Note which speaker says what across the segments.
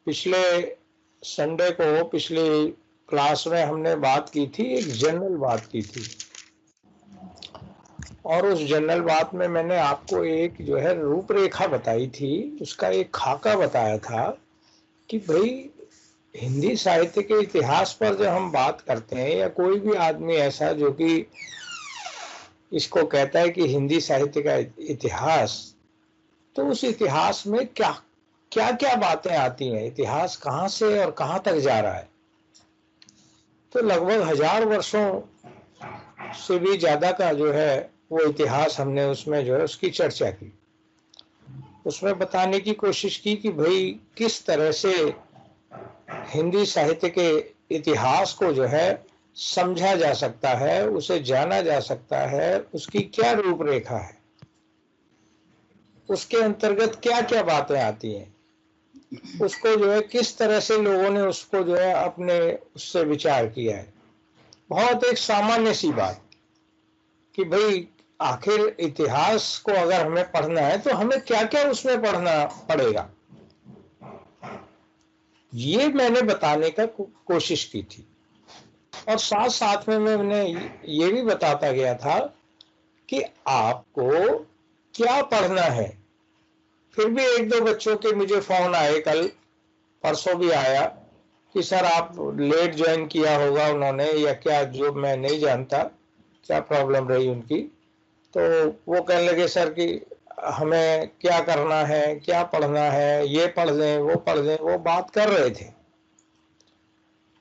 Speaker 1: पिछले संडे को पिछली क्लास में हमने बात की थी, एक जनरल बात की थी, और उस जनरल बात में मैंने आपको एक जो है रूपरेखा बताई थी, उसका एक खाका बताया था कि भाई हिंदी साहित्य के इतिहास पर जब हम बात करते हैं, या कोई भी आदमी ऐसा जो कि इसको कहता है कि हिंदी साहित्य का इतिहास, तो उस इतिहास में क्या क्या क्या बातें आती हैं, इतिहास कहाँ से और कहाँ तक जा रहा है। तो लगभग 1000 वर्षों से भी ज्यादा का जो है वो इतिहास हमने उसमें जो है उसकी चर्चा की। उसमें बताने की कोशिश की कि भाई किस तरह से हिंदी साहित्य के इतिहास को जो है समझा जा सकता है, उसे जाना जा सकता है, उसकी क्या रूपरेखा है, उसके अंतर्गत क्या क्या बातें आती हैं, उसको जो है किस तरह से लोगों ने उसको जो है अपने उससे विचार किया है। बहुत एक सामान्य सी बात कि भाई आखिर इतिहास को अगर हमें पढ़ना है तो हमें क्या क्या उसमें पढ़ना पड़ेगा, ये मैंने बताने का कोशिश की थी। और साथ साथ में मैंने ये भी बताता गया था कि आपको क्या पढ़ना है। फिर भी एक दो बच्चों के मुझे फोन आए, कल परसों भी आया कि सर आप लेट ज्वाइन किया होगा उन्होंने या क्या, जो मैं नहीं जानता क्या प्रॉब्लम रही उनकी। तो वो कहने लगे सर कि हमें क्या करना है, क्या पढ़ना है, ये पढ़ लें वो पढ़ लें, वो बात कर रहे थे।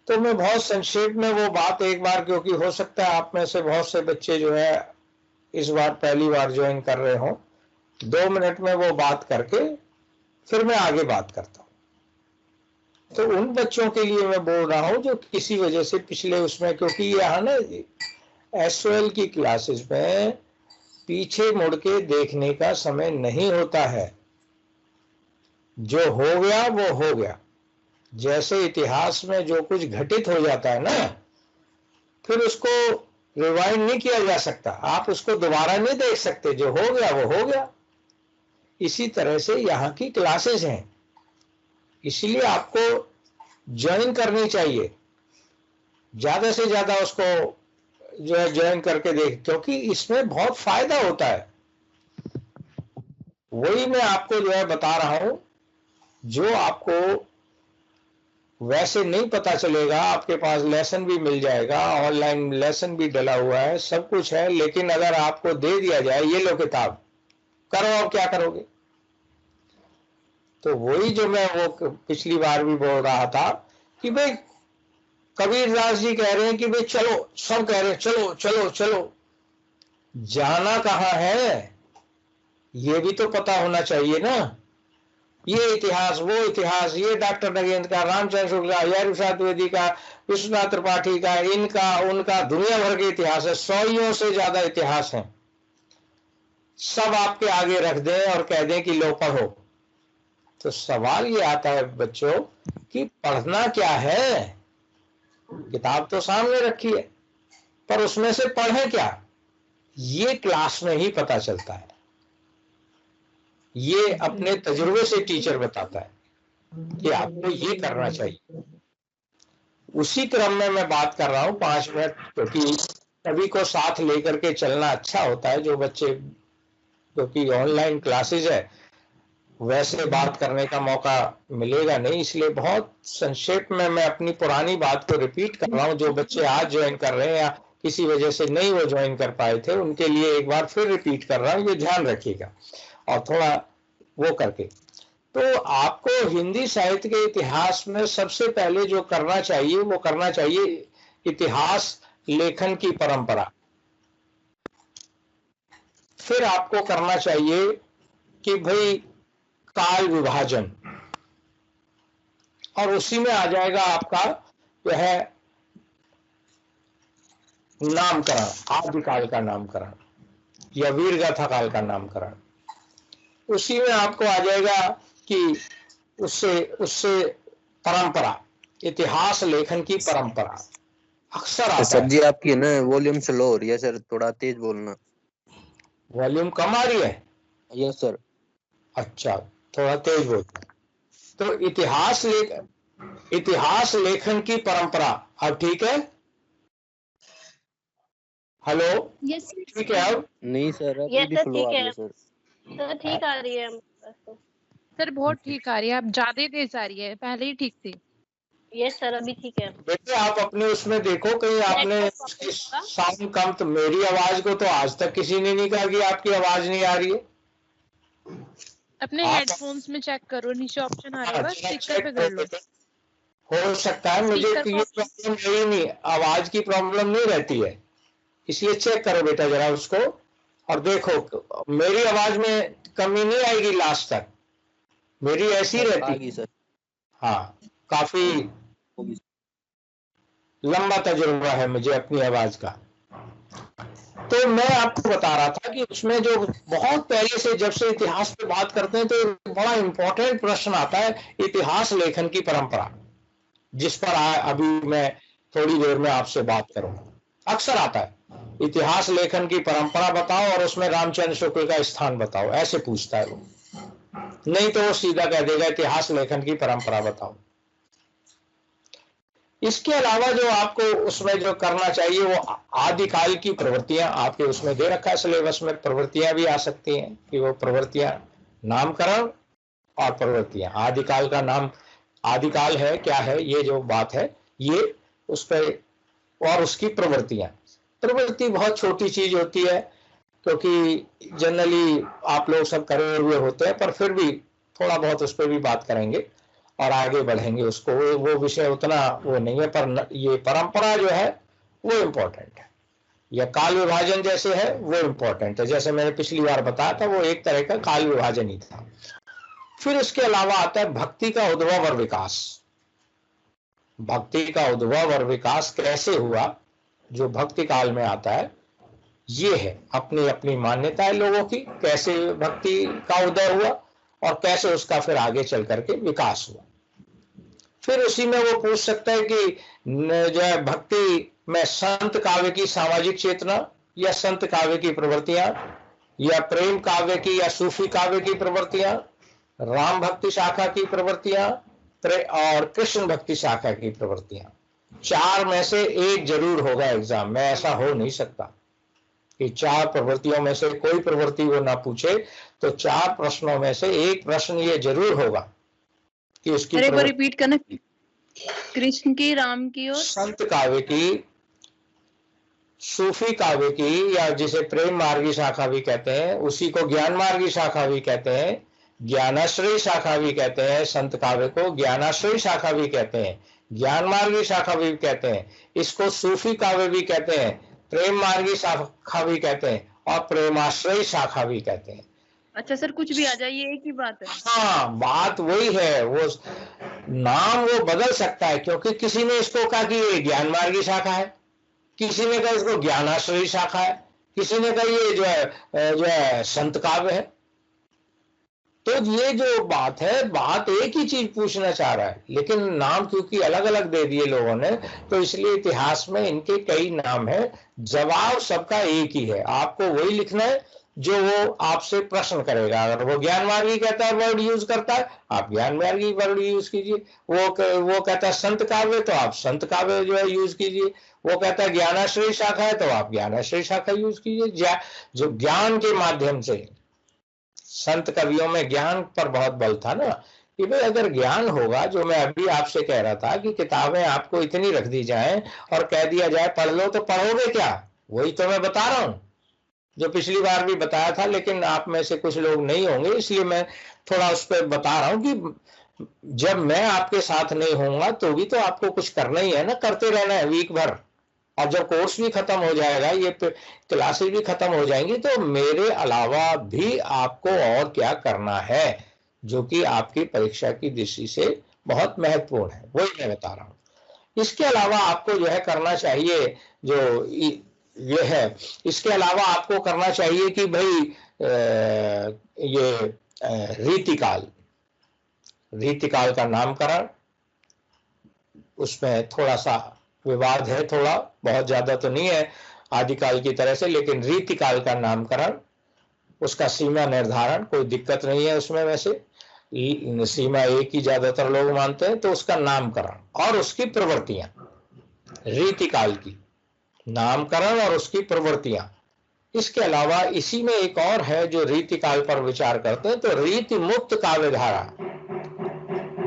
Speaker 1: तो मैं बहुत संक्षेप में वो बात एक बार, क्योंकि हो सकता है आप में से बहुत से बच्चे जो है इस बार पहली बार ज्वाइन कर रहे हो, 2 मिनट में वो बात करके फिर मैं आगे बात करता हूँ। तो उन बच्चों के लिए मैं बोल रहा हूँ जो किसी वजह से पिछले उसमें, क्योंकि यहाँ ना एसओएल की क्लासेस में पीछे मुड़ के देखने का समय नहीं होता है। जो हो गया वो हो गया। जैसे इतिहास में जो कुछ घटित हो जाता है ना, फिर उसको रिवाइंड नहीं किया जा सकता, आप उसको दोबारा नहीं देख सकते, जो हो गया वो हो गया। इसी तरह से यहाँ की क्लासेस हैं, इसलिए आपको ज्वाइन करनी चाहिए, ज्यादा से ज्यादा उसको जो है ज्वाइन करके देख, क्योंकि इसमें बहुत फायदा होता है। वही मैं आपको जो है बता रहा हूं, जो आपको वैसे नहीं पता चलेगा। आपके पास लेसन भी मिल जाएगा, ऑनलाइन लेसन भी डला हुआ है, सब कुछ है, लेकिन अगर आपको दे दिया जाए ये लो किताब, करो, अब क्या करोगे। तो वही जो मैं वो पिछली बार भी बोल रहा था कि भाई कबीरदास जी कह रहे हैं कि भाई चलो, सब कह रहे हैं चलो चलो चलो, जाना कहाँ है ये भी तो पता होना चाहिए ना। ये इतिहास, वो इतिहास, ये डॉक्टर नगेंद्र का, रामचंद्र शुक्ल का, यरुषा द्विवेदी का, विश्वनाथ त्रिपाठी का, इनका उनका दुनिया भर के इतिहास है, 100 से ज्यादा इतिहास हैं। सब आपके आगे रख दें और कह दें कि लो पढ़ो, तो सवाल ये आता है बच्चों कि पढ़ना क्या है। किताब तो सामने रखी है, पर उसमें से पढ़ें क्या, ये क्लास में ही पता चलता है। ये अपने तजुर्बे से टीचर बताता है कि आपको ये करना चाहिए। उसी क्रम में मैं बात कर रहा हूं 5 मिनट, क्योंकि सभी को साथ लेकर के चलना अच्छा होता है। जो बच्चे, क्योंकि ऑनलाइन क्लासेस है, वैसे बात करने का मौका मिलेगा नहीं, इसलिए बहुत संक्षेप में मैं अपनी पुरानी बात को रिपीट कर रहा हूं। जो बच्चे आज ज्वाइन कर रहे हैं या किसी वजह से नहीं वो ज्वाइन कर पाए थे, उनके लिए एक बार फिर रिपीट कर रहा हूं, ये ध्यान रखिएगा और थोड़ा वो करके। तो आपको हिंदी साहित्य के इतिहास में सबसे पहले जो करना चाहिए वो करना चाहिए इतिहास लेखन की परंपरा। फिर आपको करना चाहिए कि भाई काल विभाजन, और उसी में आ जाएगा आपका जो है नामकरण, आदिकाल का नामकरण या वीरगाथा काल का नामकरण। उसी में आपको आ जाएगा कि उससे उससे परंपरा, इतिहास लेखन की परंपरा अक्सर आता
Speaker 2: सर
Speaker 1: है।
Speaker 2: जी आपकी है ना वॉल्यूम स्लो हो रही है सर, थोड़ा तेज बोलना।
Speaker 1: वॉल्यूम कम आ रही है?
Speaker 2: Yes sir.
Speaker 1: अच्छा, थोड़ा तेज बोलता। तो इतिहास लेखन की परंपरा, अब ठीक है? हेलो,
Speaker 3: यस
Speaker 1: ठीक है अब?
Speaker 2: नहीं सर अभी भी स्लो आ रही है सर।
Speaker 3: सर, ठीक आ रही है
Speaker 4: सर, बहुत ठीक आ रही है, अब ज्यादा तेज आ रही है, पहले ही ठीक थी।
Speaker 3: यस सर, अभी ठीक है।
Speaker 1: बेटे आप अपने उसमें देखो कहीं आपने उसकी साउंड कम, तो मेरी आवाज को तो आज तक किसी ने नहीं कहा कि आपकी आवाज नहीं आ रही है।
Speaker 4: अपने हेडफोन्स में चेक करो, नीचे ऑप्शन आ रहेगा, स्पीकर पे कर लो।
Speaker 1: हो सकता है मुझे
Speaker 4: स्पीकर
Speaker 1: ये प्रॉब्लम है ही नहीं, आवाज की प्रॉब्लम नहीं रहती है, इसलिए चेक करो बेटा जरा उसको और देखो मेरी आवाज में कमी नहीं आएगी लास्ट तक, मेरी ऐसी रहती
Speaker 2: सर।
Speaker 1: हाँ, काफी लंबा तजुर्बा है मुझे अपनी आवाज का। तो मैं आपको बता रहा था कि उसमें जो बहुत पहले से जब से इतिहास पे बात करते हैं तो एक बड़ा इंपॉर्टेंट प्रश्न आता है, इतिहास लेखन की परंपरा, जिस पर अभी मैं थोड़ी देर में आपसे बात करूंगा। अक्सर आता है इतिहास लेखन की परंपरा बताओ और उसमें रामचंद्र शुक्ल का स्थान बताओ, ऐसे पूछता है वो, नहीं तो वो सीधा कह देगा इतिहास लेखन की परंपरा बताओ। इसके अलावा जो आपको उसमें जो करना चाहिए वो आदिकाल की प्रवृत्तियां, आपके उसमें दे रखा है सिलेबस में, प्रवृत्तियां भी आ सकती हैं कि वो प्रवृत्तियां, नामकरण और प्रवृत्तियां, आदिकाल का नाम, आदिकाल है क्या है, ये जो बात है ये उस पर, और उसकी प्रवृत्तियां। प्रवृत्ति बहुत छोटी चीज होती है क्योंकि जनरली आप लोग सब करे हुए होते हैं, पर फिर भी थोड़ा बहुत उस पर भी बात करेंगे और आगे बढ़ेंगे उसको, वो विषय उतना वो नहीं है, पर ये परंपरा जो है वो इम्पोर्टेंट है, या काल विभाजन जैसे है वो इम्पोर्टेंट है, जैसे मैंने पिछली बार बताया था वो एक तरह का काल विभाजन ही था। फिर इसके अलावा आता है भक्ति का उद्भव और विकास। भक्ति का उद्भव और विकास कैसे हुआ, जो भक्ति काल में आता है ये है, अपनी अपनी मान्यता है लोगों की, कैसे भक्ति का उदय हुआ और कैसे उसका फिर आगे चल करके विकास हुआ। फिर उसी में वो पूछ सकता है कि जो है भक्ति में संत काव्य की सामाजिक चेतना, या संत काव्य की प्रवृत्तियां, या प्रेम काव्य की या सूफी काव्य की प्रवृत्तियां, राम भक्ति शाखा की प्रवृत्तियां और कृष्ण भक्ति शाखा की प्रवृत्तियां। चार में से एक जरूर होगा एग्जाम में, ऐसा हो नहीं सकता कि चार प्रवृत्तियों में से कोई प्रवृत्ति वो ना पूछे, तो चार प्रश्नों में से एक प्रश्न ये जरूर होगा कि उसकी
Speaker 3: एक बार रिपीट करना, कृष्ण की, राम की और
Speaker 1: संत काव्य की, सूफी काव्य की, या जिसे प्रेम मार्गी शाखा भी कहते हैं, उसी को ज्ञान मार्गी शाखा भी कहते हैं, ज्ञानाश्रयी शाखा भी कहते हैं, संत काव्य को ज्ञानाश्रयी शाखा भी कहते हैं, ज्ञान मार्गी शाखा भी कहते हैं, इसको सूफी काव्य भी कहते हैं, प्रेम मार्गी शाखा भी कहते हैं और प्रेमाश्रयी शाखा भी कहते हैं।
Speaker 3: अच्छा सर, कुछ भी आ जाए ये एक ही बात है?
Speaker 1: हाँ, बात वही है, वो नाम वो बदल सकता है, क्योंकि किसी ने इसको कहा कि ये ज्ञान मार्गी शाखा है, किसी ने कहा इसको ज्ञानाश्रयी शाखा है, किसी ने कहा ये जो है संत काव्य है। तो ये जो बात है, बात एक ही चीज पूछना चाह रहा है, लेकिन नाम क्योंकि अलग अलग दे दिए लोगों ने, तो इसलिए इतिहास में इनके कई नाम है, जवाब सबका एक ही है, आपको वही लिखना है जो वो आपसे प्रश्न करेगा। अगर वो ज्ञान मार्गी कहता है वर्ड यूज करता है, आप ज्ञान मार्गी वर्ड यूज कीजिए, वो कहता है संत काव्य, तो आप संत काव्य जो है यूज कीजिए, वो कहता है ज्ञानाश्रयी शाखा है, तो आप ज्ञानाश्रयी शाखा यूज कीजिए। जो ज्ञान के माध्यम से, संत कवियों में ज्ञान पर बहुत बल था ना, कि भाई अगर ज्ञान होगा, जो मैं अभी आपसे कह रहा था कि किताबें आपको इतनी रख दी जाएं और कह दिया जाए पढ़ लो, तो पढ़ोगे क्या? वही तो मैं बता रहा हूं, जो पिछली बार भी बताया था, लेकिन आप में से कुछ लोग नहीं होंगे, इसलिए मैं थोड़ा उस पर बता रहा हूं कि जब मैं आपके साथ नहीं होऊंगा तो भी तो आपको कुछ करना ही है ना, करते रहना है वीक भर, और जब कोर्स भी खत्म हो जाएगा, ये क्लासेस भी खत्म हो जाएंगी, तो मेरे अलावा भी आपको और क्या करना है जो कि आपकी परीक्षा की दृष्टि से बहुत महत्वपूर्ण है, वही मैं बता रहा हूं। इसके अलावा आपको जो है करना चाहिए, जो ये है, इसके अलावा आपको करना चाहिए कि भाई ये रीतिकाल, रीतिकाल का नामकरण, उसमें थोड़ा सा विवाद है, थोड़ा बहुत ज्यादा तो नहीं है आदिकाल की तरह से, लेकिन रीतिकाल का नामकरण, उसका सीमा निर्धारण, कोई दिक्कत नहीं है उसमें, वैसे सीमा एक ही ज्यादातर लोग मानते हैं, तो उसका नामकरण और उसकी प्रवृत्तियां, रीतिकाल की नामकरण और उसकी प्रवृत्तियां। इसके अलावा इसी में एक और है जो रीतिकाल पर विचार करते हैं, तो रीति मुक्त काव्यधारा,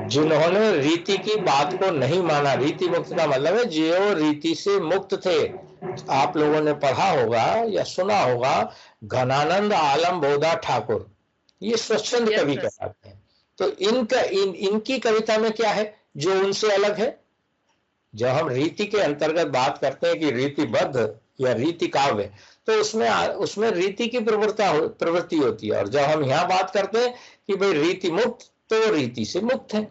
Speaker 1: जिन्होंने रीति की बात को नहीं माना, रीति मुक्त का मतलब है जो रीति से मुक्त थे। आप लोगों ने पढ़ा होगा या सुना होगा घनानंद आलम बोधा ठाकुर, ये स्वच्छंद कवि कहलाते हैं। तो इनकी कविता में क्या है जो उनसे अलग है? जब हम रीति के अंतर्गत बात करते हैं कि रीतिबद्ध या रीति काव्य, तो उसमें रीति की प्रवृत्ति होती है, और जब हम यहाँ बात करते हैं कि भाई रीति मुक्त, तो वो रीति से मुक्त है।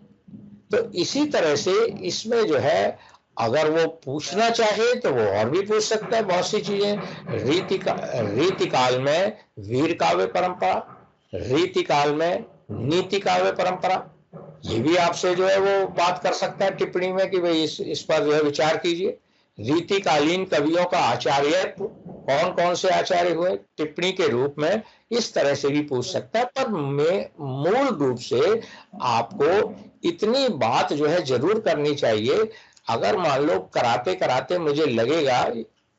Speaker 1: तो इसी तरह से इसमें जो है, अगर वो पूछना चाहे तो वो और भी पूछ सकता है बहुत सी चीजें। रीति काल में वीर काव्य परंपरा, रीति काल में नीति काव्य परंपरा, ये भी आपसे जो है वो बात कर सकता है टिप्पणी में कि भाई इस पर जो है विचार कीजिए। रीतिकालीन कवियों का आचार्य, कौन कौन से आचार्य हुए, टिप्पणी के रूप में इस तरह से भी पूछ सकता है। पर मूल रूप से आपको इतनी बात जो है जरूर करनी चाहिए। अगर मान लो कराते कराते मुझे लगेगा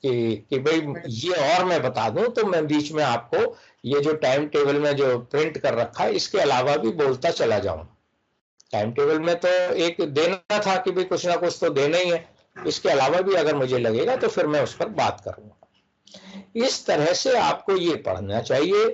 Speaker 1: कि भाई ये और मैं बता दूं, तो मैं बीच में आपको ये जो टाइम टेबल में जो प्रिंट कर रखा है इसके अलावा भी बोलता चला जाऊं। टाइम टेबल में तो एक देना था कि भाई कुछ ना कुछ तो देना ही है, इसके अलावा भी अगर मुझे लगेगा तो फिर मैं उस पर बात करूंगा। इस तरह से आपको ये पढ़ना चाहिए।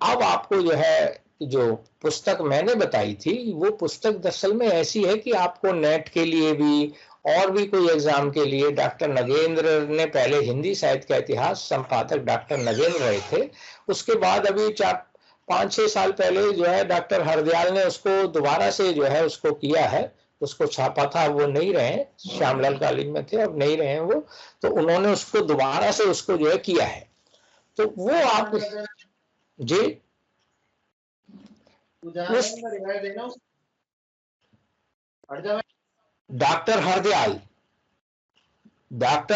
Speaker 1: अब आपको जो है, जो पुस्तक मैंने बताई थी, वो पुस्तक दरअसल में ऐसी है कि आपको नेट के लिए भी और भी कोई एग्जाम के लिए, डॉक्टर नगेंद्र ने पहले हिंदी साहित्य का इतिहास, संपादक डॉक्टर नगेंद्र रहे थे, उसके बाद अभी 4-5-6 साल पहले जो है डॉक्टर हरदयाल ने उसको दोबारा से जो है उसको किया है, उसको छापा था। वो नहीं रहे, श्यामलाल कॉलेज में थे, अब नहीं रहे वो, तो उन्होंने उसको दोबारा से उसको जो है किया है। तो वो आप जी डॉक्टर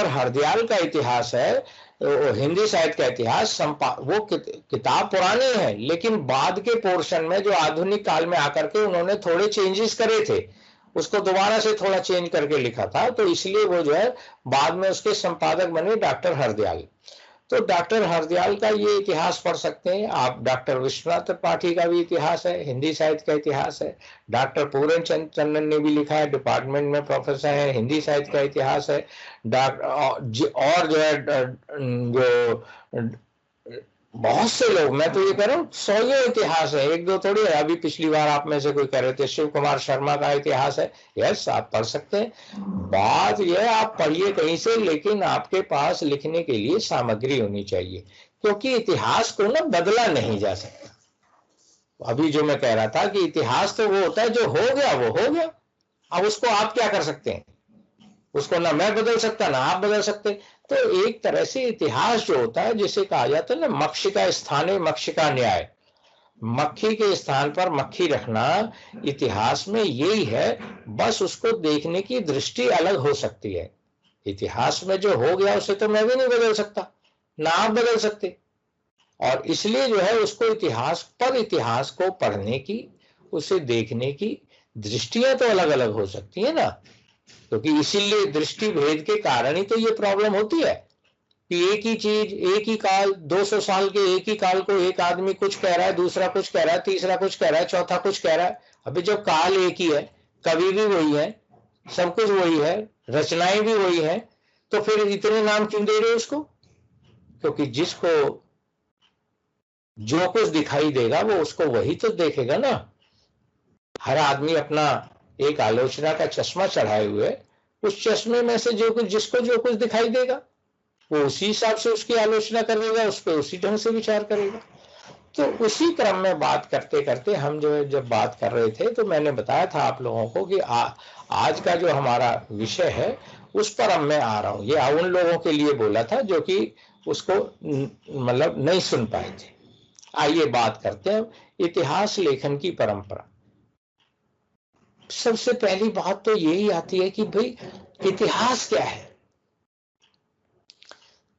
Speaker 1: हरदयाल का इतिहास है, हिंदी साहित्य का इतिहास। वो किताब पुरानी है, लेकिन बाद के पोर्शन में जो आधुनिक काल में आकर के उन्होंने थोड़े चेंजेस करे थे, उसको दोबारा से थोड़ा चेंज करके लिखा था, तो इसलिए वो जो है बाद में उसके संपादक बने डॉक्टर हरदयाल। तो डॉक्टर हरदयाल का ये इतिहास पढ़ सकते हैं आप। डॉक्टर विश्वनाथ त्रिपाठी का भी इतिहास है, हिंदी साहित्य का इतिहास है। डॉक्टर पूरन चंद्रन ने भी लिखा है, डिपार्टमेंट में प्रोफेसर है, हिंदी साहित्य का इतिहास है। और जो है जो बहुत से लोग, मैं तो ये कह रहा हूँ 100 इतिहास है, एक दो थोड़ी है। अभी पिछली बार आप में से कोई कह रहे थे शिव कुमार शर्मा का इतिहास है, यस आप पढ़ सकते हैं। बात यह आप पढ़िए कहीं से, लेकिन आपके पास लिखने के लिए सामग्री होनी चाहिए, क्योंकि इतिहास को ना बदला नहीं जा सकता। अभी जो मैं कह रहा था कि इतिहास तो वो होता है जो हो गया वो हो गया, अब उसको आप क्या कर सकते हैं? उसको ना मैं बदल सकता ना आप बदल सकते। तो एक तरह से इतिहास जो होता है, जिसे कहा जाता है ना मक्षिका स्थाने मक्षिका न्याय, मक्खी के स्थान पर मक्खी रखना, इतिहास में यही है। बस उसको देखने की दृष्टि अलग हो सकती है। इतिहास में जो हो गया उसे तो मैं भी नहीं बदल सकता, ना आप बदल सकते। और इसलिए जो है उसको इतिहास को पढ़ने की, उसे देखने की दृष्टियां तो अलग अलग हो सकती है ना, क्योंकि इसीलिए दृष्टि भेद के कारण ही तो ये प्रॉब्लम होती है कि एक ही चीज, एक ही काल, 200 साल के एक ही काल को एक आदमी कुछ कह रहा है, दूसरा कुछ कह रहा है, तीसरा कुछ कह रहा है, चौथा कुछ कह रहा है। अभी जब काल एक ही है, कवि भी वही है, सब कुछ वही है, रचनाएं भी वही है, तो फिर इतने नाम क्यों दे रहे उसको? क्योंकि जिसको जो कुछ दिखाई देगा वो उसको वही तो देखेगा ना। हर आदमी अपना एक आलोचना का चश्मा चढ़ाए हुए, उस चश्मे में से जिसको जो कुछ दिखाई देगा वो उसी हिसाब से उसकी आलोचना करेगा, उस पर उसी ढंग से विचार करेगा। तो उसी क्रम में बात करते करते हम जो है जब बात कर रहे थे, तो मैंने बताया था आप लोगों को कि आज का जो हमारा विषय है उस पर अब मैं आ रहा हूं। ये उन लोगों के लिए बोला था जो कि उसको मतलब नहीं सुन पाए थे। आइए बात करते हैं इतिहास लेखन की परंपरा। सबसे पहली बात तो यही आती है कि भाई इतिहास क्या है।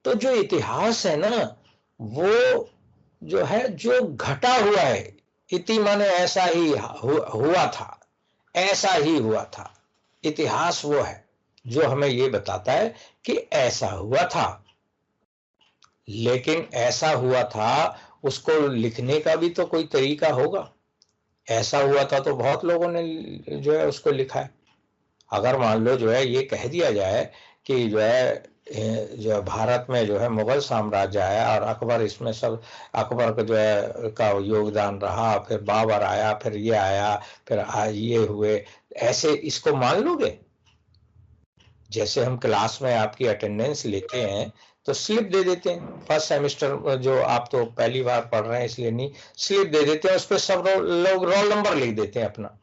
Speaker 1: तो जो इतिहास है ना, वो जो है, जो घटा हुआ है, इति माने ऐसा ही हुआ था, ऐसा ही हुआ था। इतिहास वो है जो हमें ये बताता है कि ऐसा हुआ था। लेकिन ऐसा हुआ था, उसको लिखने का भी तो कोई तरीका होगा। ऐसा हुआ था तो बहुत लोगों ने जो है उसको लिखा है। अगर मान लो जो है ये कह दिया जाए कि जो है भारत में जो है मुगल साम्राज्य आया और अकबर इसमें सब, अकबर का जो है का योगदान रहा, फिर बाबर आया, फिर ये आया, फिर ये हुए, ऐसे इसको मान लोगे? जैसे हम क्लास में आपकी अटेंडेंस लेते हैं तो स्लिप दे देते हैं, फर्स्ट सेमेस्टर जो आप तो पहली बार पढ़ रहे हैं इसलिए नहीं, स्लिप दे देते हैं, उस पर सब लोग रोल नंबर लिख देते हैं अपना,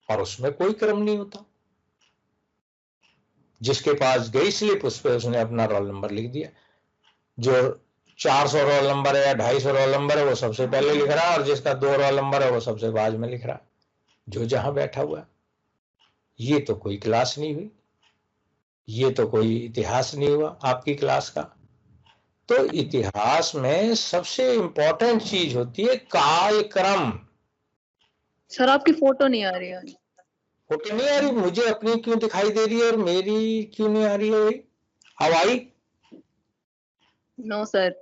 Speaker 1: और उसमें कोई क्रम नहीं होता। जिसके पास गई स्लिप उस पर उसने अपना रोल नंबर लिख दिया। जो 400 रोल नंबर है या 250 रोल नंबर है वो सबसे पहले लिख रहा है, और जिसका 2 रोल नंबर है वो सबसे बाद में लिख रहा है, जो जहां बैठा हुआ है। ये तो कोई क्लास नहीं हुई, ये तो कोई इतिहास नहीं हुआ आपकी क्लास का। तो इतिहास में सबसे इंपॉर्टेंट चीज होती है कालक्रम।
Speaker 3: सर आपकी फोटो नहीं आ रही है।
Speaker 1: फोटो नहीं आ रही? मुझे अपनी क्यों दिखाई दे रही है और मेरी क्यों नहीं आ रही है? अब आई?
Speaker 3: No sir.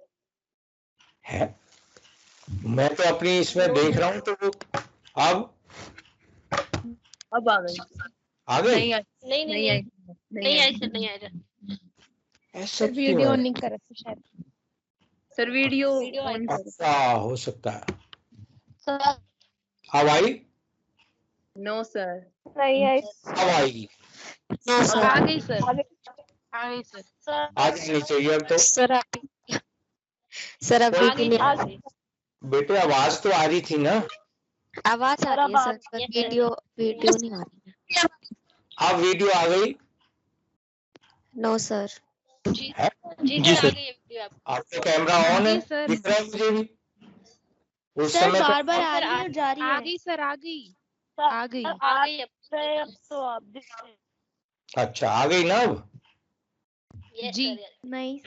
Speaker 1: है, मैं तो अपनी इसमें देख रहा हूं, तो वो अब
Speaker 3: आ गई।
Speaker 1: आ गई?
Speaker 3: नहीं आई, नहीं आई, नहीं आई सर, नहीं आई।
Speaker 1: ऐसा
Speaker 4: वीडियो ऑन नहीं कर रहा शायद।
Speaker 3: सर वीडियो ऑन करो।
Speaker 1: अच्छा, हो सकता है। अब आई?
Speaker 3: No sir.
Speaker 4: नहीं आई।
Speaker 1: अब आएगी?
Speaker 4: No sir. आ गई सर, आ गई सर।
Speaker 1: आ जानी चाहिए अब तो।
Speaker 4: सर अभी भी नहीं आ रही।
Speaker 1: बेटे आवाज तो आ रही थी ना?
Speaker 5: आवाज आ रही है सर, पर वीडियो नहीं आ रही है।
Speaker 1: अब वीडियो आ गई?
Speaker 5: No sir.
Speaker 4: जी
Speaker 1: सर, आ गई वीडियो। आपका कैमरा ऑन है? दिख रहा है मुझे भी उस
Speaker 5: सर
Speaker 1: समय
Speaker 5: बार बार आ रही है और जा रही है।
Speaker 4: आ गई सर, आ गई अब तो आप।
Speaker 1: अच्छा, आ गई ना अब?
Speaker 4: जी
Speaker 5: नहीं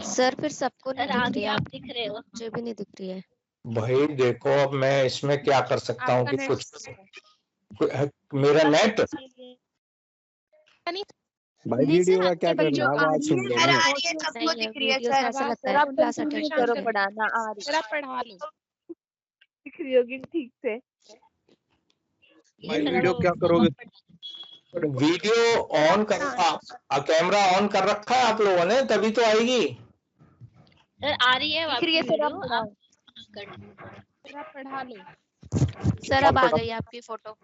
Speaker 5: सर फिर सबको नहीं दिख रही है, आप दिख रहे हो, मुझे भी नहीं दिख रही है।
Speaker 1: भाई देखो, अब मैं इसमें क्या कर सकता हूँ कि कुछ मेरा नेट
Speaker 2: भाई वीडियो का क्या करना है, आवाज सुन लो ना।
Speaker 5: सबको दिख रही है सर, ऐसा लगता है क्लास अटेंड
Speaker 4: करो,
Speaker 5: कर।
Speaker 4: पढ़ाना आ रही है, पढ़ा लो,
Speaker 3: दिख रही होगी ठीक से।
Speaker 2: भाई वीडियो क्या करोगे?
Speaker 1: वीडियो ऑन कर, कैमरा ऑन कर रखा है आप लोगों ने, तभी तो आएगी।
Speaker 5: सर आ रही है, दिख रही है सर, अब
Speaker 4: पढ़ा लो।
Speaker 5: सर अब आ गई आपकी फोटो।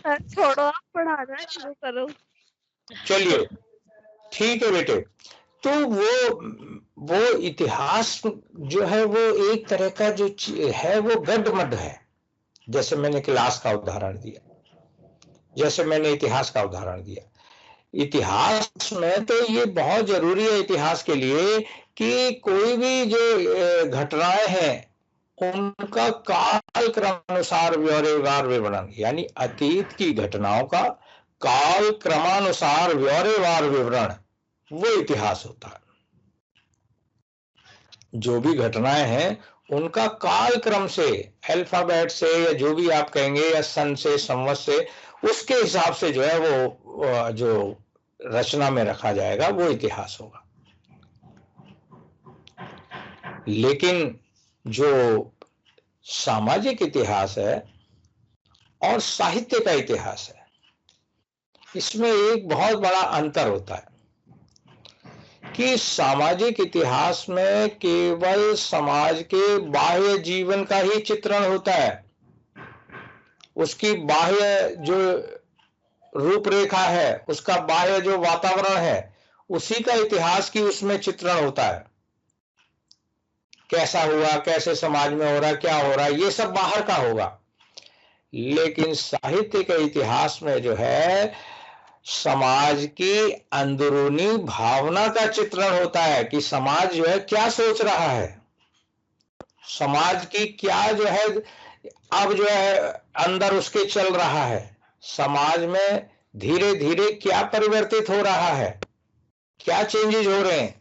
Speaker 3: छोड़ो, आप पढ़ाना शुरू करो।
Speaker 1: चलिए ठीक है बेटे। तो वो इतिहास जो है वो एक तरह का जो है वो गड्ढमड है। जैसे मैंने क्लास का उदाहरण दिया, जैसे मैंने इतिहास का उदाहरण दिया। इतिहास में तो ये बहुत जरूरी है इतिहास के लिए कि कोई भी जो घटनाएं हैं उनका काल क्रमानुसार ब्यौरेवार विवरण, यानी अतीत की घटनाओं का काल क्रमानुसार ब्यौरेवार विवरण, वो इतिहास होता है। जो भी घटनाएं हैं उनका काल क्रम से, अल्फाबेट से या जो भी आप कहेंगे, या सन से, संवत से, उसके हिसाब से जो है वो जो रचना में रखा जाएगा वो इतिहास होगा। लेकिन जो सामाजिक इतिहास है और साहित्य का इतिहास है, इसमें एक बहुत बड़ा अंतर होता है कि सामाजिक इतिहास में केवल समाज के बाह्य जीवन का ही चित्रण होता है। उसकी बाह्य जो रूपरेखा है, उसका बाह्य जो वातावरण है, उसी का इतिहास की उसमें चित्रण होता है। कैसा हुआ, कैसे समाज में हो रहा, क्या हो रहा है, ये सब बाहर का होगा। लेकिन साहित्य के इतिहास में जो है समाज की अंदरूनी भावना का चित्रण होता है कि समाज जो है क्या सोच रहा है, समाज की क्या जो है अब जो है अंदर उसके चल रहा है, समाज में धीरे धीरे क्या परिवर्तित हो रहा है, क्या चेंजेस हो रहे हैं।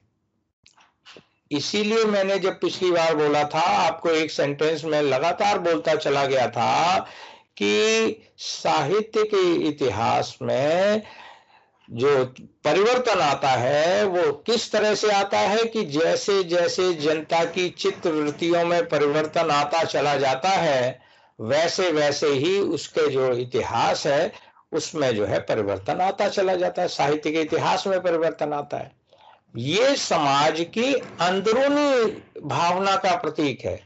Speaker 1: इसीलिए मैंने जब पिछली बार बोला था, आपको एक सेंटेंस में लगातार बोलता चला गया था कि साहित्य के इतिहास में जो परिवर्तन आता है वो किस तरह से आता है कि जैसे जैसे जनता की चित्त वृत्तियों में परिवर्तन आता चला जाता है, वैसे वैसे ही उसके जो इतिहास है उसमें जो है परिवर्तन आता चला जाता है, साहित्य के इतिहास में परिवर्तन आता है। ये समाज की अंदरूनी भावना का प्रतीक है।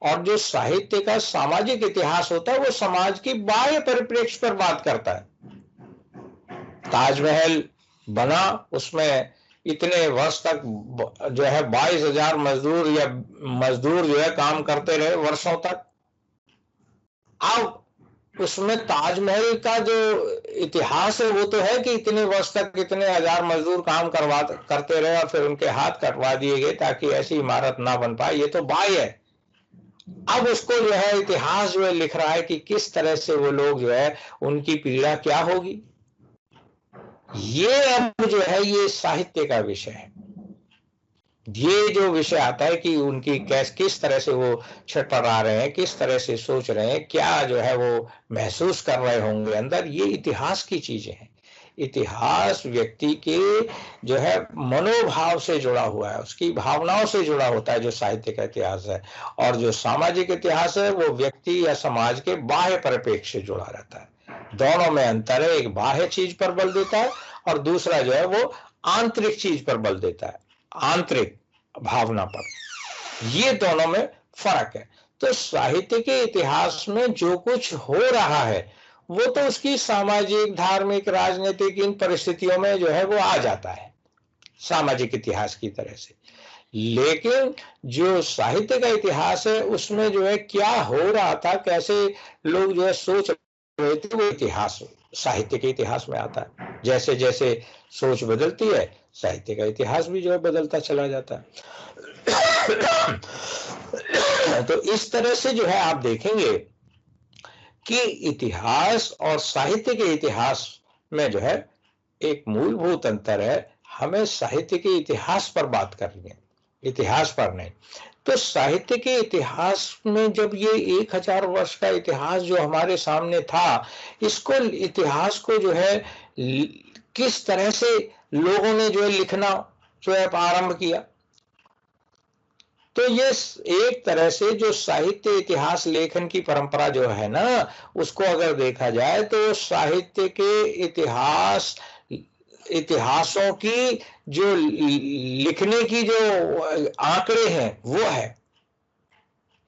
Speaker 1: और जो साहित्य का सामाजिक इतिहास होता है वो समाज की बाह्य परिप्रेक्ष्य पर बात करता है। ताजमहल बना, उसमें इतने वर्ष तक जो है 22,000 मजदूर जो है काम करते रहे वर्षों तक। अब उसमें ताजमहल का जो इतिहास है वो तो है कि इतने वर्ष तक इतने हजार मजदूर काम करते रहे और फिर उनके हाथ कटवा दिए गए ताकि ऐसी इमारत ना बन पाए, ये तो बाह्य है। अब उसको जो है इतिहास जो है लिख रहा है कि किस तरह से वो लोग जो है उनकी पीड़ा क्या होगी। ये अब जो है ये साहित्य का विषय है। ये जो विषय आता है कि उनकी किस तरह से वो छटपटा रहे हैं, किस तरह से सोच रहे हैं, क्या जो है वो महसूस कर रहे होंगे अंदर, ये इतिहास की चीजें हैं। इतिहास व्यक्ति के जो है मनोभाव से जुड़ा हुआ है, उसकी भावनाओं से जुड़ा होता है जो साहित्य का इतिहास है। और जो सामाजिक इतिहास है वो व्यक्ति या समाज के बाह्य परिप्रेक्ष्य से जुड़ा रहता है। दोनों में अंतर है, एक बाह्य चीज पर बल देता है और दूसरा जो है वो आंतरिक चीज पर बल देता है, आंतरिक भावना पर। ये दोनों में फर्क है। तो साहित्य के इतिहास में जो कुछ हो रहा है वो तो उसकी सामाजिक, धार्मिक, राजनीतिक इन परिस्थितियों में जो है वो आ जाता है सामाजिक इतिहास की तरह से। लेकिन जो साहित्य का इतिहास है उसमें जो है क्या हो रहा था, कैसे लोग जो है सोच रहे थे, वो इतिहास साहित्य के इतिहास में आता है। जैसे जैसे सोच बदलती है साहित्य का इतिहास भी जो है बदलता चला जाता है। तो इस तरह से जो है आप देखेंगे कि इतिहास और साहित्य के इतिहास में जो है एक मूलभूत अंतर है। हमें साहित्य के इतिहास पर बात करनी है, इतिहास पर नहीं। तो साहित्य के इतिहास में जब ये 1000 वर्ष का इतिहास जो हमारे सामने था, इसको इतिहास को जो है किस तरह से लोगों ने जो है लिखना जो है आरंभ किया, तो ये एक तरह से जो साहित्य इतिहास लेखन की परंपरा जो है ना, उसको अगर देखा जाए तो साहित्य के इतिहासों की जो लिखने की जो आंकड़े हैं वो है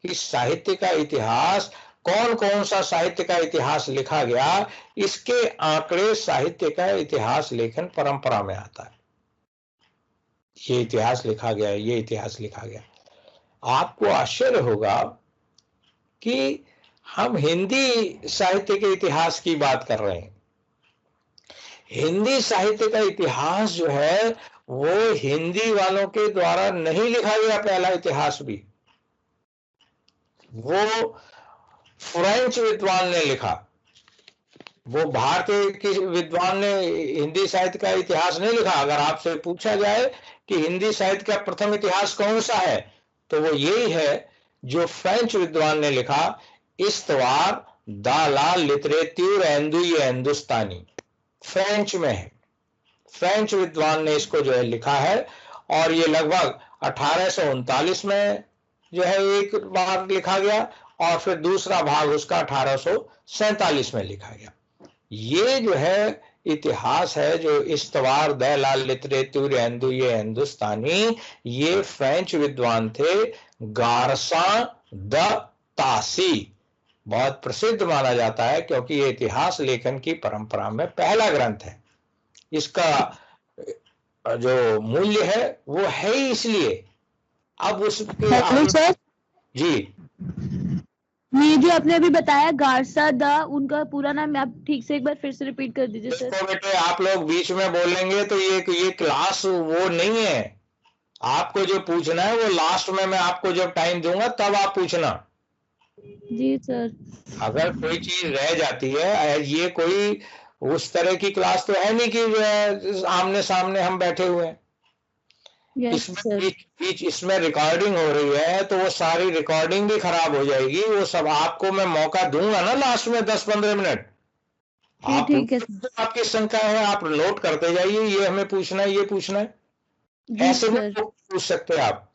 Speaker 1: कि साहित्य का इतिहास, कौन कौन सा साहित्य का इतिहास लिखा गया, इसके आंकड़े साहित्य का इतिहास लेखन परंपरा में आता है। ये इतिहास लिखा गया, ये इतिहास लिखा गया। आपको आश्चर्य होगा कि हम हिंदी साहित्य के इतिहास की बात कर रहे हैं। हिंदी साहित्य का इतिहास जो है वो हिंदी वालों के द्वारा नहीं लिखा गया। पहला इतिहास भी वो फ्रेंच विद्वान ने लिखा। वो भारतीय किसी विद्वान ने हिंदी साहित्य का इतिहास नहीं लिखा। अगर आपसे पूछा जाए कि हिंदी साहित्य का प्रथम इतिहास कौन सा है, तो वो यही है जो फ्रेंच विद्वान ने लिखा, इस्तवार दा ला लिटरेचर हिंदुस्तानी। फ्रेंच में है, फ्रेंच विद्वान ने इसको जो है लिखा है। और ये लगभग 1839 में जो है एक बार लिखा गया और फिर दूसरा भाग उसका 1847 में लिखा गया। ये जो है इतिहास है जो इस्तवार द ला लिटरेचर हिंदुस्तानी, ये फ्रेंच विद्वान थे। गारसा द तासी बहुत प्रसिद्ध माना जाता है क्योंकि ये इतिहास लेखन की परंपरा में पहला ग्रंथ है। इसका जो मूल्य है वो है ही इसलिए। अब उसके
Speaker 3: सर
Speaker 1: जी,
Speaker 3: ये जो आपने अभी बताया गारसा द, उनका पूरा नाम आप ठीक से एक बार फिर से रिपीट कर दीजिए सर।
Speaker 1: तो बेटे आप लोग बीच में बोलेंगे तो ये क्लास वो नहीं है। आपको जो पूछना है वो लास्ट में मैं आपको जब टाइम दूंगा तब आप पूछना।
Speaker 3: जी सर।
Speaker 1: अगर कोई चीज रह जाती है, ये कोई उस तरह की क्लास तो है नहीं कि जो है आमने सामने हम बैठे हुए हैं।
Speaker 3: यस
Speaker 1: इसमें
Speaker 3: सर।
Speaker 1: बीच इसमें रिकॉर्डिंग हो रही है, तो वो सारी रिकॉर्डिंग भी खराब हो जाएगी। वो सब आपको मैं मौका दूंगा ना लास्ट में 10-15 मिनट,
Speaker 3: जी
Speaker 1: आप
Speaker 3: ठीक है सर।
Speaker 1: आपकी शंका है आप नोट करते जाइए, ये हमें पूछना है, ये पूछना है,
Speaker 3: जी
Speaker 1: ऐसे
Speaker 3: सर।
Speaker 1: नहीं पूछ सकते आप।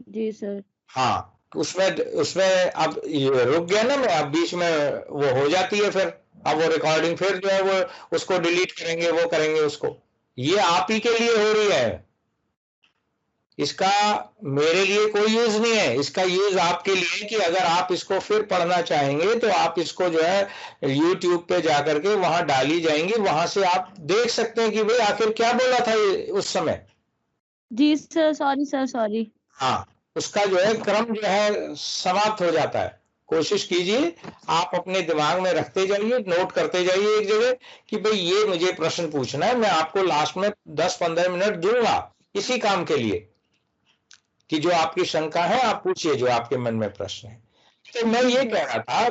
Speaker 3: जी सर।
Speaker 1: हाँ, उसमें उसमें अब ये रुक गया ना मैं, अब बीच में वो हो जाती है, फिर अब वो रिकॉर्डिंग फिर जो है वो उसको डिलीट करेंगे, वो करेंगे उसको। ये आप ही के लिए हो रही है, इसका मेरे लिए कोई यूज नहीं है। इसका यूज आपके लिए कि अगर आप इसको फिर पढ़ना चाहेंगे तो आप इसको जो है YouTube पे जाकर के वहां डाली जाएंगी, वहां से आप देख सकते हैं कि भाई आखिर क्या बोला था उस समय।
Speaker 3: जी सर, सॉरी सर, सॉरी।
Speaker 1: हाँ, उसका जो है क्रम जो है समाप्त हो जाता है। कोशिश कीजिए आप अपने दिमाग में रखते जाइए, नोट करते जाइए एक जगह कि भाई ये मुझे प्रश्न पूछना है, मैं आपको लास्ट में 10-15 मिनट दूंगा इसी काम के लिए कि जो आपकी शंका है आप पूछिए, जो आपके मन में प्रश्न है। तो मैं ये कह रहा था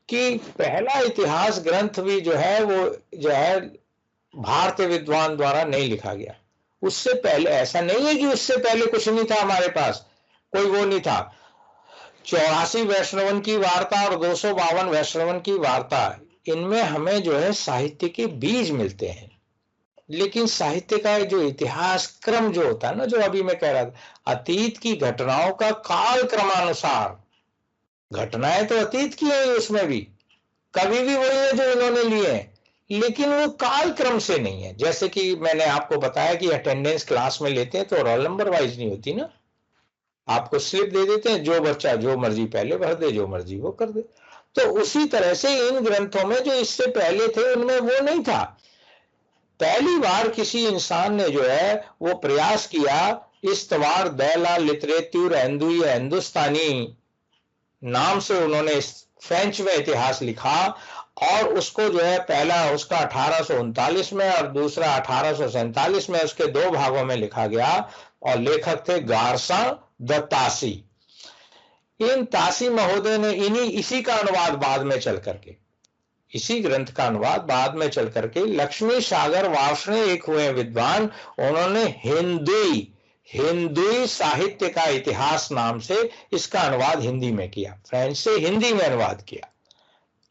Speaker 1: कि पहला इतिहास ग्रंथ भी जो है वो जो है भारतीय विद्वान द्वारा नहीं लिखा गया। उससे पहले ऐसा नहीं है कि उससे पहले कुछ नहीं था हमारे पास, कोई वो नहीं था। 84 वैष्णवन की वार्ता और 252 वैष्णवन की वार्ता, इनमें हमें जो है साहित्य के बीज मिलते हैं। लेकिन साहित्य का जो इतिहास क्रम जो होता है ना, जो अभी मैं कह रहा था, अतीत की घटनाओं का काल क्रमानुसार, घटनाएं तो अतीत की है उसमें भी, कभी भी वही है जो इन्होंने लिए हैं, लेकिन वो काल क्रम से नहीं है। जैसे कि मैंने आपको बताया कि अटेंडेंस क्लास में लेते हैं तो रोल नंबर वाइज नहीं होती ना, आपको स्लिप दे देते हैं, जो बच्चा जो मर्जी पहले भर दे, जो मर्जी वो कर दे। तो उसी तरह से इन ग्रंथों में जो इससे पहले थे उनमें वो नहीं था। पहली बार किसी इंसान ने जो है वो प्रयास किया, इस्तवार दैला लिटरेच्यूर हिंदुस्तानी नाम से उन्होंने फ्रेंच में इतिहास लिखा, और उसको जो है पहला उसका 1839 में और दूसरा 1847 में उसके 2 भागों में लिखा गया, और लेखक थे गार्सा द तासी। इन तासी महोदय ने इसी का अनुवाद बाद में चल करके, इसी ग्रंथ का अनुवाद बाद में चल करके लक्ष्मी सागर वार्ष्णे एक हुए विद्वान, उन्होंने हिंदुई साहित्य का इतिहास नाम से इसका अनुवाद हिंदी में किया, फ्रेंच से हिंदी में अनुवाद किया।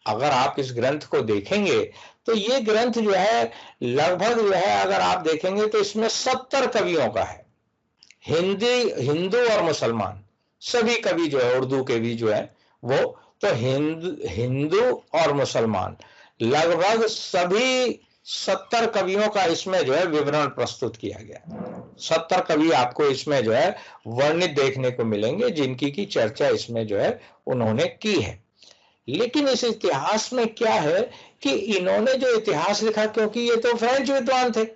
Speaker 1: अगर आप इस ग्रंथ को देखेंगे तो ये ग्रंथ जो है लगभग जो है अगर आप देखेंगे तो इसमें 70 कवियों का है, हिंदू और मुसलमान सभी कवि जो है, उर्दू के भी जो है वो, तो हिंदू और मुसलमान लगभग सभी 70 कवियों का इसमें जो है विवरण प्रस्तुत किया गया। 70 कवि आपको इसमें जो है वर्णित देखने को मिलेंगे, जिनकी की चर्चा इसमें जो है उन्होंने की है। लेकिन इस इतिहास में क्या है कि इन्होंने जो इतिहास लिखा, क्योंकि ये तो फ्रेंच विद्वान थे,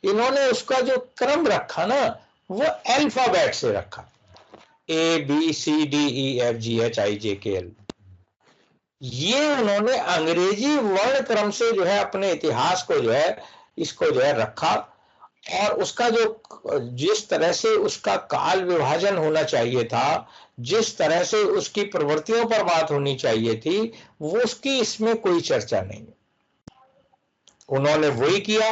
Speaker 1: इन्होंने उसका जो क्रम रखा ना वो अल्फाबेट से रखा, ABCDEFGHIJKL। ये उन्होंने अंग्रेजी वर्ण क्रम से जो है अपने इतिहास को जो है इसको जो है रखा, और उसका जो जिस तरह से उसका काल विभाजन होना चाहिए था, जिस तरह से उसकी प्रवृत्तियों पर बात होनी चाहिए थी, वो उसकी इसमें कोई चर्चा नहीं है। उन्होंने वही किया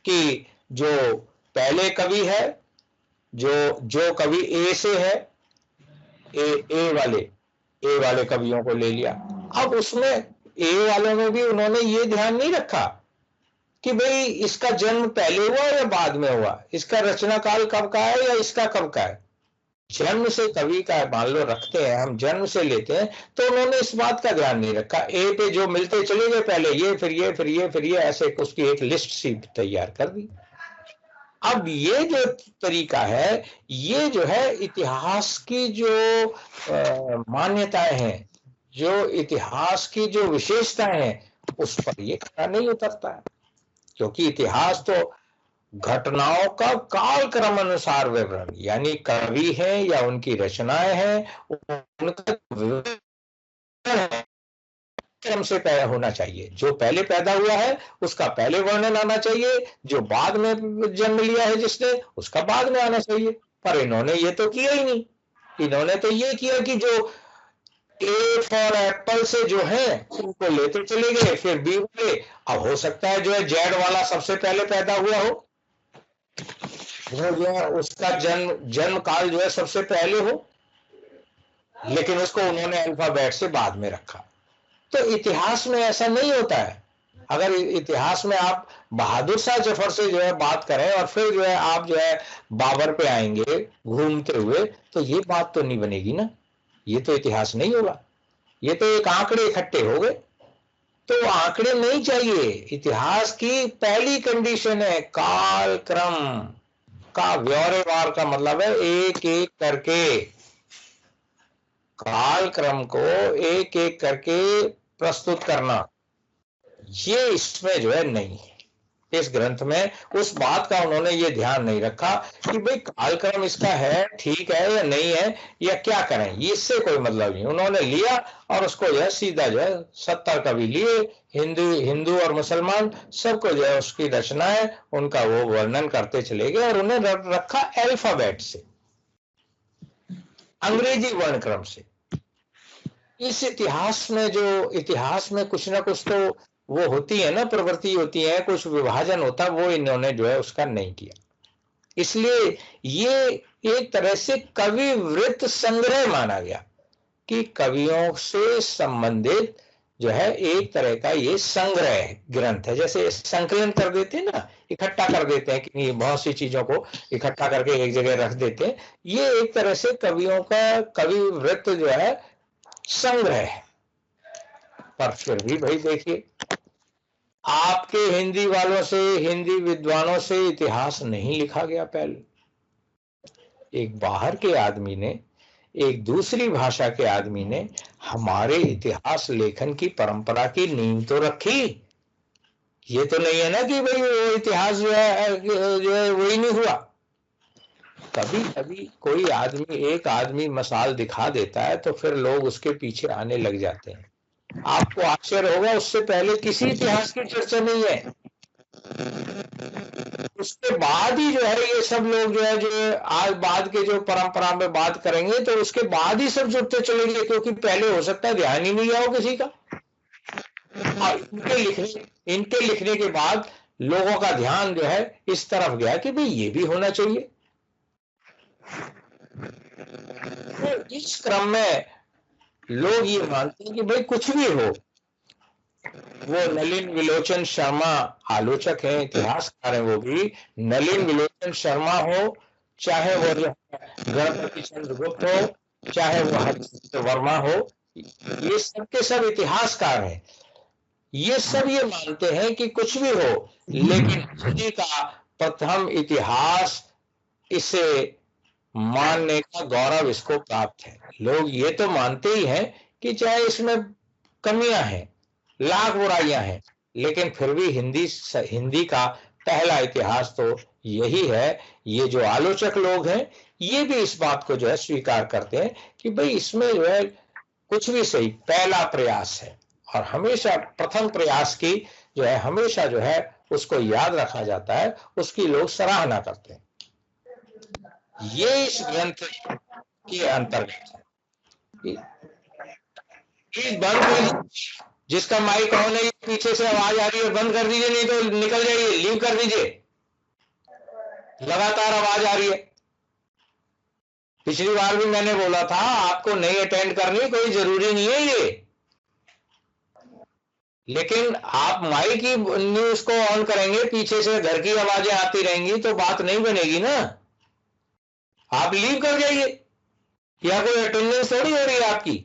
Speaker 1: कि जो पहले कवि है, जो कवि ए से है, ए वाले कवियों को ले लिया। अब उसमें ए वालों में भी उन्होंने ये ध्यान नहीं रखा कि भाई इसका जन्म पहले हुआ या बाद में हुआ, इसका रचना काल कब का है या इसका कब का है। जन्म से कवि का मान लो रखते हैं, हम जन्म से लेते हैं, तो उन्होंने इस बात का ध्यान नहीं रखा। ए पे जो मिलते चले गए, पहले ये फिर ये फिर ये फिर ये, ऐसे उसकी एक लिस्ट सी तैयार कर दी। अब ये जो तरीका है, ये जो है इतिहास की जो मान्यताएं हैं, जो इतिहास की जो विशेषताएं हैं, उस पर ये खरा नहीं उतरता है। क्योंकि इतिहास तो घटनाओं का काल क्रम अनुसार विवरण, यानी कवि हैं या उनकी रचनाएं हैं, उनका क्रम से पैदा होना चाहिए। जो पहले पैदा हुआ है उसका पहले वर्णन आना चाहिए, जो बाद में जन्म लिया है जिसने, उसका बाद में आना चाहिए। पर इन्होंने ये तो किया ही नहीं। इन्होंने तो ये किया कि जो ए फॉर एप्पल से जो है उनको लेते चले गए, फिर बी वाले, अब हो सकता है जो है जेड वाला सबसे पहले पैदा हुआ हो, वो जो है उसका जन्म काल जो है सबसे पहले हो, लेकिन उसको उन्होंने अल्फाबेट से बाद में रखा। तो इतिहास में ऐसा नहीं होता है। अगर इतिहास में आप बहादुर शाह जफर से जो है बात करें और फिर जो है आप जो है बाबर पे आएंगे घूमते हुए, तो ये बात तो नहीं बनेगी ना, ये तो इतिहास नहीं होगा, ये तो एक आंकड़े इकट्ठे हो गए। तो आंकड़े नहीं चाहिए। इतिहास की पहली कंडीशन है कालक्रम का ब्यौरेवार, का मतलब है एक एक करके, कालक्रम को एक एक करके प्रस्तुत करना, ये इसमें जो है नहीं है। इस ग्रंथ में उस बात का उन्होंने ये ध्यान नहीं रखा कि भाई कालक्रम इसका है ठीक है या नहीं है या क्या करें, इससे कोई मतलब नहीं। उन्होंने लिया और उसको जो है सीधा जो है 70 कवि लिए, हिंदू और मुसलमान सबको जो है उसकी रचनाएं उनका वो वर्णन करते चले गए और उन्हें रखा अल्फाबेट से, अंग्रेजी वर्णक्रम से। इस इतिहास में कुछ ना कुछ तो वो होती है ना, प्रवृत्ति होती है, कुछ विभाजन होता है, वो इन्होंने जो है उसका नहीं किया। इसलिए ये एक तरह से कवि वृत्त संग्रह माना गया कि कवियों से संबंधित जो है एक तरह का ये संग्रह ग्रंथ है। जैसे संकलन कर देते हैं ना, इकट्ठा कर देते हैं कि बहुत सी चीजों को इकट्ठा करके एक जगह रख देते हैं, ये एक तरह से कवियों का कवि वृत्त जो है संग्रह है। पर फिर भी भाई देखिए, आपके हिंदी वालों से, हिंदी विद्वानों से इतिहास नहीं लिखा गया। पहले एक बाहर के आदमी ने, एक दूसरी भाषा के आदमी ने हमारे इतिहास लेखन की परंपरा की नींव तो रखी। ये तो नहीं है ना कि भाई वो इतिहास जो है वही नहीं हुआ। कभी कभी कोई आदमी, एक आदमी मसाल दिखा देता है तो फिर लोग उसके पीछे आने लग जाते हैं। आपको आश्चर्य होगा, उससे पहले किसी इतिहास की चर्चा नहीं है। उसके बाद ही जो है ये सब लोग जो है, जो आज बाद के जो परंपरा में बात करेंगे तो उसके बाद ही सब जुड़ते चलेंगे, क्योंकि पहले हो सकता है ध्यान ही नहीं आओ किसी का। इनके लिखने के बाद लोगों का ध्यान जो है इस तरफ गया कि भाई ये भी होना चाहिए। तो इस क्रम में लोग ये मानते हैं कि भाई कुछ भी हो, वो नलिन विलोचन शर्मा आलोचक हैं, इतिहासकार हैं, वो भी नलिन विलोचन शर्मा हो, चाहे वो गणपति चंद्र गुप्त हो, चाहे वो हरिश्चंद्र वर्मा हो, ये सब के सब इतिहासकार हैं। ये सब ये मानते हैं कि कुछ भी हो, लेकिन हिंदी का प्रथम इतिहास, इसे मानने का गौरव इसको प्राप्त है। लोग ये तो मानते ही हैं कि चाहे इसमें कमियां हैं, लाख बुराइयां हैं, लेकिन फिर भी हिंदी का पहला इतिहास तो यही है। ये जो आलोचक लोग हैं ये भी इस बात को जो है स्वीकार करते हैं कि भाई इसमें जो है कुछ भी सही पहला प्रयास है, और हमेशा प्रथम प्रयास की जो है हमेशा जो है उसको याद रखा जाता है, उसकी लोग सराहना करते हैं। ये इस ग्रंथ के अंतर्गत बंद कीजिए, जिसका माइक ऑन है पीछे से आवाज आ रही है बंद कर दीजिए, नहीं तो निकल जाइए, लीव कर दीजिए, लगातार आवाज आ रही है। पिछली बार भी मैंने बोला था आपको नहीं अटेंड करनी, कोई जरूरी नहीं है ये, लेकिन आप माइक की न्यूज को ऑन करेंगे, पीछे से घर की आवाजें आती रहेंगी तो बात नहीं बनेगी ना। आप लीव कर जाइए, या कोई अटेंडेंस थोड़ी हो रही है आपकी।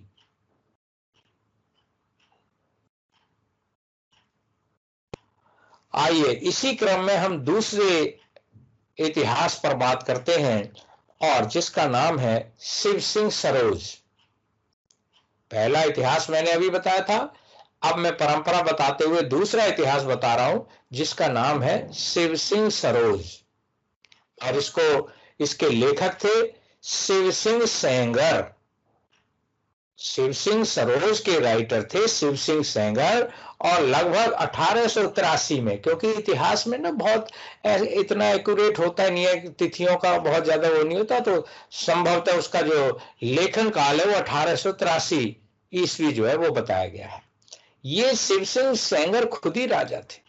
Speaker 1: आइए इसी क्रम में हम दूसरे इतिहास पर बात करते हैं, और जिसका नाम है शिव सिंह सरोज। पहला इतिहास मैंने अभी बताया था, अब मैं परंपरा बताते हुए दूसरा इतिहास बता रहा हूं जिसका नाम है शिव सिंह सरोज। और इसके लेखक थे शिव सिंह सेंगर। शिव सिंह सरोज के राइटर थे शिव सिंह सेंगर, और लगभग 1883 में, क्योंकि इतिहास में ना बहुत इतना एक्यूरेट होता नहीं है, तिथियों का बहुत ज्यादा वो नहीं होता, तो संभवतः उसका जो लेखन काल है वो 1883 ईस्वी जो है वो बताया गया है। ये शिव सिंह सेंगर खुद ही राजा थे।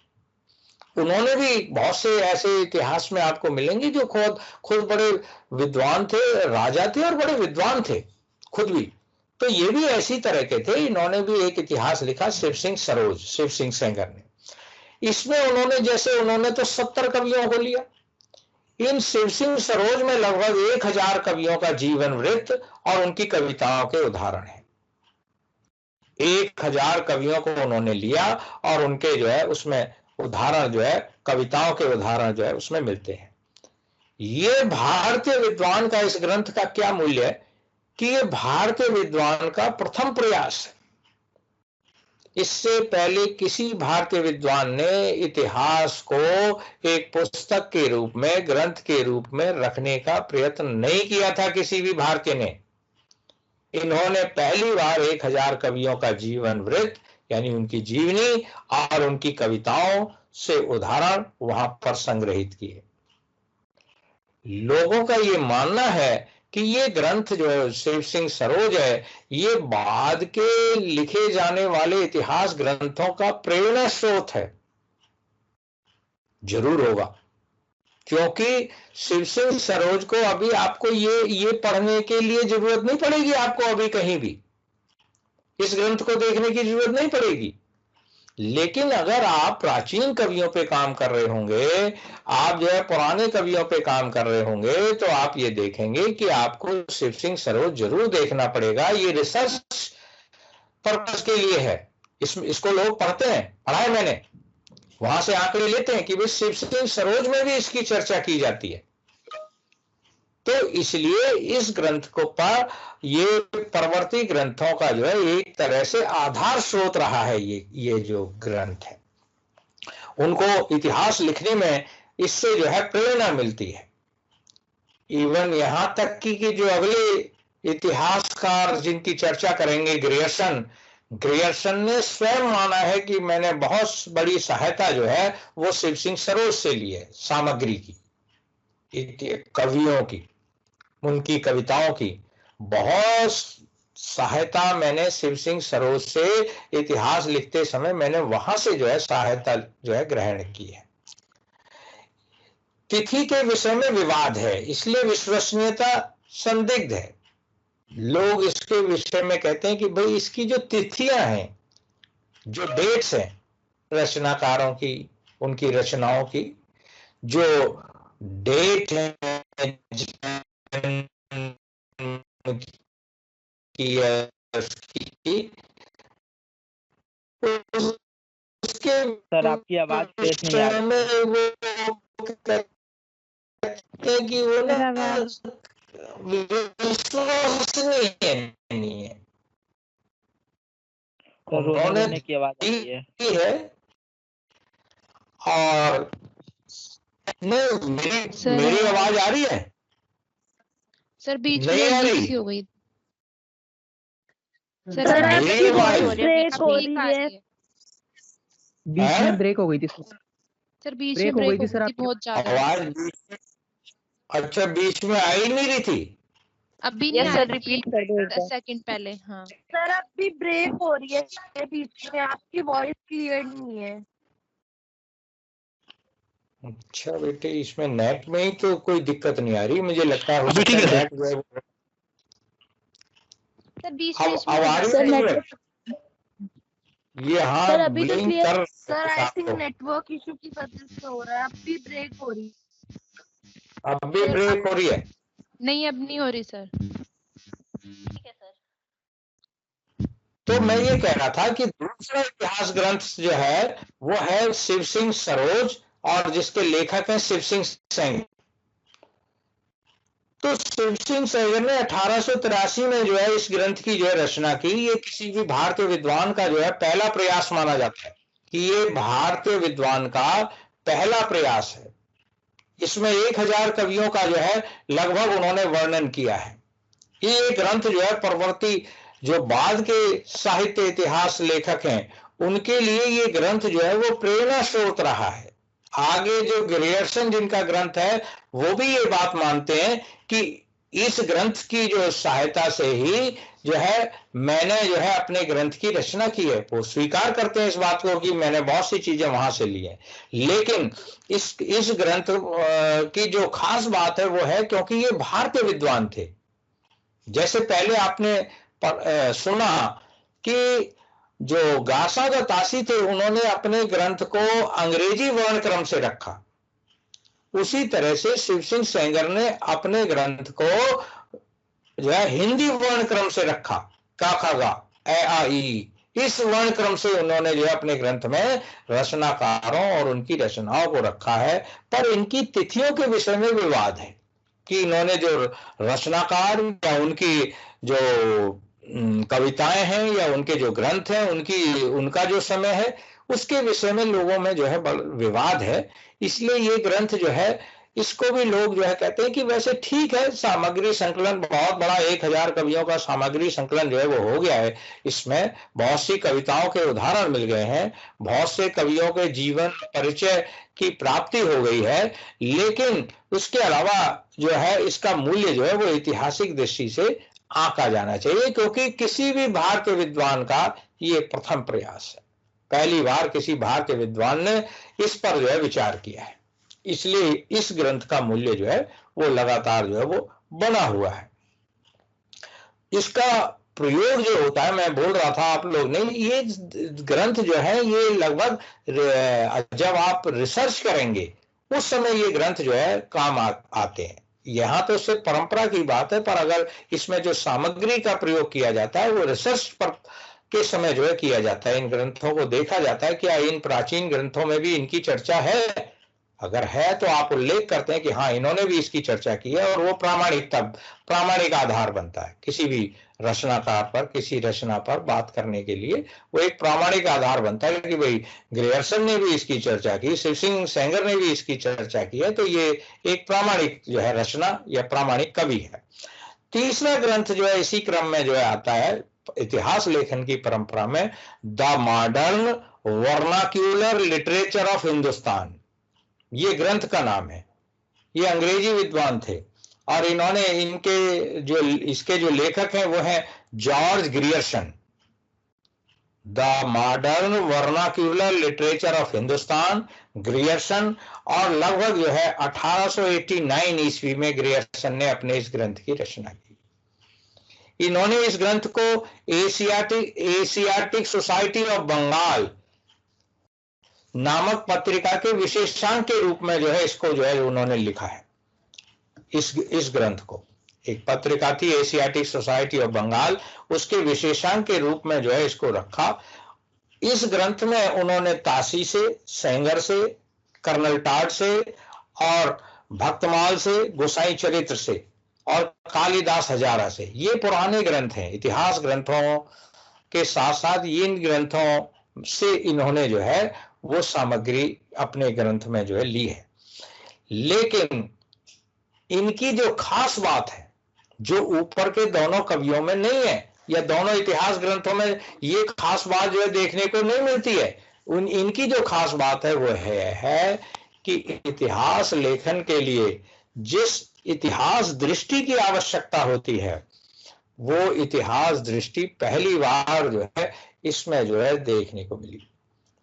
Speaker 1: उन्होंने भी बहुत से ऐसे इतिहास में आपको मिलेंगे जो खुद बड़े विद्वान थे, राजा थे और बड़े विद्वान थे खुद भी। तो ये भी ऐसी तरह के थे। इन्होंने भी एक इतिहास लिखा, शिव सिंह सरोज, शिव सिंह सेंगर ने। इसमें उन्होंने तो 70 कवियों को लिया। इन शिव सिंह सरोज में लगभग 1000 कवियों का जीवन वृत्त और उनकी कविताओं के उदाहरण है। 1000 कवियों को उन्होंने लिया और उनके जो है उसमें उदाहरण जो है, कविताओं के उदाहरण जो है उसमें मिलते हैं। ये भारतीय विद्वान का, इस ग्रंथ का क्या मूल्य है कि ये भारतीय विद्वान का प्रथम प्रयास है। इससे पहले किसी भारतीय विद्वान ने इतिहास को एक पुस्तक के रूप में, ग्रंथ के रूप में रखने का प्रयत्न नहीं किया था किसी भी भारतीय ने। इन्होंने पहली बार 1000 कवियों का जीवन वृत्त यानी उनकी जीवनी और उनकी कविताओं से उदाहरण वहां पर संग्रहित किए। लोगों का ये मानना है कि ये ग्रंथ जो है शिव सिंह सरोज है, ये बाद के लिखे जाने वाले इतिहास ग्रंथों का प्रेरणा स्रोत है। जरूर होगा, क्योंकि शिव सिंह सरोज को अभी आपको ये पढ़ने के लिए जरूरत नहीं पड़ेगी। आपको अभी कहीं भी इस ग्रंथ को देखने की जरूरत नहीं पड़ेगी। लेकिन अगर आप प्राचीन कवियों पे काम कर रहे होंगे, आप जो है पुराने कवियों पे काम कर रहे होंगे, तो आप ये देखेंगे कि आपको शिव सिंह सरोज जरूर देखना पड़ेगा। ये रिसर्च पर्पस के लिए है। इसको लोग पढ़ते हैं, पढ़ा है मैंने, वहां से आंकड़े लेते हैं कि भाई शिव सिंह सरोज में भी इसकी चर्चा की जाती है। तो इसलिए इस ग्रंथ को पर ये परवर्ती ग्रंथों का जो है एक तरह से आधार स्रोत रहा है। ये जो ग्रंथ है, उनको इतिहास लिखने में इससे जो है प्रेरणा मिलती है। इवन यहां तक कि जो अगले इतिहासकार जिनकी चर्चा करेंगे, ग्रियर्सन ने स्वयं माना है कि मैंने बहुत बड़ी सहायता जो है वो शिव सिंह सरोज से ली है, सामग्री की, कवियों की, उनकी कविताओं की बहुत सहायता मैंने शिव सिंह सरोज से इतिहास लिखते समय मैंने वहां से जो है सहायता जो है ग्रहण की है। तिथि के विषय में विवाद है, इसलिए विश्वसनीयता संदिग्ध है। लोग इसके विषय में कहते हैं कि भाई इसकी जो तिथियां हैं, जो डेट्स हैं रचनाकारों की, उनकी रचनाओं की जो डेट है उसके
Speaker 6: सर आपकी आवाज तेज नहीं आ रही
Speaker 1: कि वो नहीं है।
Speaker 6: रोने की आवाज आ रही
Speaker 1: है और मेरी आवाज आ रही है
Speaker 4: सर? बीच
Speaker 1: नहीं आ
Speaker 4: में
Speaker 1: रही
Speaker 4: हो गई
Speaker 3: सर आपकी वॉइस ब्रेक हो रही है।
Speaker 6: बीच में ब्रेक हो गई थी
Speaker 4: सर, बीच में ब्रेक हो गई थी बहुत ज्यादा
Speaker 1: आवाज। अच्छा, बीच में आई नहीं रही थी?
Speaker 4: अभी नहीं आ रही, 10 सेकंड पहले। हाँ
Speaker 3: सर अभी ब्रेक हो रही है बीच में, आपकी वॉइस क्लियर नहीं है।
Speaker 1: अच्छा बेटे, इसमें नेट में ही तो कोई दिक्कत नहीं आ रही, मुझे लगता है अभी ठीक है
Speaker 4: सर। बीच में
Speaker 1: आवाज ये हाँ
Speaker 3: सर अभी तो
Speaker 1: ब्लिंक
Speaker 3: क्लियर
Speaker 1: कर।
Speaker 3: Sir. I think network issue की वजह से हो रहा है, अब भी ब्रेक हो रही है।
Speaker 1: अब भी ब्रेक हो रही है?
Speaker 4: नहीं, अब नहीं हो रही सर।
Speaker 5: ठीक है सर।
Speaker 1: तो मैं ये कह रहा था कि दूसरा इतिहास ग्रंथ जो है वो है शिव सिंह सरोज और जिसके लेखक हैं शिव सिंह सेंगर। तो शिव सिंह सेंगर ने 1883 में जो है इस ग्रंथ की जो है रचना की। ये किसी भी भारतीय विद्वान का जो है पहला प्रयास माना जाता है कि ये भारतीय विद्वान का पहला प्रयास है। इसमें 1000 कवियों का जो है लगभग उन्होंने वर्णन किया है। ये ग्रंथ जो है परवर्ती जो बाद के साहित्य इतिहास लेखक हैं उनके लिए ये ग्रंथ जो है वो प्रेरणा स्रोत रहा है। आगे जो ग्रियर्सन जिनका ग्रंथ है वो भी ये बात मानते हैं कि इस ग्रंथ की जो सहायता से ही जो है मैंने जो है अपने ग्रंथ की रचना की है, वो स्वीकार करते हैं इस बात को कि मैंने बहुत सी चीजें वहां से ली है। लेकिन इस ग्रंथ की जो खास बात है वो है क्योंकि ये भारतीय विद्वान थे। जैसे पहले आपने सुना कि जो गार्साद तासी थे उन्होंने अपने ग्रंथ को अंग्रेजी वर्ण क्रम से रखा, उसी तरह से शिव सिंह सेंगर ने अपने ग्रंथ को जो है हिंदी वर्ण क्रम से रखा, का खा गा ए आ ई, इस वर्ण क्रम से उन्होंने जो है अपने ग्रंथ में रचनाकारों और उनकी रचनाओं को रखा है। पर इनकी तिथियों के विषय में विवाद है कि इन्होंने जो रचनाकार या उनकी जो कविताएं हैं या उनके जो ग्रंथ हैं उनका जो समय है उसके विषय में लोगों में जो है विवाद है। इसलिए ये ग्रंथ जो है इसको भी लोग जो है कहते हैं कि वैसे ठीक है, सामग्री संकलन बहुत बड़ा 1000 कवियों का सामग्री संकलन जो है वो हो गया है। इसमें बहुत सी कविताओं के उदाहरण मिल गए हैं, बहुत से कवियों के जीवन परिचय की प्राप्ति हो गई है। लेकिन उसके अलावा जो है इसका मूल्य जो है वो ऐतिहासिक दृष्टि से आंका जाना चाहिए, क्योंकि किसी भी भारतीय विद्वान का ये प्रथम प्रयास है। पहली बार किसी भारतीय विद्वान ने इस पर जो है विचार किया है, इसलिए इस ग्रंथ का मूल्य जो है वो लगातार जो है वो बना हुआ है। इसका प्रयोग जो होता है, मैं बोल रहा था आप लोग ने, ये ग्रंथ जो है ये लगभग जब आप रिसर्च करेंगे उस समय ये ग्रंथ जो है काम आते हैं। यहाँ तो सिर्फ परंपरा की बात है, पर अगर इसमें जो सामग्री का प्रयोग किया जाता है वो रिसर्च पर के समय जो है किया जाता है। इन ग्रंथों को देखा जाता है क्या इन प्राचीन ग्रंथों में भी इनकी चर्चा है, अगर है तो आप उल्लेख करते हैं कि हाँ इन्होंने भी इसकी चर्चा की है, और वो प्रामाणिक आधार बनता है किसी भी रचनाकार पर, किसी रचना पर बात करने के लिए वो एक प्रामाणिक आधार बनता है कि भाई ग्रेयर्सन ने भी इसकी चर्चा की, शिव सिंह सेंगर ने भी इसकी चर्चा की है, तो ये एक प्रामाणिक जो है रचना या प्रामाणिक कवि है। तीसरा ग्रंथ जो है इसी क्रम में जो है आता है इतिहास लेखन की परंपरा में, the modern vernacular literature of Hindustan, ये ग्रंथ का नाम है। ये अंग्रेजी विद्वान थे और इन्होंने इसके जो लेखक हैं वो हैं George Grierson. The modern vernacular literature of Hindustan, Grierson, और लगभग जो है 1889 ईस्वी में ग्रियर्सन ने अपने इस ग्रंथ की रचना की। इन्होंने इस ग्रंथ को एशियाटिक सोसाइटी ऑफ बंगाल नामक पत्रिका के विशेषांक के रूप में जो है इसको जो है उन्होंने लिखा है। इस ग्रंथ को एक पत्रिका थी एशियाटिक सोसाइटी ऑफ बंगाल, उसके विशेषांक के रूप में जो है इसको रखा। इस ग्रंथ में उन्होंने तासी से, सेंगर से, कर्नल टाड से और भक्तमाल से, गोसाई चरित्र से और कालिदास हजारा से, ये पुराने ग्रंथ हैं। इतिहास ग्रंथों के साथ साथ इन ग्रंथों से इन्होंने जो है वो सामग्री अपने ग्रंथ में जो है ली है। लेकिन इनकी जो खास बात है जो ऊपर के दोनों कवियों में नहीं है या दोनों इतिहास ग्रंथों में, ये खास बात जो है देखने को नहीं मिलती है। इनकी जो खास बात है वो है कि इतिहास लेखन के लिए जिस इतिहास दृष्टि की आवश्यकता होती है वो इतिहास दृष्टि पहली बार जो है इसमें जो है देखने को मिली।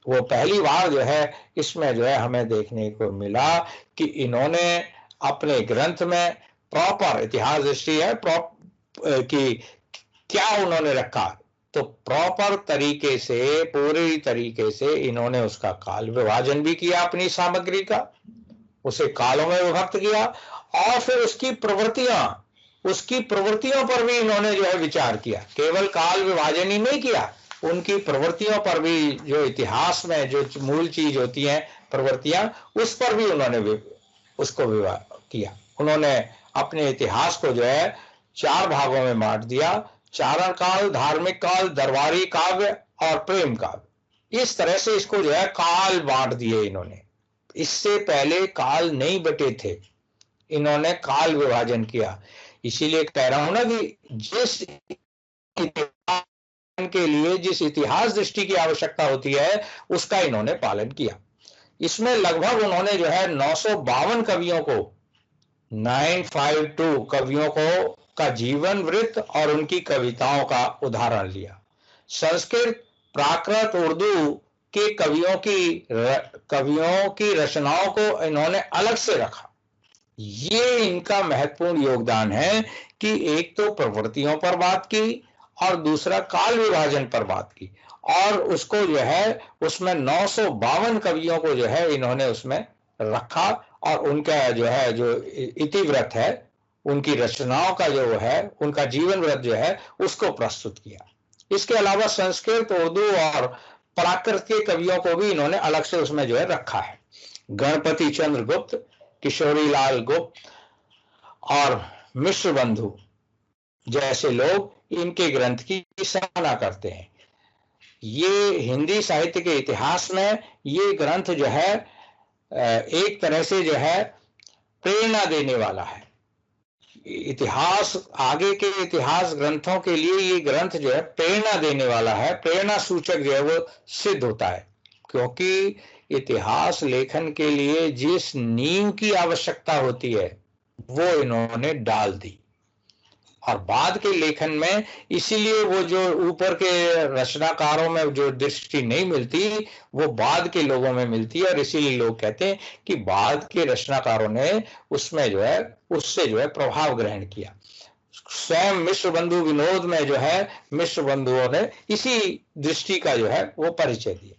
Speaker 1: वो पहली बार जो है इसमें जो है हमें देखने को मिला कि इन्होंने अपने ग्रंथ में प्रॉपर इतिहास दृष्टि है कि क्या उन्होंने रखा, तो प्रॉपर तरीके से, पूरी तरीके से इन्होंने उसका काल विभाजन भी किया, अपनी सामग्री का उसे कालों में विभक्त किया, और फिर उसकी प्रवृत्तियों पर भी इन्होंने जो है विचार किया। केवल काल विभाजन ही नहीं किया, उनकी प्रवृत्तियों पर भी, जो इतिहास में जो मूल चीज होती है प्रवृत्तियां, उस पर भी उन्होंने उसको विवाद किया। उन्होंने अपने इतिहास को जो है 4 भागों में बांट दिया, चारण काल, धार्मिक काल, दरबारी काव्य और प्रेम काव्य। इस तरह से इसको जो है काल बांट दिए इन्होंने। इससे पहले काल नहीं बटे थे, इन्होंने काल विभाजन किया। इसीलिए कह रहा हूं ना कि जिस के लिए जिस इतिहास दृष्टि की आवश्यकता होती है उसका इन्होंने पालन किया। इसमें लगभग उन्होंने जो है 952 कवियों को 952 कवियों को का जीवन वृत्त और उनकी कविताओं का उदाहरण लिया। संस्कृत, प्राकृत, उर्दू के कवियों की रचनाओं को इन्होंने अलग से रखा। ये इनका महत्वपूर्ण योगदान है कि एक तो प्रवृत्तियों पर बात की और दूसरा काल विभाजन पर बात की, और उसको जो है उसमें 952 कवियों को जो है इन्होंने उसमें रखा, और उनका जो है जो इतिवृत्त है, उनकी रचनाओं का जो है, उनका जीवन व्रत जो है उसको प्रस्तुत किया। इसके अलावा संस्कृत, उर्दू और प्राकृत के कवियों को भी इन्होंने अलग से उसमें जो है रखा है। गणपति चंद्र गुप्त, किशोरी लाल गुप्त और मिश्र बंधु जैसे लोग इनके ग्रंथ की सराहना करते हैं। ये हिंदी साहित्य के इतिहास में ये ग्रंथ जो है एक तरह से जो है प्रेरणा देने वाला है। इतिहास, आगे के इतिहास ग्रंथों के लिए ये ग्रंथ जो है प्रेरणा देने वाला है, प्रेरणा सूचक जो है वो सिद्ध होता है, क्योंकि इतिहास लेखन के लिए जिस नींव की आवश्यकता होती है वो इन्होंने डाल दी, और बाद के लेखन में इसीलिए वो जो ऊपर के रचनाकारों में जो दृष्टि नहीं मिलती वो बाद के लोगों में मिलती है, और इसीलिए लोग कहते हैं कि बाद के रचनाकारों ने उसमें जो है उससे जो है प्रभाव ग्रहण किया। स्वयं मिश्र बंधु विनोद में जो है मिश्र बंधुओं ने इसी दृष्टि का जो है वो परिचय दिया।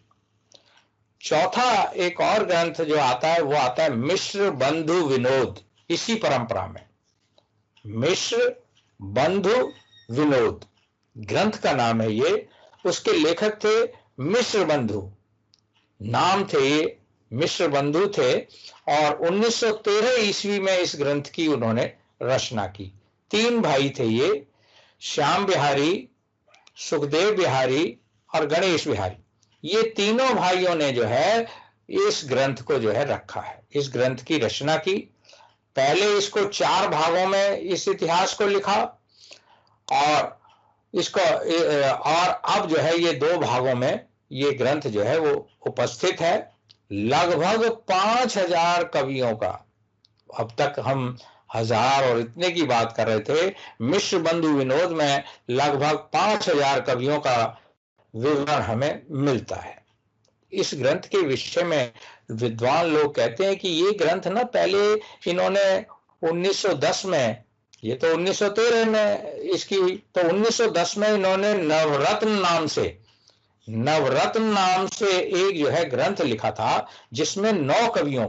Speaker 1: चौथा एक और ग्रंथ जो आता है वो आता है मिश्र बंधु विनोद, इसी परंपरा में मिश्र बंधु विनोद ग्रंथ का नाम है ये। उसके लेखक थे मिश्र बंधु, नाम थे ये मिश्र बंधु थे, और 1913 ईस्वी में इस ग्रंथ की उन्होंने रचना की। 3 भाई थे ये, श्याम बिहारी, सुखदेव बिहारी और गणेश बिहारी। ये तीनों भाइयों ने जो है इस ग्रंथ को जो है रखा है, इस ग्रंथ की रचना की। पहले इसको 4 भागों में इस इतिहास को लिखा, और इसको और अब जो है ये 2 भागों में ये ग्रंथ जो है वो उपस्थित है। लगभग 5000 कवियों का, अब तक हम 1000 और इतने की बात कर रहे थे, मिश्र बंधु विनोद में लगभग 5000 कवियों का विवरण हमें मिलता है। इस ग्रंथ के विषय में विद्वान लोग कहते हैं कि ये ग्रंथ ना पहले इन्होंने 1910 में, ये तो 1913 में इसकी हुई, तो 1910 में इन्होंने नवरत्न नाम से एक जो है ग्रंथ लिखा था, जिसमें 9 कवियों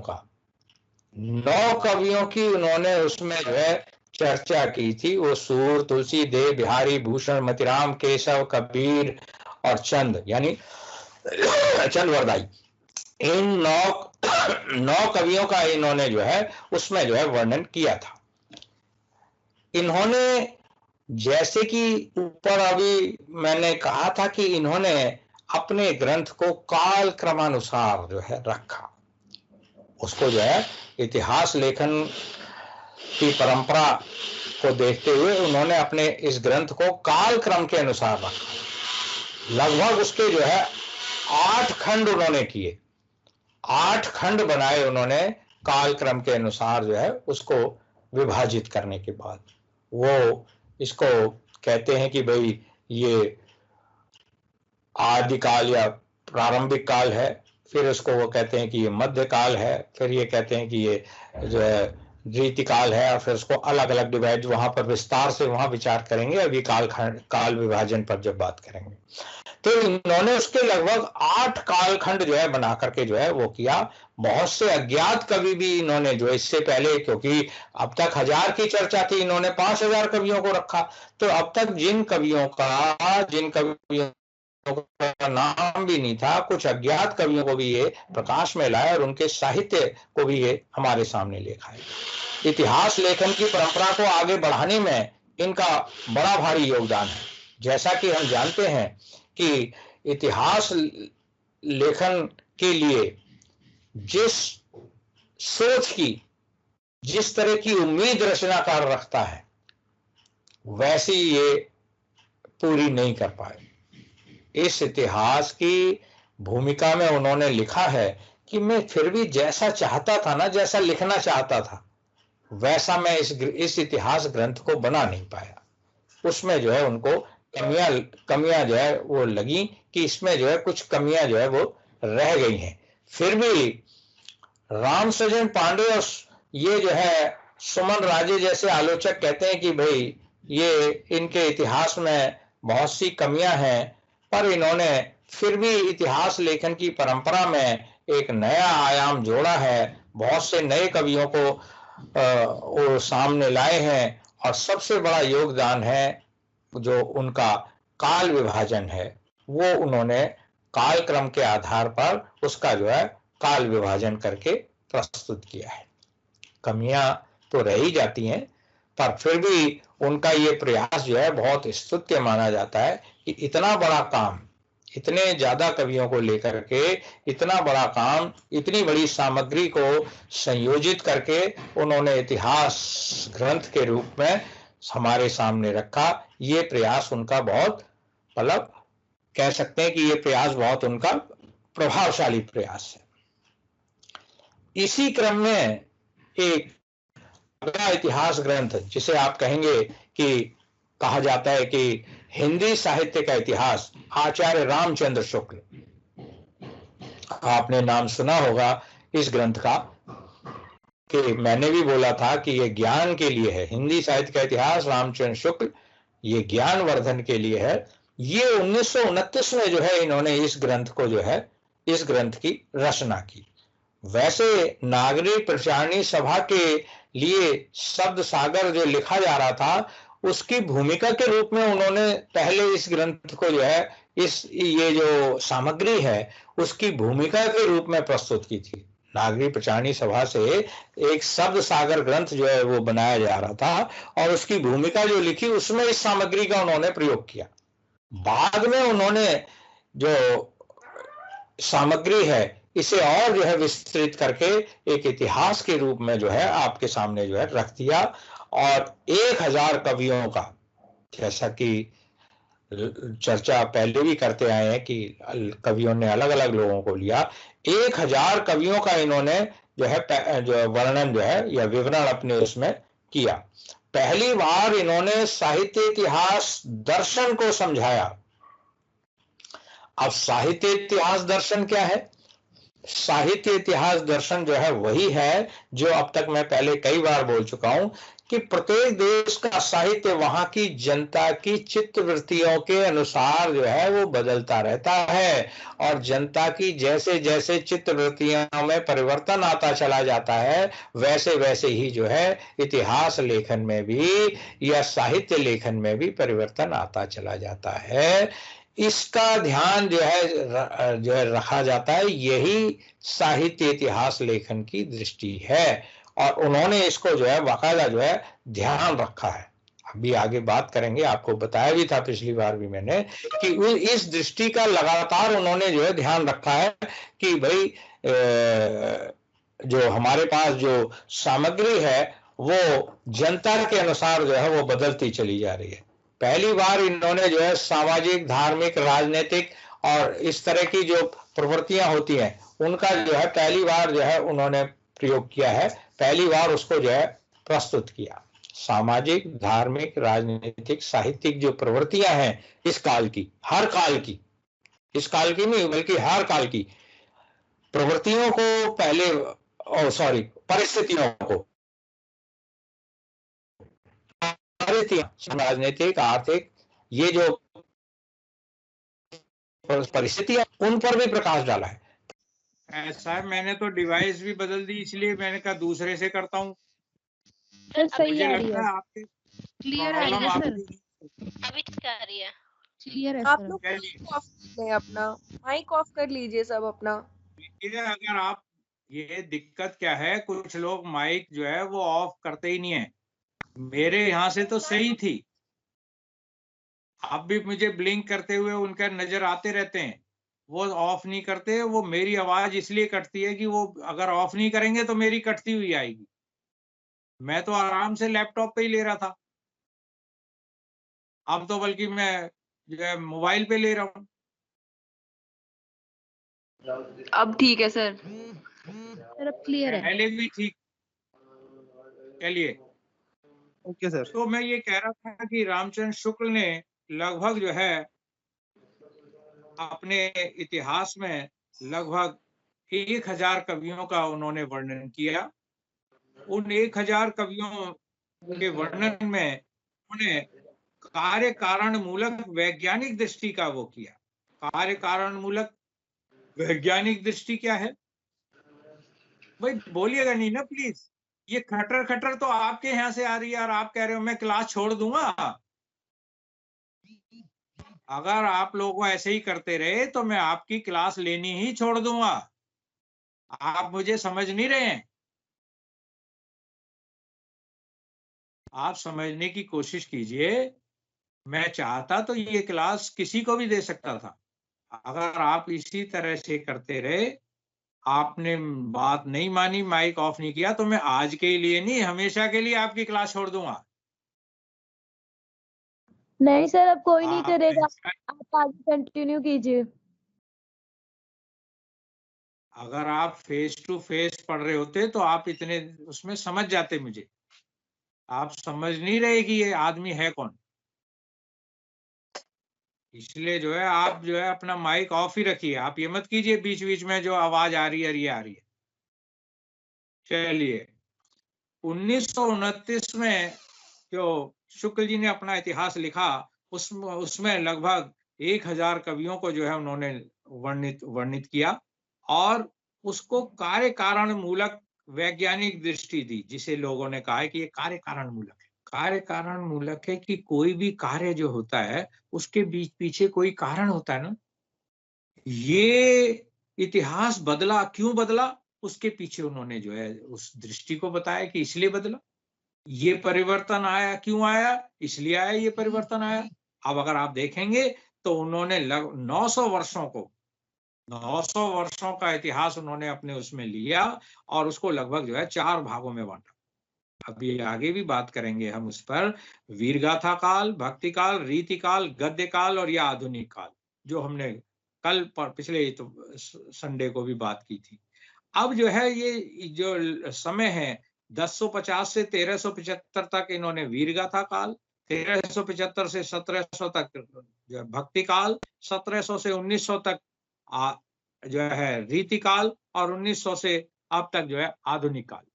Speaker 1: की उन्होंने उसमें जो है चर्चा की थी। वो सूर, तुलसी देव, बिहारी, भूषण, मतिराम, केशव, कबीर और चंद, यानी चंद वरदाई, इन 9 कवियों का इन्होंने जो है उसमें जो है वर्णन किया था। इन्होंने, जैसे कि ऊपर अभी मैंने कहा था कि इन्होंने अपने ग्रंथ को काल क्रमानुसार जो है रखा, उसको जो है इतिहास लेखन की परंपरा को देखते हुए उन्होंने अपने इस ग्रंथ को काल क्रम के अनुसार रखा। लगभग उसके जो है 8 खंड उन्होंने किए, 8 खंड बनाए उन्होंने काल क्रम के अनुसार जो है उसको विभाजित करने के बाद। वो इसको कहते हैं कि भाई ये आदिकाल या प्रारंभिक काल है, फिर उसको वो कहते हैं कि ये मध्य काल है, फिर ये कहते हैं कि ये जो है रीतिकाल है, और फिर उसको अलग अलग डिवाइड, वहां पर विस्तार से वहां विचार करेंगे अभी काल विभाजन पर जब बात करेंगे। तो इन्होंने उसके लगभग 8 कालखंड जो है बना करके जो है वो किया। बहुत से अज्ञात कवि भी इन्होंने जो इससे पहले, क्योंकि अब तक 1000 की चर्चा थी, इन्होंने 5000 कवियों को रखा। तो अब तक जिन कवियों का नाम भी नहीं था, कुछ अज्ञात कवियों को भी ये प्रकाश में लाया और उनके साहित्य को भी ये हमारे सामने लेखा है। इतिहास लेखन की परंपरा को आगे बढ़ाने में इनका बड़ा भारी योगदान है। जैसा कि हम जानते हैं कि इतिहास लेखन के लिए जिस सोच की, जिस तरह की उम्मीद रचनाकार रखता है, वैसी ये पूरी नहीं कर पाए। इस इतिहास की भूमिका में उन्होंने लिखा है कि मैं फिर भी जैसा चाहता था ना, जैसा लिखना चाहता था, वैसा मैं इस इतिहास ग्रंथ को बना नहीं पाया। उसमें जो है उनको कमियां जो है वो लगी कि इसमें जो है कुछ कमियां जो है वो रह गई हैं। फिर भी राम सजन पांडे और ये जो है सुमन राजे जैसे आलोचक कहते हैं कि भाई ये इनके इतिहास में बहुत सी कमियां हैं, पर इन्होंने फिर भी इतिहास लेखन की परंपरा में एक नया आयाम जोड़ा है, बहुत से नए कवियों को वो सामने लाए हैं, और सबसे बड़ा योगदान है जो उनका काल विभाजन है, वो उन्होंने कालक्रम के आधार पर उसका जो है काल विभाजन करके प्रस्तुत किया है। कमियां तो रह ही जाती हैं, पर फिर भी उनका ये प्रयास जो है बहुत स्तुत्य माना जाता है कि इतना बड़ा काम, इतने ज्यादा कवियों को लेकर के इतना बड़ा काम, इतनी बड़ी सामग्री को संयोजित करके उन्होंने इतिहास ग्रंथ के रूप में हमारे सामने रखा। ये प्रयास उनका बहुत, मतलब कह सकते हैं कि ये प्रयास बहुत उनका प्रभावशाली प्रयास है। इसी क्रम में एक अगला इतिहास ग्रंथ जिसे आप कहेंगे कि कहा जाता है कि हिंदी साहित्य का इतिहास, आचार्य रामचंद्र शुक्ल, आपने नाम सुना होगा इस ग्रंथ का, कि मैंने भी बोला था कि ये ज्ञान के लिए है। हिंदी साहित्य का इतिहास रामचंद्र शुक्ल ये ज्ञान वर्धन के लिए है। ये 1929 में जो है इन्होंने इस ग्रंथ को जो है, इस ग्रंथ की रचना की। वैसे नागरिक प्रचारणी सभा के लिए शब्द सागर जो लिखा जा रहा था, उसकी भूमिका के रूप में उन्होंने पहले इस ग्रंथ को जो है, ये जो सामग्री है उसकी भूमिका के रूप में प्रस्तुत की थी। नागरिक प्रचारणी सभा से एक शब्द सागर ग्रंथ जो है वो बनाया जा रहा था, और उसकी भूमिका जो लिखी उसमें इस सामग्री का उन्होंने प्रयोग किया। बाद में उन्होंने जो सामग्री है इसे और जो है विस्तृत करके एक इतिहास के रूप में जो है आपके सामने जो है रख दिया, और 1000 कवियों का, जैसा कि चर्चा पहले भी करते आए हैं कि कवियों ने अलग अलग लोगों को लिया, 1000 कवियों का इन्होंने जो है जो वर्णन जो है या विवरण अपने उसमें किया। पहली बार इन्होंने साहित्य इतिहास दर्शन को समझाया। अब साहित्य इतिहास दर्शन क्या है? साहित्य इतिहास दर्शन जो है वही है जो अब तक मैं पहले कई बार बोल चुका हूं कि प्रत्येक देश का साहित्य वहां की जनता की चित्तवृत्तियों के अनुसार जो है वो बदलता रहता है, और जनता की जैसे जैसे चित्तवृत्तियों में परिवर्तन आता चला जाता है, वैसे वैसे ही जो है इतिहास लेखन में भी या साहित्य लेखन में भी परिवर्तन आता चला जाता है। इसका ध्यान जो है रखा जाता है। यही साहित्य इतिहास लेखन की दृष्टि है, और उन्होंने इसको जो है बाकायदा जो है ध्यान रखा है। अभी आगे बात करेंगे, आपको बताया भी था पिछली बार भी मैंने कि इस दृष्टि का लगातार उन्होंने जो है ध्यान रखा है कि भाई जो हमारे पास जो सामग्री है वो जनता के अनुसार जो है वो बदलती चली जा रही है। पहली बार इन्होंने जो है सामाजिक, धार्मिक, राजनीतिक और इस तरह की जो प्रवृत्तियां होती हैं उनका जो है पहली बार जो है उन्होंने प्रयोग किया है, पहली बार उसको जो है प्रस्तुत किया। सामाजिक, धार्मिक, राजनीतिक, साहित्यिक जो प्रवृत्तियां हैं इस काल की, हर काल की, इस काल की नहीं बल्कि हर काल की प्रवृत्तियों को पहले, परिस्थितियों को, राजनीतिक, आर्थिक, ये जो परिस्थितियां उन पर भी प्रकाश डाला है।
Speaker 7: ऐसा है, मैंने तो डिवाइस भी बदल दी, इसलिए मैंने कहा दूसरे से करता हूँ।
Speaker 3: सही आ रही है,
Speaker 7: आपके
Speaker 4: क्लियर आ रही है सर,
Speaker 5: अभी ठीक आ रही है,
Speaker 4: क्लियर है
Speaker 8: आप
Speaker 4: सर।
Speaker 8: लोग ऑफ कर लें, अपना माइक ऑफ कर लीजिए सब अपना।
Speaker 7: अगर आप, ये दिक्कत क्या है, कुछ लोग माइक जो है वो ऑफ करते ही नहीं है। मेरे यहाँ से तो सही थी, आप भी मुझे ब्लिंक करते हुए उनका नजर आते रहते हैं, वो ऑफ नहीं करते। वो मेरी आवाज इसलिए कटती है कि वो अगर ऑफ नहीं करेंगे तो मेरी कटती हुई आएगी। मैं तो आराम से लैपटॉप पे ही ले रहा था, अब तो बल्कि मैं जो है मोबाइल पे ले रहा हूँ।
Speaker 8: अब ठीक है सर,
Speaker 3: अब क्लियर है।
Speaker 7: पहले भी ठीक, चलिए,
Speaker 2: ओके सर।
Speaker 7: तो मैं ये कह रहा था कि रामचंद्र शुक्ल ने लगभग जो है अपने इतिहास में लगभग 1000 कवियों का उन्होंने वर्णन किया। उन 1000 कवियों के वर्णन में उन्होंने कार्य कारण मूलक वैज्ञानिक दृष्टि का वो किया। कार्य कारण मूलक वैज्ञानिक दृष्टि क्या है? भाई बोलिएगा नहीं ना प्लीज। ये खटर खटर तो आपके यहाँ से आ रही है और आप कह रहे हो मैं क्लास छोड़ दूंगा। अगर आप लोग ऐसे ही करते रहे तो मैं आपकी क्लास लेनी ही छोड़ दूंगा। आप मुझे समझ नहीं रहे हैं। आप समझने की कोशिश कीजिए। मैं चाहता तो ये क्लास किसी को भी दे सकता था। अगर आप इसी तरह से करते रहे, आपने बात नहीं मानी, माइक ऑफ नहीं किया, तो मैं आज के लिए नहीं हमेशा के लिए आपकी क्लास छोड़ दूंगा।
Speaker 3: नहीं सर, अब कोई नहीं
Speaker 7: आपने
Speaker 3: करेगा, आप आगे कंटिन्यू कीजिए।
Speaker 7: अगर आप फेस टू फेस पढ़ रहे होते तो आप इतने उसमें समझ जाते मुझे। आप समझ नहीं रहे कि ये आदमी है कौन। इसलिए जो है आप जो है अपना माइक ऑफ ही रखिए। आप ये मत कीजिए बीच बीच में जो आवाज आ रही है ये आ रही है। चलिए, 1929 में जो शुक्ल जी ने अपना इतिहास लिखा, उसमें लगभग 1000 कवियों को जो है उन्होंने वर्णित किया और उसको कार्य कारण मूलक वैज्ञानिक दृष्टि दी, जिसे लोगों ने कहा है कि ये कार्य कारण मूलक है। कार्य कारण मूलक है कि कोई भी कार्य जो होता है उसके बीच पीछे कोई कारण होता है ना। ये इतिहास बदला, क्यों बदला, उसके पीछे उन्होंने जो है उस दृष्टि को बताया कि इसलिए बदला। ये परिवर्तन आया, क्यों आया, इसलिए आया ये परिवर्तन आया। अब अगर आप देखेंगे तो उन्होंने 900 वर्षों को 900 वर्षों का इतिहास उन्होंने अपने उसमें लिया और उसको लगभग जो है 4 भागों में बांटा। अभी आगे भी बात करेंगे हम उस पर। वीरगाथा काल, भक्ति काल, रीति काल, गद्य काल और या आधुनिक काल, जो हमने कल पिछले तो संडे को भी बात की थी। अब जो है ये जो समय है 1050 से 1375 तक इन्होंने वीरगाथा काल, 1375 से 1700 तक जो है भक्ति काल, 1700 से 1900 तक जो है रीति काल और 1900 से अब तक जो है आधुनिक काल।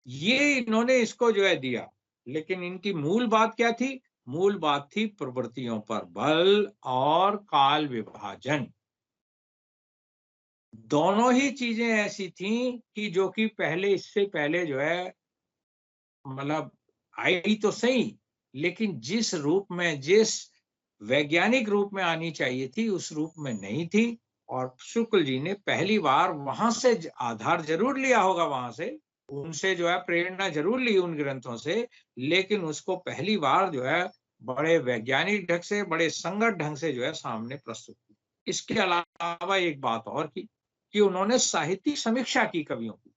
Speaker 7: ये इन्होंने इसको जो है दिया। लेकिन इनकी मूल बात क्या थी? मूल बात थी प्रवृत्तियों पर बल और काल विभाजन। दोनों ही चीजें ऐसी थी कि जो कि पहले, इससे पहले जो है मतलब आई तो सही, लेकिन जिस रूप में, जिस वैज्ञानिक रूप में आनी चाहिए थी उस रूप में नहीं थी। और शुक्ल जी ने पहली बार वहां से आधार जरूर लिया होगा, वहां से उनसे जो है प्रेरणा जरूर ली उन ग्रंथों से, लेकिन उसको पहली बार जो है बड़े वैज्ञानिक ढंग से, बड़े संगत ढंग से जो है सामने प्रस्तुत की। इसके अलावा एक बात और की कि उन्होंने साहित्यिक समीक्षा की कवियों की।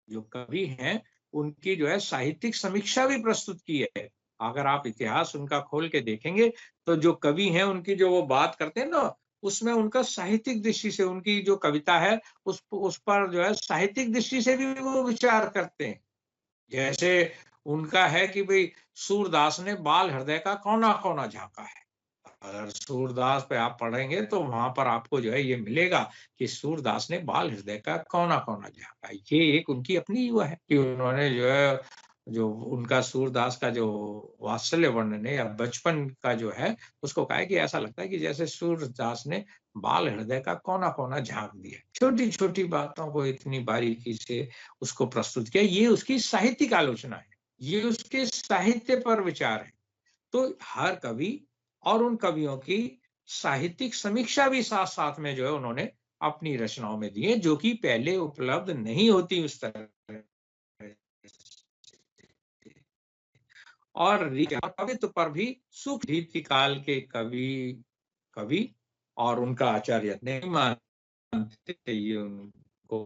Speaker 7: जो कवि हैं उनकी जो है साहित्यिक समीक्षा भी प्रस्तुत की है। अगर आप इतिहास उनका खोल के देखेंगे तो जो कवि हैं उनकी जो वो बात करते हैं ना, उसमें उनका साहित्यिक दृष्टि से, उनकी जो कविता है उस पर जो है साहित्यिक दृष्टि से भी वो विचार करते हैं। जैसे उनका है कि भाई सूरदास ने बाल हृदय का कोना कोना झांका है। अगर सूरदास पे आप पढ़ेंगे तो वहां पर आपको जो है ये मिलेगा कि सूरदास ने बाल हृदय का कोना कोना झांका। ये एक उनकी अपनी युवा है कि उन्होंने जो है, जो उनका सूरदास का जो वात्सल्य वर्णन है या बचपन का जो है, उसको कहा है कि ऐसा लगता है कि जैसे सूरदास ने बाल हृदय का कोना कोना झांक दिया। छोटी छोटी बातों को इतनी बारीकी से उसको प्रस्तुत किया। ये उसकी साहित्यिक आलोचना है, ये उसके साहित्य पर विचार है। तो हर कवि और उन कवियों की साहित्यिक समीक्षा भी साथ साथ में जो है उन्होंने अपनी रचनाओं में दी है, जो कि पहले उपलब्ध नहीं होती उस तरह। और कवित्व पर भी सुख रीति काल के कवि और उनका आचार्य नहीं मानते ये उनको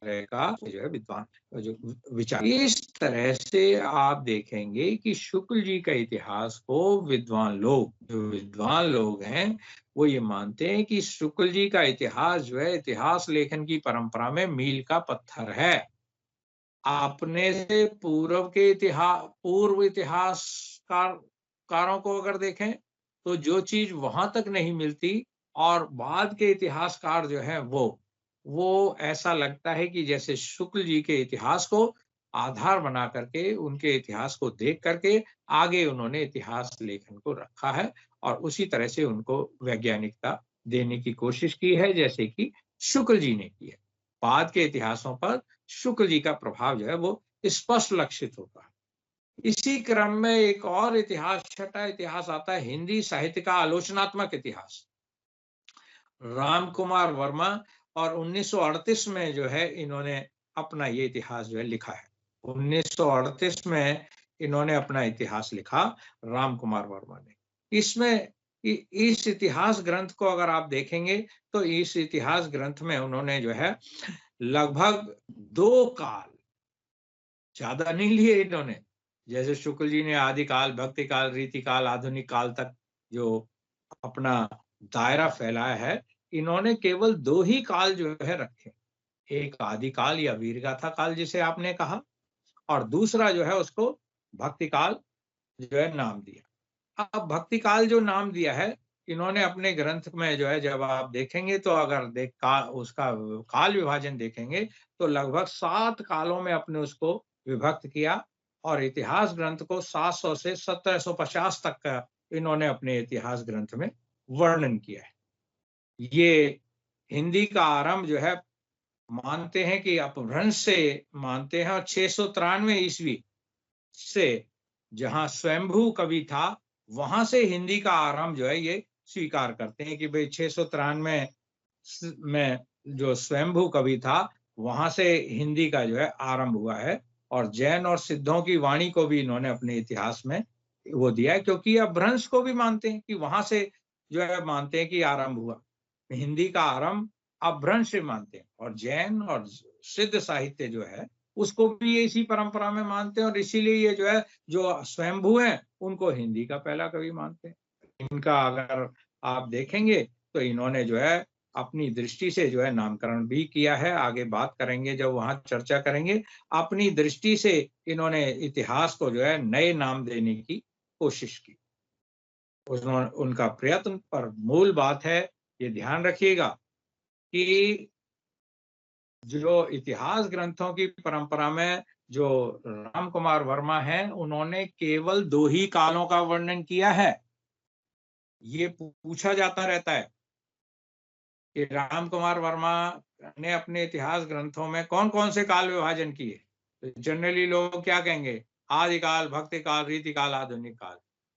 Speaker 7: तरह का जो है विद्वान जो विचार, इस तरह से आप देखेंगे कि शुक्ल जी का इतिहास को विद्वान लोग हैं वो ये मानते हैं कि शुक्ल जी का इतिहास जो है इतिहास लेखन की परंपरा में मील का पत्थर है। अपने से पूर्व इतिहासकारों को अगर देखें तो जो चीज वहां तक नहीं मिलती और बाद के इतिहासकार जो है वो ऐसा लगता है कि जैसे शुक्ल जी के इतिहास को आधार बना करके उनके इतिहास को देख करके आगे उन्होंने इतिहास लेखन को रखा है और उसी तरह से उनको वैज्ञानिकता देने की कोशिश की है जैसे कि शुक्ल जी ने की है। बाद के इतिहासों पर शुक्ल जी का प्रभाव जो है वो स्पष्ट लक्षित होता है। इसी क्रम में एक और इतिहास, छठा इतिहास आता है हिंदी साहित्य का आलोचनात्मक इतिहास। राम कुमार वर्मा और 1938 में जो है इन्होंने अपना ये इतिहास जो है लिखा है। 1938 में इन्होंने अपना इतिहास लिखा राम कुमार वर्मा ने। इसमें इस इतिहास ग्रंथ को अगर आप देखेंगे तो इस इतिहास ग्रंथ में उन्होंने जो है लगभग 2 काल, ज्यादा नहीं लिए इन्होंने, जैसे शुक्ल जी ने आदि काल, भक्ति काल, रीति काल, आधुनिक काल तक जो अपना दायरा फैलाया है, इन्होंने केवल 2 ही काल जो है रखे। एक आदि काल या वीरगाथा काल जिसे आपने कहा और दूसरा जो है उसको भक्ति काल जो है नाम दिया। अब भक्ति काल जो नाम दिया है इन्होंने अपने ग्रंथ में जो है जब आप देखेंगे तो अगर उसका काल विभाजन देखेंगे तो लगभग 7 कालों में अपने उसको विभक्त किया और इतिहास ग्रंथ को 700 से 1750 तक का इन्होंने अपने इतिहास ग्रंथ में वर्णन किया है। ये हिंदी का आरंभ जो है मानते हैं कि अपभ्रंश से मानते हैं और 693 ईस्वी से जहां स्वयंभू कवि था वहां से हिंदी का आरंभ जो है ये स्वीकार करते हैं कि भाई 693 में जो स्वयंभू कवि था वहां से हिंदी का जो है आरंभ हुआ है। और जैन और सिद्धों की वाणी को भी इन्होंने अपने इतिहास में वो दिया है क्योंकि अपभ्रंश को भी मानते हैं कि वहां से जो है मानते हैं कि आरंभ हुआ। हिंदी का आरंभ अपभ्रंश से मानते हैं और जैन और सिद्ध साहित्य जो है उसको भी इसी परंपरा में मानते हैं और इसीलिए ये जो है जो स्वयंभू हैं उनको हिंदी का पहला कवि मानते हैं। इनका अगर आप देखेंगे तो इन्होंने जो है अपनी दृष्टि से जो है नामकरण भी किया है, आगे बात करेंगे जब वहां चर्चा करेंगे। अपनी दृष्टि से इन्होंने इतिहास को जो है नए नाम देने की कोशिश की। उनका प्रयत्न पर मूल बात है ये ध्यान रखिएगा कि जो इतिहास ग्रंथों की परंपरा में जो राम कुमार वर्मा हैं उन्होंने केवल 2 ही कालों का वर्णन किया है। ये पूछा जाता रहता है कि राम कुमार वर्मा ने अपने इतिहास ग्रंथों में कौन कौन से काल विभाजन किए, तो जनरली लोग क्या कहेंगे आदि काल, भक्ति काल, रीति काल, आधुनिक काल।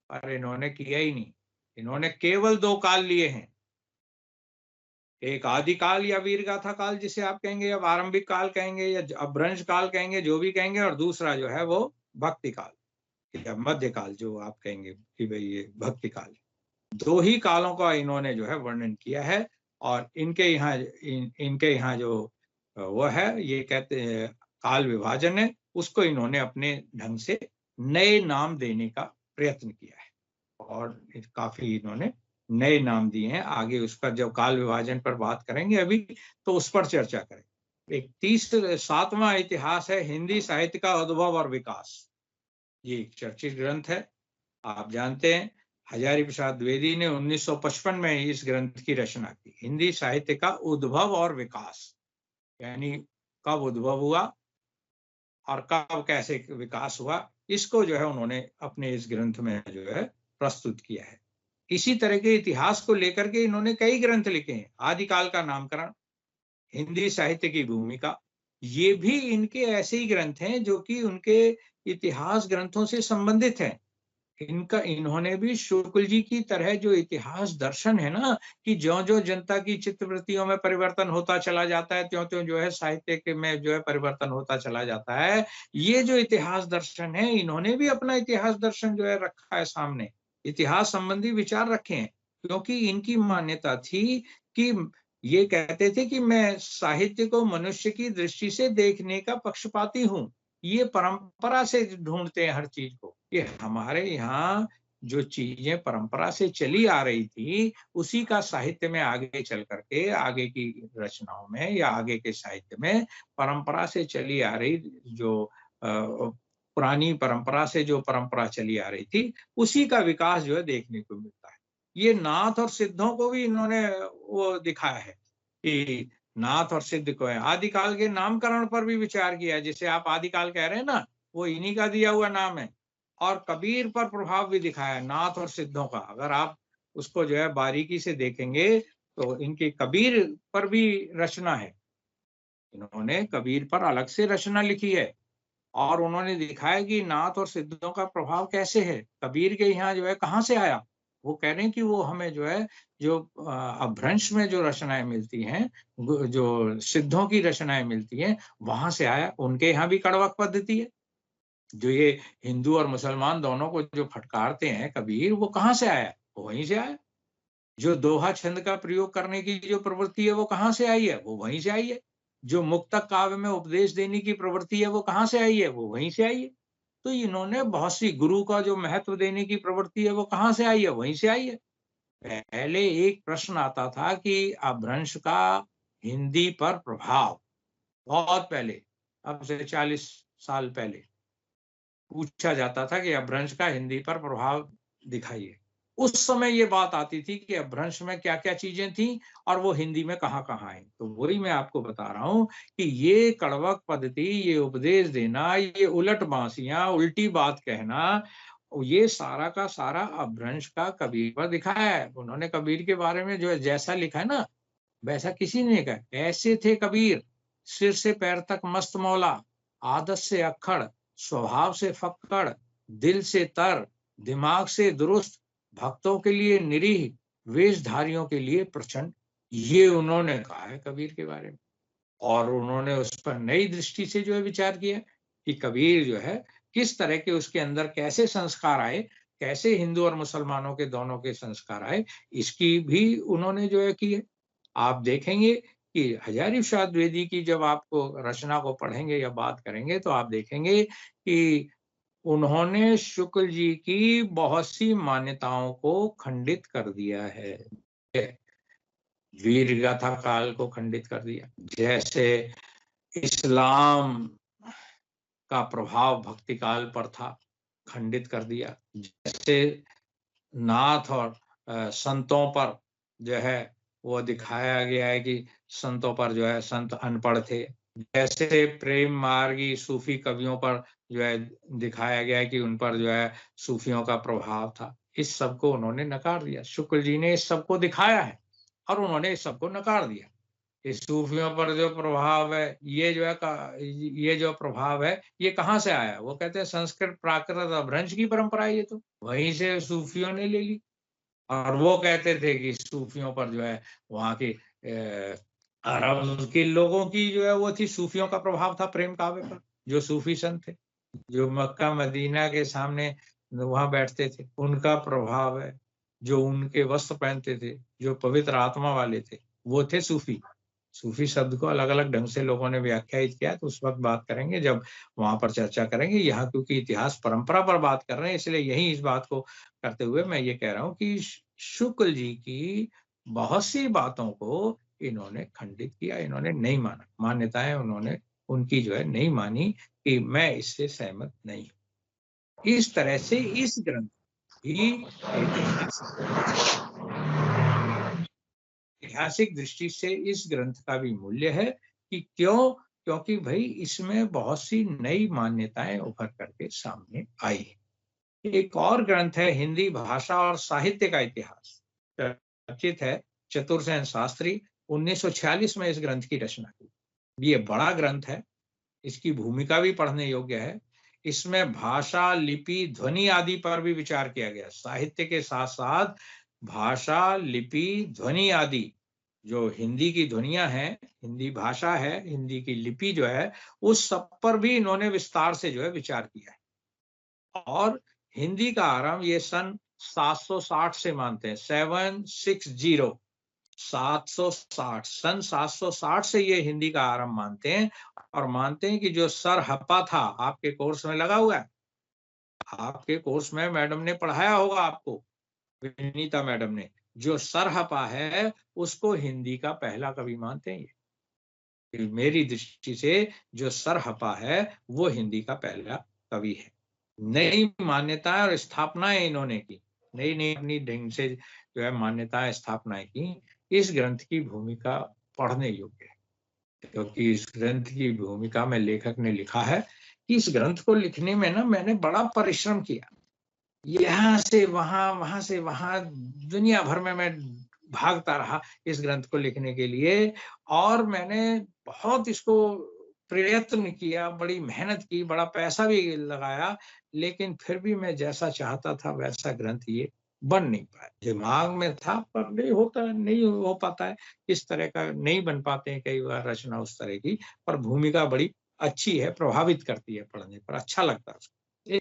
Speaker 7: पर इन्होंने किया ही नहीं, इन्होंने केवल 2 काल लिए हैं। एक आदि काल या वीरगाथा काल जिसे आप कहेंगे या आरंभिक काल कहेंगे या अपभ्रंश काल कहेंगे, जो भी कहेंगे, और दूसरा जो है वो भक्ति काल या मध्य काल जो आप कहेंगे कि भाई ये भक्ति काल। 2 ही कालों का इन्होंने जो है वर्णन किया है और इनके यहाँ जो वो है ये कहते हैं काल विभाजन है, उसको इन्होंने अपने ढंग से नए नाम देने का प्रयत्न किया है और काफी इन्होंने नए नाम दिए हैं। आगे उस पर जब काल विभाजन पर बात करेंगे अभी तो उस पर चर्चा करेंगे। एक 7वां इतिहास है हिंदी साहित्य का उद्भव और विकास। ये एक चर्चित ग्रंथ है। आप जानते हैं हजारी प्रसाद द्विवेदी ने 1955 में इस ग्रंथ की रचना की। हिंदी साहित्य का उद्भव और विकास यानी कब उद्भव हुआ और कब कैसे विकास हुआ, इसको जो है उन्होंने अपने इस ग्रंथ में जो है प्रस्तुत किया है। इसी तरह के इतिहास को लेकर के इन्होंने कई ग्रंथ लिखे हैं। आदिकाल का नामकरण, हिंदी साहित्य की भूमिका, ये भी इनके ऐसे ही ग्रंथ हैं जो कि उनके इतिहास ग्रंथों से संबंधित हैं। इन्होंने भी शुक्ल जी की तरह जो इतिहास दर्शन है ना कि ज्यों-ज्यों जनता की चित्तवृत्तियों में परिवर्तन होता चला जाता है त्यों-त्यों जो है साहित्य के में जो है परिवर्तन होता चला जाता है। ये जो इतिहास दर्शन है इन्होंने भी अपना इतिहास दर्शन जो है रखा है सामने, इतिहास संबंधी विचार रखे हैं क्योंकि इनकी मान्यता थी कि ये कहते थे कि मैं साहित्य को मनुष्य की दृष्टि से देखने का पक्षपाती हूँ। ये परंपरा से ढूंढते हैं हर चीज को। ये हमारे यहाँ जो चीजें परंपरा से चली आ रही थी, उसी का साहित्य में आगे चल करके आगे की रचनाओं में या आगे के साहित्य में परंपरा से चली आ रही जो पुरानी परंपरा से जो परंपरा चली आ रही थी, उसी का विकास जो है देखने को मिलता है। ये नाथ और सिद्धों को भी इन्होंने वो दिखाया है कि नाथ और सिद्ध को है। आदिकाल के नामकरण पर भी विचार किया है। जैसे आप आदिकाल कह रहे हैं ना, वो इन्हीं का दिया हुआ नाम है। और कबीर पर प्रभाव भी दिखाया है नाथ और सिद्धों का। अगर आप उसको जो है बारीकी से देखेंगे तो इनके कबीर पर भी रचना है। इन्होंने कबीर पर अलग से रचना लिखी है और उन्होंने दिखाया कि नाथ और सिद्धों का प्रभाव कैसे है, कबीर के यहाँ जो है कहाँ से आया। वो कह रहे हैं कि वो हमें जो है जो अपभ्रंश में जो रचनाएं मिलती हैं, जो सिद्धों की रचनाएं मिलती हैं, वहां से आया। उनके यहाँ भी कड़वक पद्धति है। जो ये हिंदू और मुसलमान दोनों को जो फटकारते हैं कबीर, वो कहाँ से आया? वो वहीं से आया। जो दोहा छंद का प्रयोग करने की जो प्रवृत्ति है वो कहाँ से आई है? वो वहीं से आई है। जो मुक्तक काव्य में उपदेश देने की प्रवृत्ति है वो कहाँ से आई है? वो वहीं से आई है। तो इन्होंने बहुत सी गुरु का जो महत्व देने की प्रवृत्ति है वो कहाँ से आई है? वहीं से आई है। पहले एक प्रश्न आता था कि अपभ्रंश का हिंदी पर प्रभाव, बहुत पहले, अब से 40 साल पहले पूछा जाता था कि अपभ्रंश का हिंदी पर प्रभाव दिखाइए। उस समय ये बात आती थी कि अपभ्रंश में क्या क्या चीजें थी और वो हिंदी में कहाँ कहाँ आई। तो वही मैं आपको बता रहा हूँ कि ये कड़वक पद्धति, ये उपदेश देना, ये उलट बांसियां, उल्टी बात कहना, ये सारा का सारा अपभ्रंश का कबीर पर दिखाया है। उन्होंने कबीर के बारे में जो है जैसा लिखा है ना, वैसा किसी ने कहा। ऐसे थे कबीर, सिर से पैर तक मस्त मौला, आदत से अक्खड़, स्वभाव से फक्कड़, दिल से तर, दिमाग से दुरुस्त, भक्तों के लिए निरीह, वेशधारियों के लिए प्रचंड। ये उन्होंने कहा है कबीर के बारे में। और उन्होंने उस पर नई दृष्टि से जो है विचार किया कि कबीर जो है किस तरह के, उसके अंदर कैसे संस्कार आए, कैसे हिंदू और मुसलमानों के दोनों के संस्कार आए, इसकी भी उन्होंने जो है की है। आप देखेंगे कि हजारी प्रसाद द्विवेदी की जब आपको रचना को पढ़ेंगे या बात करेंगे तो आप देखेंगे कि उन्होंने शुक्ल जी की बहुत सी मान्यताओं को खंडित कर दिया है। वीर गाथा काल को खंडित कर दिया, जैसे इस्लाम का प्रभाव भक्ति काल पर था, खंडित कर दिया। जैसे नाथ और संतों पर जो है वो दिखाया गया है कि संतों पर जो है संत अनपढ़ थे। जैसे प्रेम मार्गी सूफी कवियों पर जो है दिखाया गया है कि उन पर जो है सूफियों का प्रभाव था। इस सब को उन्होंने नकार दिया। शुक्ल जी ने इस सब को दिखाया है और उन्होंने इस सब को नकार दिया। इस सूफियों पर जो प्रभाव है, ये जो प्रभाव है, ये कहाँ से आया? वो कहते हैं संस्कृत प्राकृत अपभ्रंश की परंपरा है। ये तो वहीं से सूफियों ने ले ली। और वो कहते थे कि सूफियों पर जो है वहां के अरब के लोगों की जो है वो थी, सूफियों का प्रभाव था प्रेम काव्य पर। जो सूफी संत थे, जो मक्का मदीना के सामने वहां बैठते थे, उनका प्रभाव है। जो उनके वस्त्र पहनते थे, जो पवित्र आत्मा वाले थे, वो थे सूफी। सूफी शब्द को अलग अलग ढंग से लोगों ने व्याख्यायित किया, तो उस वक्त बात करेंगे जब वहां पर चर्चा करेंगे। यहाँ क्योंकि इतिहास परंपरा पर बात कर रहे हैं, इसलिए यही इस बात को करते हुए मैं ये कह रहा हूँ कि शुक्ल जी की बहुत सी बातों को इन्होंने खंडित किया, इन्होंने नहीं माना। मान्यताएं उन्होंने उनकी जो है नहीं मानी कि मैं इससे सहमत नहीं। इस तरह से इस ग्रंथ भी ऐतिहासिक दृष्टि से इस ग्रंथ का भी मूल्य है कि क्यों? क्योंकि भाई इसमें बहुत सी नई मान्यताएं उभर करके सामने आई। एक और ग्रंथ है हिंदी भाषा और साहित्य का इतिहास, चर्चित है चतुरसेन शास्त्री, 1946 में इस ग्रंथ की रचना की। ये बड़ा ग्रंथ है, इसकी भूमिका भी पढ़ने योग्य है। इसमें भाषा, लिपि, ध्वनि आदि पर भी विचार किया गया। साहित्य के साथ साथ भाषा, लिपि, ध्वनि आदि, जो हिंदी की ध्वनियां हैं, हिंदी भाषा है, हिंदी की लिपि जो है, उस सब पर भी इन्होंने विस्तार से जो है विचार किया है। और हिंदी का आरंभ ये सन 760 से मानते हैं, 760 760 सन 760 से ये हिंदी का आरंभ मानते हैं, और मानते हैं कि जो सर हप्पा था, आपके कोर्स में लगा हुआ है, आपके कोर्स में मैडम ने पढ़ाया होगा आपको, विनीता मैडम ने, जो सर हप्पा है उसको हिंदी का पहला कवि मानते हैं ये। मेरी दृष्टि से जो सर हप्पा है वो हिंदी का पहला कवि है। नई मान्यताएं और स्थापनाएं इन्होंने की, नई नई अपनी ढंग से जो है मान्यताएं स्थापनाएं की। इस ग्रंथ की भूमिका पढ़ने योग्य है, क्योंकि इस ग्रंथ की भूमिका में लेखक ने लिखा है कि इस ग्रंथ को लिखने में ना मैंने बड़ा परिश्रम किया, यहाँ से वहां से वहां दुनिया भर में मैं भागता रहा इस ग्रंथ को लिखने के लिए, और मैंने बहुत इसको प्रयत्न किया, बड़ी मेहनत की, बड़ा पैसा भी लगाया, लेकिन फिर भी मैं जैसा चाहता था वैसा ग्रंथ ये बन नहीं पाया। दिमाग में था पर नहीं हो पाता है, इस तरह का नहीं बन पाते हैं कई बार रचना उस तरह की, पर भूमिका बड़ी अच्छी है, प्रभावित करती है, पढ़ने पर अच्छा लगता है।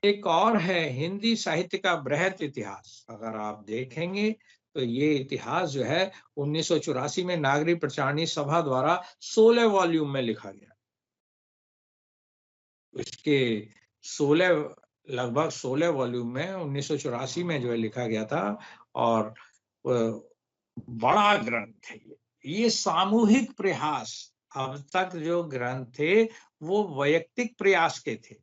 Speaker 7: एक और है हिंदी साहित्य का बृहत इतिहास। अगर आप देखेंगे तो ये इतिहास जो है 1984 में नागरिक प्रचारणी सभा द्वारा 16 वॉल्यूम में लिखा गया। इसके 16 लगभग 16 वॉल्यूम में 1984 में जो है लिखा गया था, और बड़ा ग्रंथ है ये सामूहिक प्रयास। अब तक जो ग्रंथ थे वो वैयक्तिक प्रयास के थे,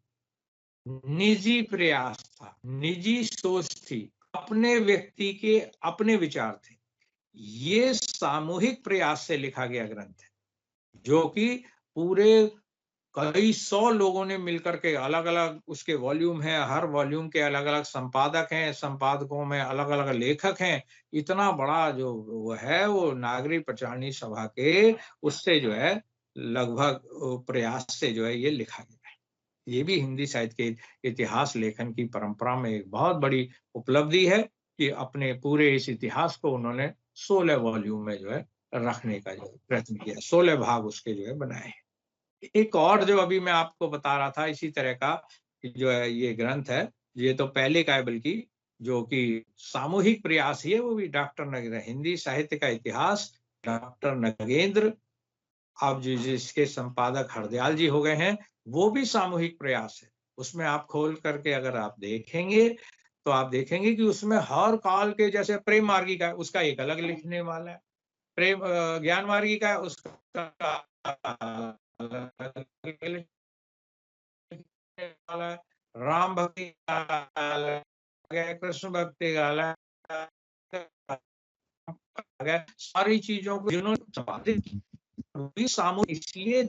Speaker 7: निजी प्रयास था, निजी सोच थी, अपने व्यक्ति के अपने विचार थे। ये सामूहिक प्रयास से लिखा गया ग्रंथ है, जो कि पूरे कई 100 लोगों ने मिलकर के, अलग अलग उसके वॉल्यूम है, हर वॉल्यूम के अलग अलग संपादक हैं, संपादकों में अलग अलग लेखक हैं। इतना बड़ा जो वो है वो नागरिक प्रचारणी सभा के उससे जो है लगभग प्रयास से जो है ये लिखा गया है। ये भी हिंदी साहित्य के इतिहास लेखन की परंपरा में एक बहुत बड़ी उपलब्धि है कि अपने पूरे इस इतिहास को उन्होंने 16 वॉल्यूम में जो है रखने का जो प्रयत्न किया, 16 भाग उसके जो है बनाए हैं। एक और जो अभी मैं आपको बता रहा था इसी तरह का जो है ये ग्रंथ है, ये तो पहले का है, बल्कि जो कि सामूहिक प्रयास ही है, वो भी डॉक्टर नगेंद्र, हिंदी साहित्य का इतिहास, डॉक्टर नगेंद्र। अब जिसके संपादक हरदयाल जी हो गए हैं, वो भी सामूहिक प्रयास है। उसमें आप खोल करके अगर आप देखेंगे तो आप देखेंगे कि उसमें हर काल के, जैसे प्रेम मार्गी का उसका एक अलग लिखने वाला है, प्रेम ज्ञान मार्गी का उसका राम भक्ति का, कृष्ण भक्ति का, सारी चीजों को जिन्होंने संपादित सामूहिक, इसलिए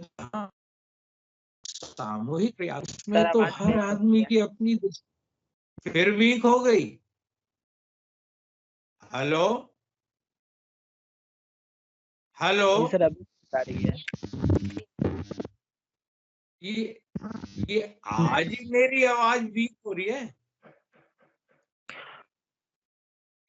Speaker 7: सामूहिक प्रयास में तो हर आदमी की अपनी फिर वीक हो गई। हेलो हेलो
Speaker 6: सर अभी आ रही है।
Speaker 7: ये आज ही मेरी आवाज वीक हो रही है।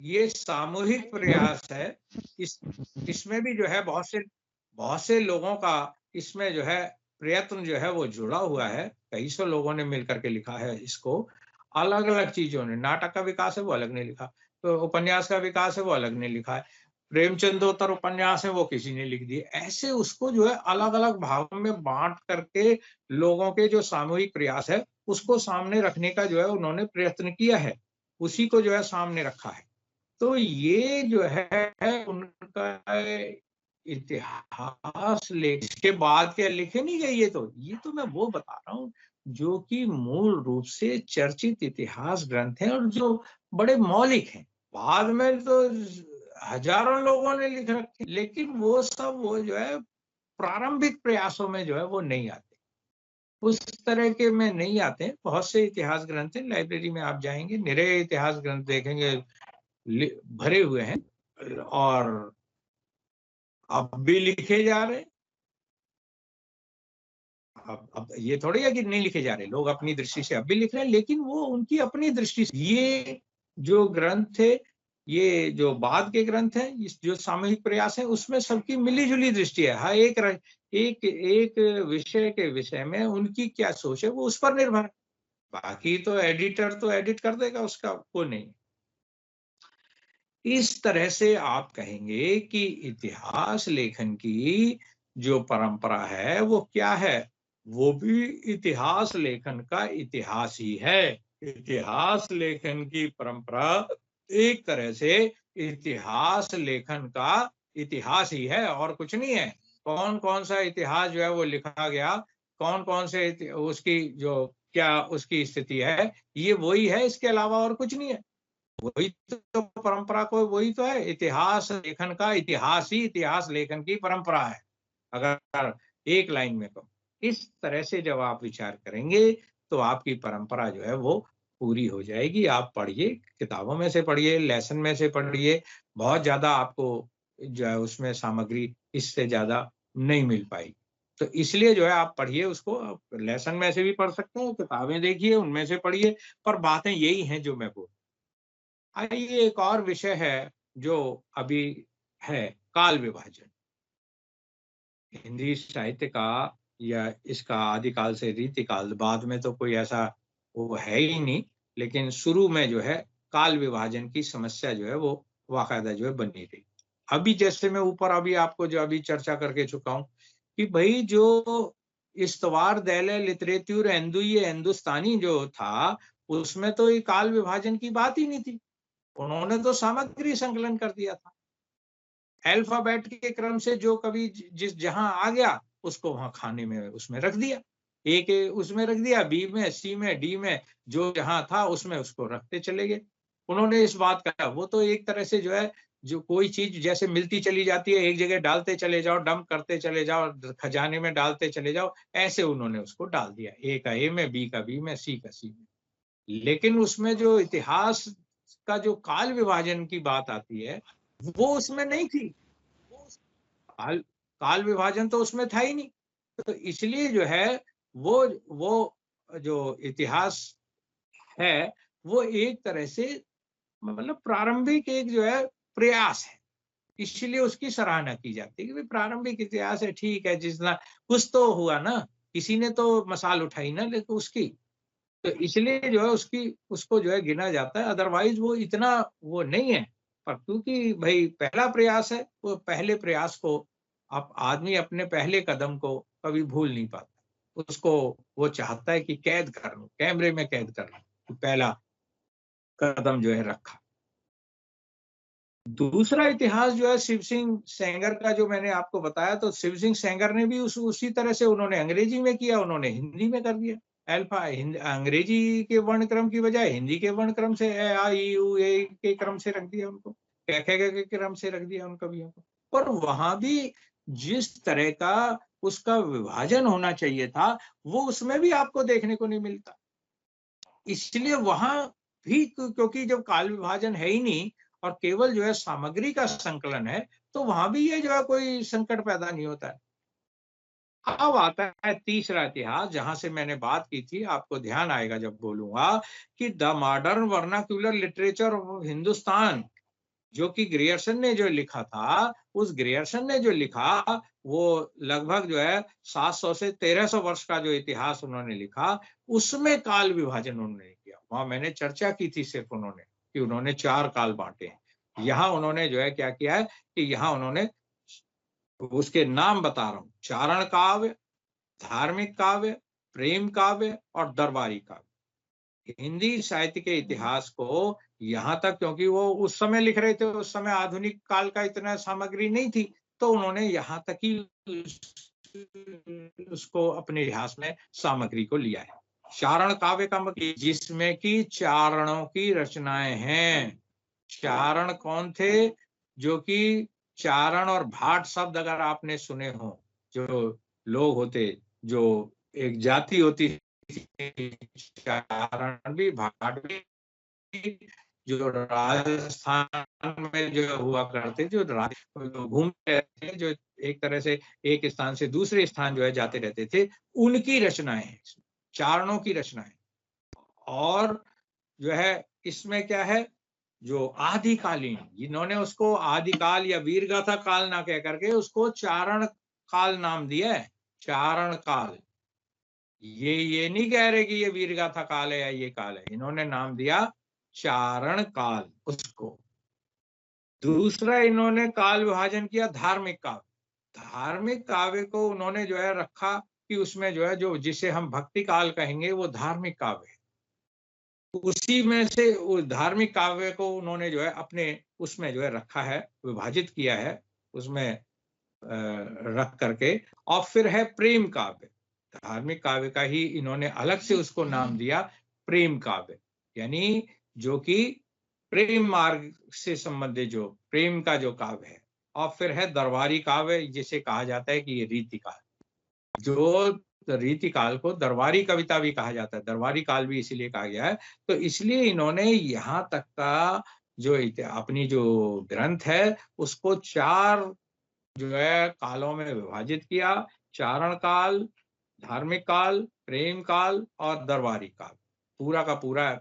Speaker 7: ये सामूहिक प्रयास है, इसमें भी जो है बहुत से लोगों का इसमें जो है प्रयत्न जो है वो जुड़ा हुआ है। कई सौ लोगों ने मिलकर के लिखा है इसको, अलग अलग चीजों ने। नाटक का विकास है वो अलग ने लिखा, तो उपन्यास का विकास है वो अलग ने लिखा है, प्रेमचंदोत्तर उपन्यास है वो किसी ने लिख दिए। ऐसे उसको जो है अलग अलग भागों में बांट करके लोगों के जो सामूहिक प्रयास है उसको सामने रखने का जो है उन्होंने प्रयत्न किया है, उसी को जो है सामने रखा है। तो ये जो है उनका इतिहास इसके बाद क्या लिखे नहीं गए, ये तो मैं वो बता रहा हूँ जो कि मूल रूप से चर्चित इतिहास ग्रंथ हैं और जो बड़े मौलिक हैं। बाद में तो हजारों लोगों ने लिख रखे, लेकिन वो सब वो जो है प्रारंभिक प्रयासों में जो है वो नहीं आते, उस तरह के में नहीं आते। बहुत से इतिहास ग्रंथ हैं, लाइब्रेरी में आप जाएंगे निरे इतिहास ग्रंथ देखेंगे भरे हुए हैं, और अब भी लिखे जा रहे हैं। अब ये थोड़ी है कि नहीं लिखे जा रहे, लोग अपनी दृष्टि से अब भी लिख रहे हैं, लेकिन वो उनकी अपनी दृष्टि से। ये जो ग्रंथ थे, ये जो बाद के ग्रंथ हैं, जो सामूहिक प्रयास है, उसमें सबकी मिली जुली दृष्टि है। हाँ, एक विषय के विषय में उनकी क्या सोच है वो उस पर निर्भर है, बाकी तो एडिटर तो एडिट कर देगा उसका, वो नहीं। इस तरह से आप कहेंगे कि इतिहास लेखन की जो परंपरा है वो क्या है, वो भी इतिहास लेखन का इतिहास ही है। इतिहास लेखन की परंपरा एक तरह से इतिहास लेखन का इतिहास ही है और कुछ नहीं है। कौन कौन सा इतिहास जो है वो लिखा गया, कौन कौन से उसकी जो क्या उसकी स्थिति है, ये वही है, इसके अलावा और कुछ नहीं है। वही तो परंपरा को वही तो है, इतिहास लेखन का इतिहास ही इतिहास लेखन की परंपरा है, अगर एक लाइन में कहूं। इस तरह से जब आप विचार करेंगे तो आपकी परंपरा जो है वो पूरी हो जाएगी। आप पढ़िए, किताबों में से पढ़िए, लेसन में से पढ़िए, बहुत ज्यादा आपको जो है उसमें सामग्री इससे ज्यादा नहीं मिल पाएगी। तो इसलिए जो है आप पढ़िए उसको, आप लेसन में से भी पढ़ सकते हैं, किताबें देखिए उनमें से पढ़िए, पर बातें यही हैं जो मैं बोल। आइए एक और विषय है जो अभी है, काल विभाजन। हिंदी साहित्य का या इसका आदिकाल से रीतिकाल, बाद में तो कोई ऐसा वो है ही नहीं, लेकिन शुरू में जो है काल विभाजन की समस्या जो है वो वाकायदा जो है बनी रही। अभी जैसे मैं ऊपर अभी आपको जो अभी चर्चा करके चुका हूं कि भाई जो इस्तवार दैले लिटरेचर एंदुई हिंदुस्तानी जो था, उसमें तो ये काल विभाजन की बात ही नहीं थी। उन्होंने तो सामग्री संकलन कर दिया था, अल्फाबेट के क्रम से जो कभी जिस जहां आ गया उसको वहां खाने में उसमें रख दिया, ए के उसमें रख दिया, बी में, सी में, डी में, जो जहां था उसमें उसको रखते चले गए। उन्होंने इस बात का, वो तो एक तरह से जो है, जो कोई चीज जैसे मिलती चली जाती है, एक जगह डालते चले जाओ, डंप करते चले जाओ, खजाने में डालते चले जाओ, ऐसे उन्होंने उसको डाल दिया, ए का ए में, बी का बी में, सी का सी में। लेकिन उसमें जो इतिहास का जो काल विभाजन की बात आती है वो उसमें नहीं थी। काल विभाजन तो उसमें था ही नहीं। तो इसलिए जो है वो जो इतिहास है वो एक तरह से मतलब प्रारंभिक एक जो है प्रयास है, इसलिए उसकी सराहना की जाती है कि प्रारंभिक इतिहास है, ठीक है, जितना कुछ तो हुआ ना, किसी ने तो मसाल उठाई ना, लेकिन उसकी तो इसलिए जो है उसको जो है गिना जाता है, अदरवाइज वो इतना वो नहीं है। पर क्योंकि भाई पहला प्रयास है, वो पहले प्रयास को आप आदमी अपने पहले कदम को कभी भूल नहीं पाता, उसको वो चाहता है कि कैद कर लो, कैमरे में कैद कर लो, पहला कदम जो है रखा। दूसरा इतिहास जो है शिव सिंह सेंगर का जो मैंने आपको बताया, तो शिव सिंह सेंगर ने भी उसी तरह से उन्होंने अंग्रेजी में किया, उन्होंने हिंदी में कर दिया। अल्फा अंग्रेजी के वर्ण क्रम की बजाय हिंदी के वर्ण क्रम से ए आ ई यू ए के क्रम से रख दिया उनको, के क्रम से रख दिया उन कवियों को। पर वहां भी जिस तरह का उसका विभाजन होना चाहिए था वो उसमें भी आपको देखने को नहीं मिलता। इसलिए वहां भी क्योंकि जब काल विभाजन है ही नहीं और केवल जो है सामग्री का संकलन है, तो वहां भी ये जो है कोई संकट पैदा नहीं होता है। अब आता है तीसरा इतिहास, जहां से मैंने बात की थी, आपको ध्यान आएगा जब बोलूंगा कि the modern vernacular literature of Hindustan, जो कि ग्रियर्सन ने जो लिखा था, उस ग्रियर्सन ने जो लिखा वो लगभग जो है 700 से 1300 वर्ष का जो इतिहास उन्होंने लिखा, उसमें काल विभाजन उन्होंने किया। वहां मैंने चर्चा की थी सिर्फ उन्होंने कि उन्होंने 4 काल बांटे हैं। यहाँ उन्होंने जो है क्या किया है कि यहाँ उन्होंने उसके नाम बता रहा हूं, चारण काव्य, धार्मिक काव्य, प्रेम काव्य और दरबारी काव्य। हिंदी साहित्य के इतिहास को यहाँ तक, क्योंकि वो उस समय लिख रहे थे, उस समय आधुनिक काल का इतना सामग्री नहीं थी, तो उन्होंने यहाँ तक ही उसको अपने इतिहास में सामग्री को लिया है। चारण काव्य का मतलब जिसमें कि चारणों की रचनाएं हैं। चारण कौन थे? जो कि चारण और भाट शब्द अगर आपने सुने हो, जो लोग होते, जो एक जाति होती, चारण भी भाट भी, जो राजस्थान में जो हुआ करते, जो घूमते रहते थे, जो एक तरह से एक स्थान से दूसरे स्थान जो है जाते रहते थे, उनकी रचनाएं हैं, चारणों की रचनाएं। और जो है इसमें क्या है, जो आदिकालीन, जिन्होंने उसको आदिकाल या वीरगाथा काल ना कह करके उसको चारण काल नाम दिया है, चारण काल। ये नहीं कह रहे कि ये वीरगाथा काल है या ये काल है, इन्होंने नाम दिया चारण काल उसको। दूसरा इन्होंने काल विभाजन किया धार्मिक काव्य। धार्मिक काव्य को उन्होंने जो है रखा कि उसमें जो है जो जिसे हम भक्ति काल कहेंगे वो धार्मिक काव्य है। उसी में से उस धार्मिक काव्य को उन्होंने जो है अपने उसमें जो है रखा है, विभाजित किया है उसमें रख करके। और फिर है प्रेम काव्य। धार्मिक काव्य का ही इन्होंने अलग से उसको नाम दिया प्रेम काव्य, यानी जो कि प्रेम मार्ग से संबंधित जो प्रेम का जो काव्य है। और फिर है दरबारी काव्य, जिसे कहा जाता है कि ये रीति काल, जो रीति काल को दरबारी कविता भी कहा जाता है, दरबारी काल भी इसीलिए कहा गया है। तो इसलिए इन्होंने यहाँ तक का जो अपनी जो ग्रंथ है उसको 4 जो है कालों में विभाजित किया। चारण काल, धार्मिक काल, प्रेम काल और दरबारी काल। पूरा का पूरा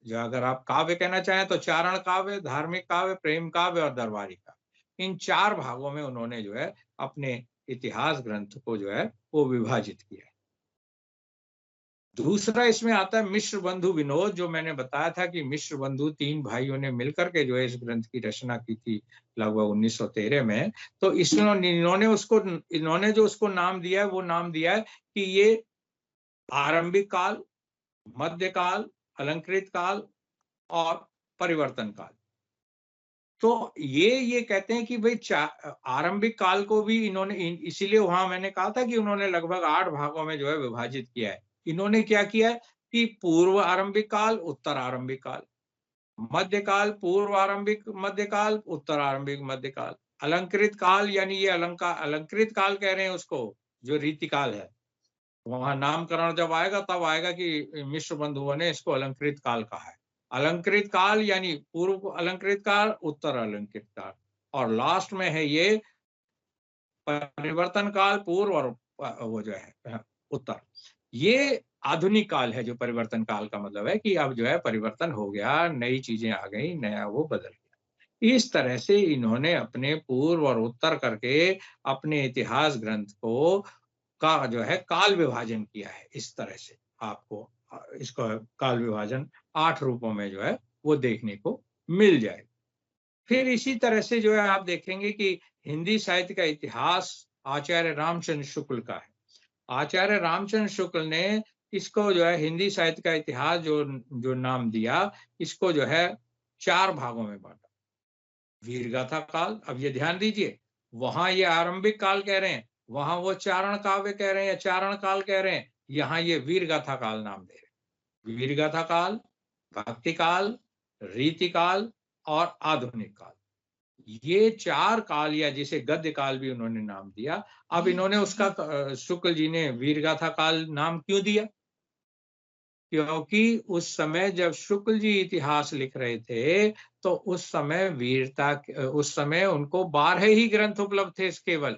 Speaker 7: जो अगर आप काव्य कहना चाहें तो चारण काव्य, धार्मिक काव्य, प्रेम काव्य और दरबारी काव्य, इन 4 भागों में उन्होंने जो है अपने इतिहास ग्रंथ को जो है वो विभाजित किया है। दूसरा इसमें आता है मिश्र बंधु विनोद, जो मैंने बताया था कि मिश्र बंधु 3 भाइयों ने मिलकर के जो है इस ग्रंथ की रचना की थी लगभग 1913 में। तो इन्होंने जो उसको नाम दिया है वो नाम दिया है कि ये आरंभिक काल, मध्यकाल, अलंकृत काल और परिवर्तन काल। तो ये कहते हैं कि भाई आरंभिक काल को भी इन्होंने, इसीलिए वहां मैंने कहा था कि उन्होंने लगभग 8 भागों में जो है विभाजित किया है। इन्होंने क्या किया है कि पूर्व आरंभिक काल, उत्तर आरंभिक काल, मध्यकाल, पूर्व आरंभिक मध्यकाल, उत्तर आरंभिक मध्यकाल, अलंकृत काल, यानी ये अलंकृत काल कह रहे हैं उसको, जो रीति काल है। वहां नामकरण जब आएगा तब आएगा कि मिश्र बंधुओं ने इसको अलंकृत काल कहा है। अलंकृत काल यानी पूर्व अलंकृत काल, उत्तर अलंकृत काल, और लास्ट में है ये परिवर्तन काल, पूर्व और वो जो है उत्तर। ये आधुनिक काल है, जो परिवर्तन काल का मतलब है कि अब जो है परिवर्तन हो गया, नई चीजें आ गई, नया वो बदल गया। इस तरह से इन्होंने अपने पूर्व और उत्तर करके अपने इतिहास ग्रंथ को का जो है काल विभाजन किया है। इस तरह से आपको इसका काल विभाजन 8 रूपों में जो है वो देखने को मिल जाए। फिर इसी तरह से जो है आप देखेंगे कि हिंदी साहित्य का इतिहास आचार्य रामचंद्र शुक्ल का है। आचार्य रामचंद्र शुक्ल ने इसको जो है हिंदी साहित्य का इतिहास जो नाम दिया, इसको जो है 4 भागों में बांटा। वीरगाथा काल, अब ये ध्यान दीजिए, वहां ये आरंभिक काल कह रहे हैं, वहां वो चारण काव्य कह रहे हैं या चारण काल कह रहे हैं, यहाँ ये वीरगाथा काल नाम दे रहे हैं। वीरगाथा काल, भक्ति काल, रीति काल और आधुनिक काल, ये 4 काल, या जिसे गद्य काल भी उन्होंने नाम दिया। अब इन्होंने उसका शुक्ल जी ने वीरगाथा काल नाम क्यों दिया? क्योंकि उस समय जब शुक्ल जी इतिहास लिख रहे थे तो उस समय वीरता, उस समय उनको 12 ही ग्रंथ उपलब्ध थे, केवल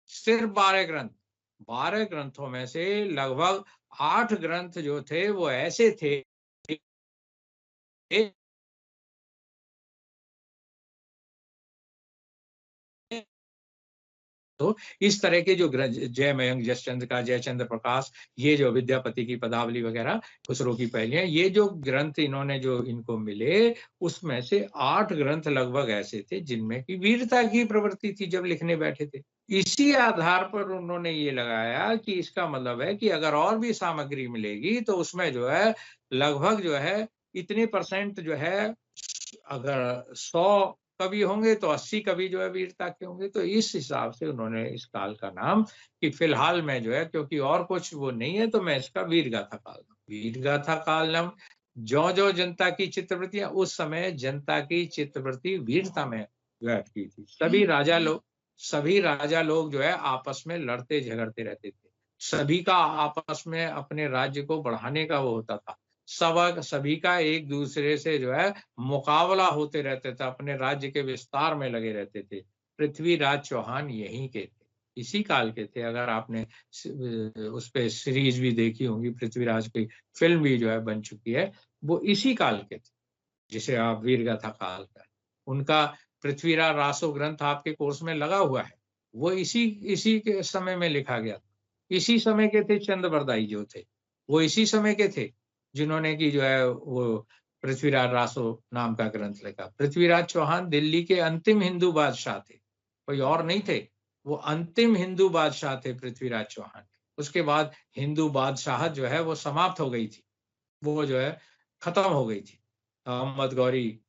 Speaker 7: सिर्फ 12 ग्रंथ। 12 ग्रंथों में से लगभग 8 ग्रंथ जो थे वो ऐसे थे तो इस तरह के जो जय मयंक जसचंद्र का, जयचंद्र प्रकाश, ये जो विद्यापति की पदावली वगैरह, खुसरो की पहलियां, ये जो ग्रंथ इन्होंने जो इनको मिले, उसमें से 8 ग्रंथ लगभग ऐसे थे जिनमें की वीरता की प्रवृत्ति थी जब लिखने बैठे थे। इसी आधार पर उन्होंने ये लगाया कि इसका मतलब है कि अगर और भी सामग्री मिलेगी तो उसमें जो है लगभग जो है इतने % जो है, अगर 100 कवि होंगे तो 80 कवि जो है वीरता के होंगे। तो इस हिसाब से उन्होंने इस काल का नाम, कि फिलहाल में जो है क्योंकि और कुछ वो नहीं है तो मैं इसका वीरगाथा काल, वीरगाथा काल नाम। जो जनता की चित्तवृत्तियां, उस समय जनता की चित्तवृत्ति वीरता में व्यक्त की थी। सभी राजा लोग जो है आपस में लड़ते झगड़ते रहते थे, सभी का आपस में अपने राज्य को बढ़ाने का वो होता था, सभी का एक दूसरे से जो है मुकाबला होते रहते थे, अपने राज्य के विस्तार में लगे रहते थे। पृथ्वीराज चौहान यहीं के थे, इसी काल के थे। अगर आपने उस पे सीरीज भी देखी होंगी, पृथ्वीराज की फिल्म भी जो है बन चुकी है, वो इसी काल के थे जिसे आप वीरगाथा काल का। उनका पृथ्वीराज रासो ग्रंथ आपके कोर्स में लगा हुआ है, वो इसी के समय में लिखा गया था। इसी समय के थे चंद बरदाई जो थे, वो इसी समय के थे जिन्होंने की जो है वो पृथ्वीराज रासो नाम का ग्रंथ लिखा। पृथ्वीराज चौहान दिल्ली के अंतिम हिंदू बादशाह थे, कोई और नहीं थे, वो अंतिम हिंदू बादशाह थे पृथ्वीराज चौहान। उसके बाद हिंदू बादशाहत जो है वो समाप्त हो गई थी, वो जो है खत्म हो गई थी। अहमद गौरी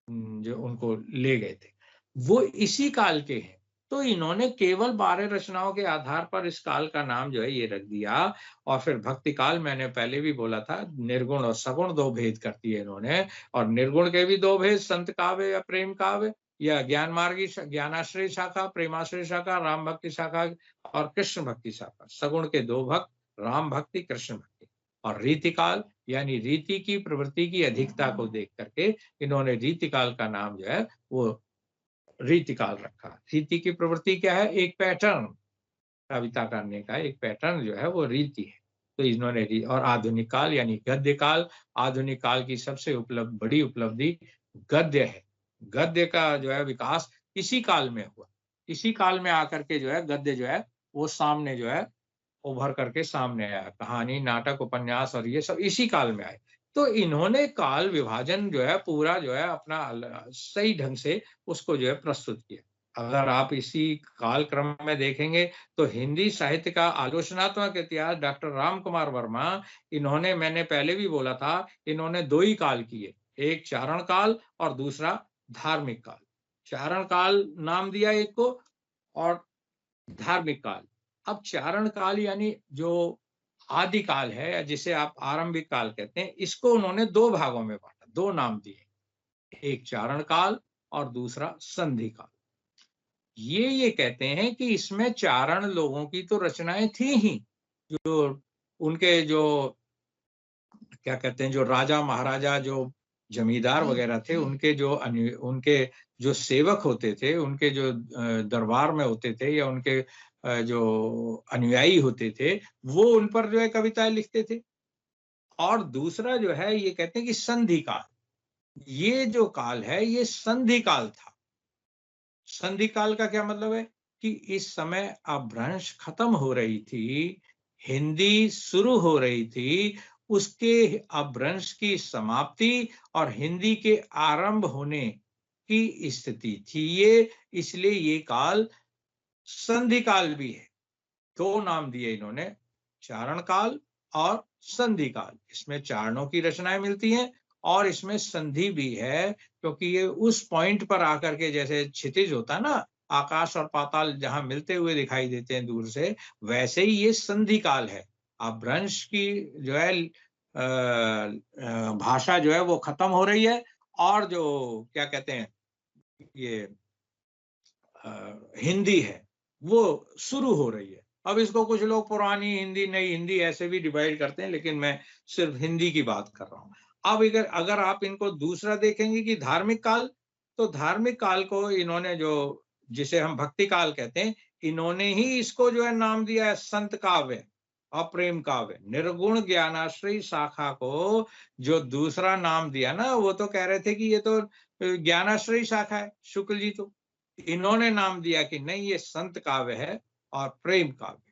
Speaker 7: जो उनको ले गए थे, वो इसी काल के हैं। तो इन्होंने केवल 12 रचनाओं के आधार पर इस काल का नाम जो है ये रख दिया। और फिर भक्ति काल, मैंने पहले भी बोला था, निर्गुण और सगुण दो भेद करती है इन्होंने। और निर्गुण के भी दो भेद, संत काव्य या प्रेम काव्य, या ज्ञान मार्गी ज्ञानाश्रय शाखा, प्रेमाश्रय शाखा, राम भक्ति शाखा और कृष्ण भक्ति शाखा। सगुण के दो भक्त, राम भक्ति, कृष्ण भक्ति। और रीतिकाल यानी रीति की प्रवृत्ति की अधिकता को देख करके इन्होंने रीतिकाल का नाम जो है वो रीतिकाल रखा। रीति की प्रवृत्ति क्या है? एक पैटर्न, कविता करने का एक पैटर्न जो है वो रीति है। तो इन्होंने और आधुनिक काल यानी गद्य काल, आधुनिक काल की सबसे बड़ी उपलब्धि गद्य है। गद्य का जो है विकास इसी काल में हुआ। इसी काल में आकर के जो है गद्य जो है वो सामने जो है उभर करके सामने आया। कहानी, नाटक, उपन्यास और ये सब इसी काल में आए। तो इन्होंने काल विभाजन जो है पूरा जो है अपना सही ढंग से उसको जो है प्रस्तुत किया। अगर आप इसी काल क्रम में देखेंगे तो हिंदी साहित्य का आलोचनात्मक इतिहास डॉक्टर राम कुमार वर्मा, इन्होंने, मैंने पहले भी बोला था, इन्होंने दो ही काल किए, एक चारण काल और दूसरा धार्मिक काल। चारण काल नाम दिया एक को और धार्मिक काल। अब चारण काल यानी जो आदि काल है, जिसे आप आरंभिक काल कहते हैं, इसको उन्होंने दो भागों में बांटा, दो नाम दिए, एक चारण काल और दूसरा संधि काल। ये कहते हैं कि इसमें चारण लोगों की तो रचनाएं थी ही, जो उनके जो क्या कहते हैं, जो राजा महाराजा, जो जमींदार वगैरह थे, उनके जो सेवक होते थे, उनके जो दरबार में होते थे या उनके जो अनुयायी होते थे, वो उन पर जो है कविताएं लिखते थे। और दूसरा जो है ये कहते हैं कि संधि काल, ये जो काल है ये संधि काल था। संधि काल का क्या मतलब है कि इस समय अपभ्रंश खत्म हो रही थी, हिंदी शुरू हो रही थी, उसके अपभ्रंश की समाप्ति और हिंदी के आरंभ होने की स्थिति थी ये, इसलिए ये काल संधि काल भी है। दो नाम दिए इन्होंने, चारण काल और संधि काल। इसमें चारणों की रचनाएं मिलती हैं और इसमें संधि भी है, क्योंकि ये उस पॉइंट पर आकर के, जैसे क्षितिज होता है ना, आकाश और पाताल जहां मिलते हुए दिखाई देते हैं दूर से, वैसे ही ये संधि काल है। अपभ्रंश की जो है भाषा जो है वो खत्म हो रही है और जो क्या कहते हैं ये हिंदी है वो शुरू हो रही है। अब इसको कुछ लोग पुरानी हिंदी, नई हिंदी ऐसे भी डिवाइड करते हैं, लेकिन मैं सिर्फ हिंदी की बात कर रहा हूँ। अब अगर आप इनको दूसरा देखेंगे कि धार्मिक काल, तो धार्मिक काल को इन्होंने जो, जिसे हम भक्ति काल कहते हैं, इन्होंने ही इसको जो है नाम दिया है संत काव्य और प्रेम काव्य। निर्गुण ज्ञानाश्रय शाखा को जो दूसरा नाम दिया ना, वो तो कह रहे थे कि ये तो ज्ञानाश्रय शाखा है, शुक्ल जी, तो इन्होंने नाम दिया कि नहीं, ये संत काव्य है और प्रेम काव्य।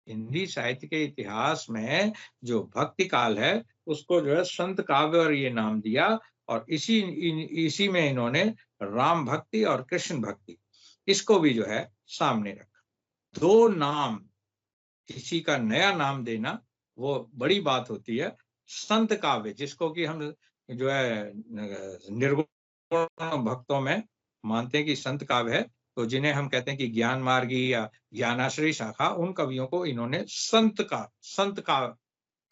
Speaker 7: हिंदी साहित्य के इतिहास में जो भक्ति काल है उसको जो है संत काव्य और ये नाम दिया, और इसी में इन्होंने राम भक्ति और कृष्ण भक्ति इसको भी जो है सामने रखा। दो नाम, किसी का नया नाम देना वो बड़ी बात होती है। संत काव्य, जिसको कि हम जो है निर्गुण भक्तों में मानते हैं कि संत काव्य है, तो जिन्हें हम कहते हैं कि ज्ञान मार्गी या ज्ञानाश्रय शाखा, उन कवियों को इन्होंने संत का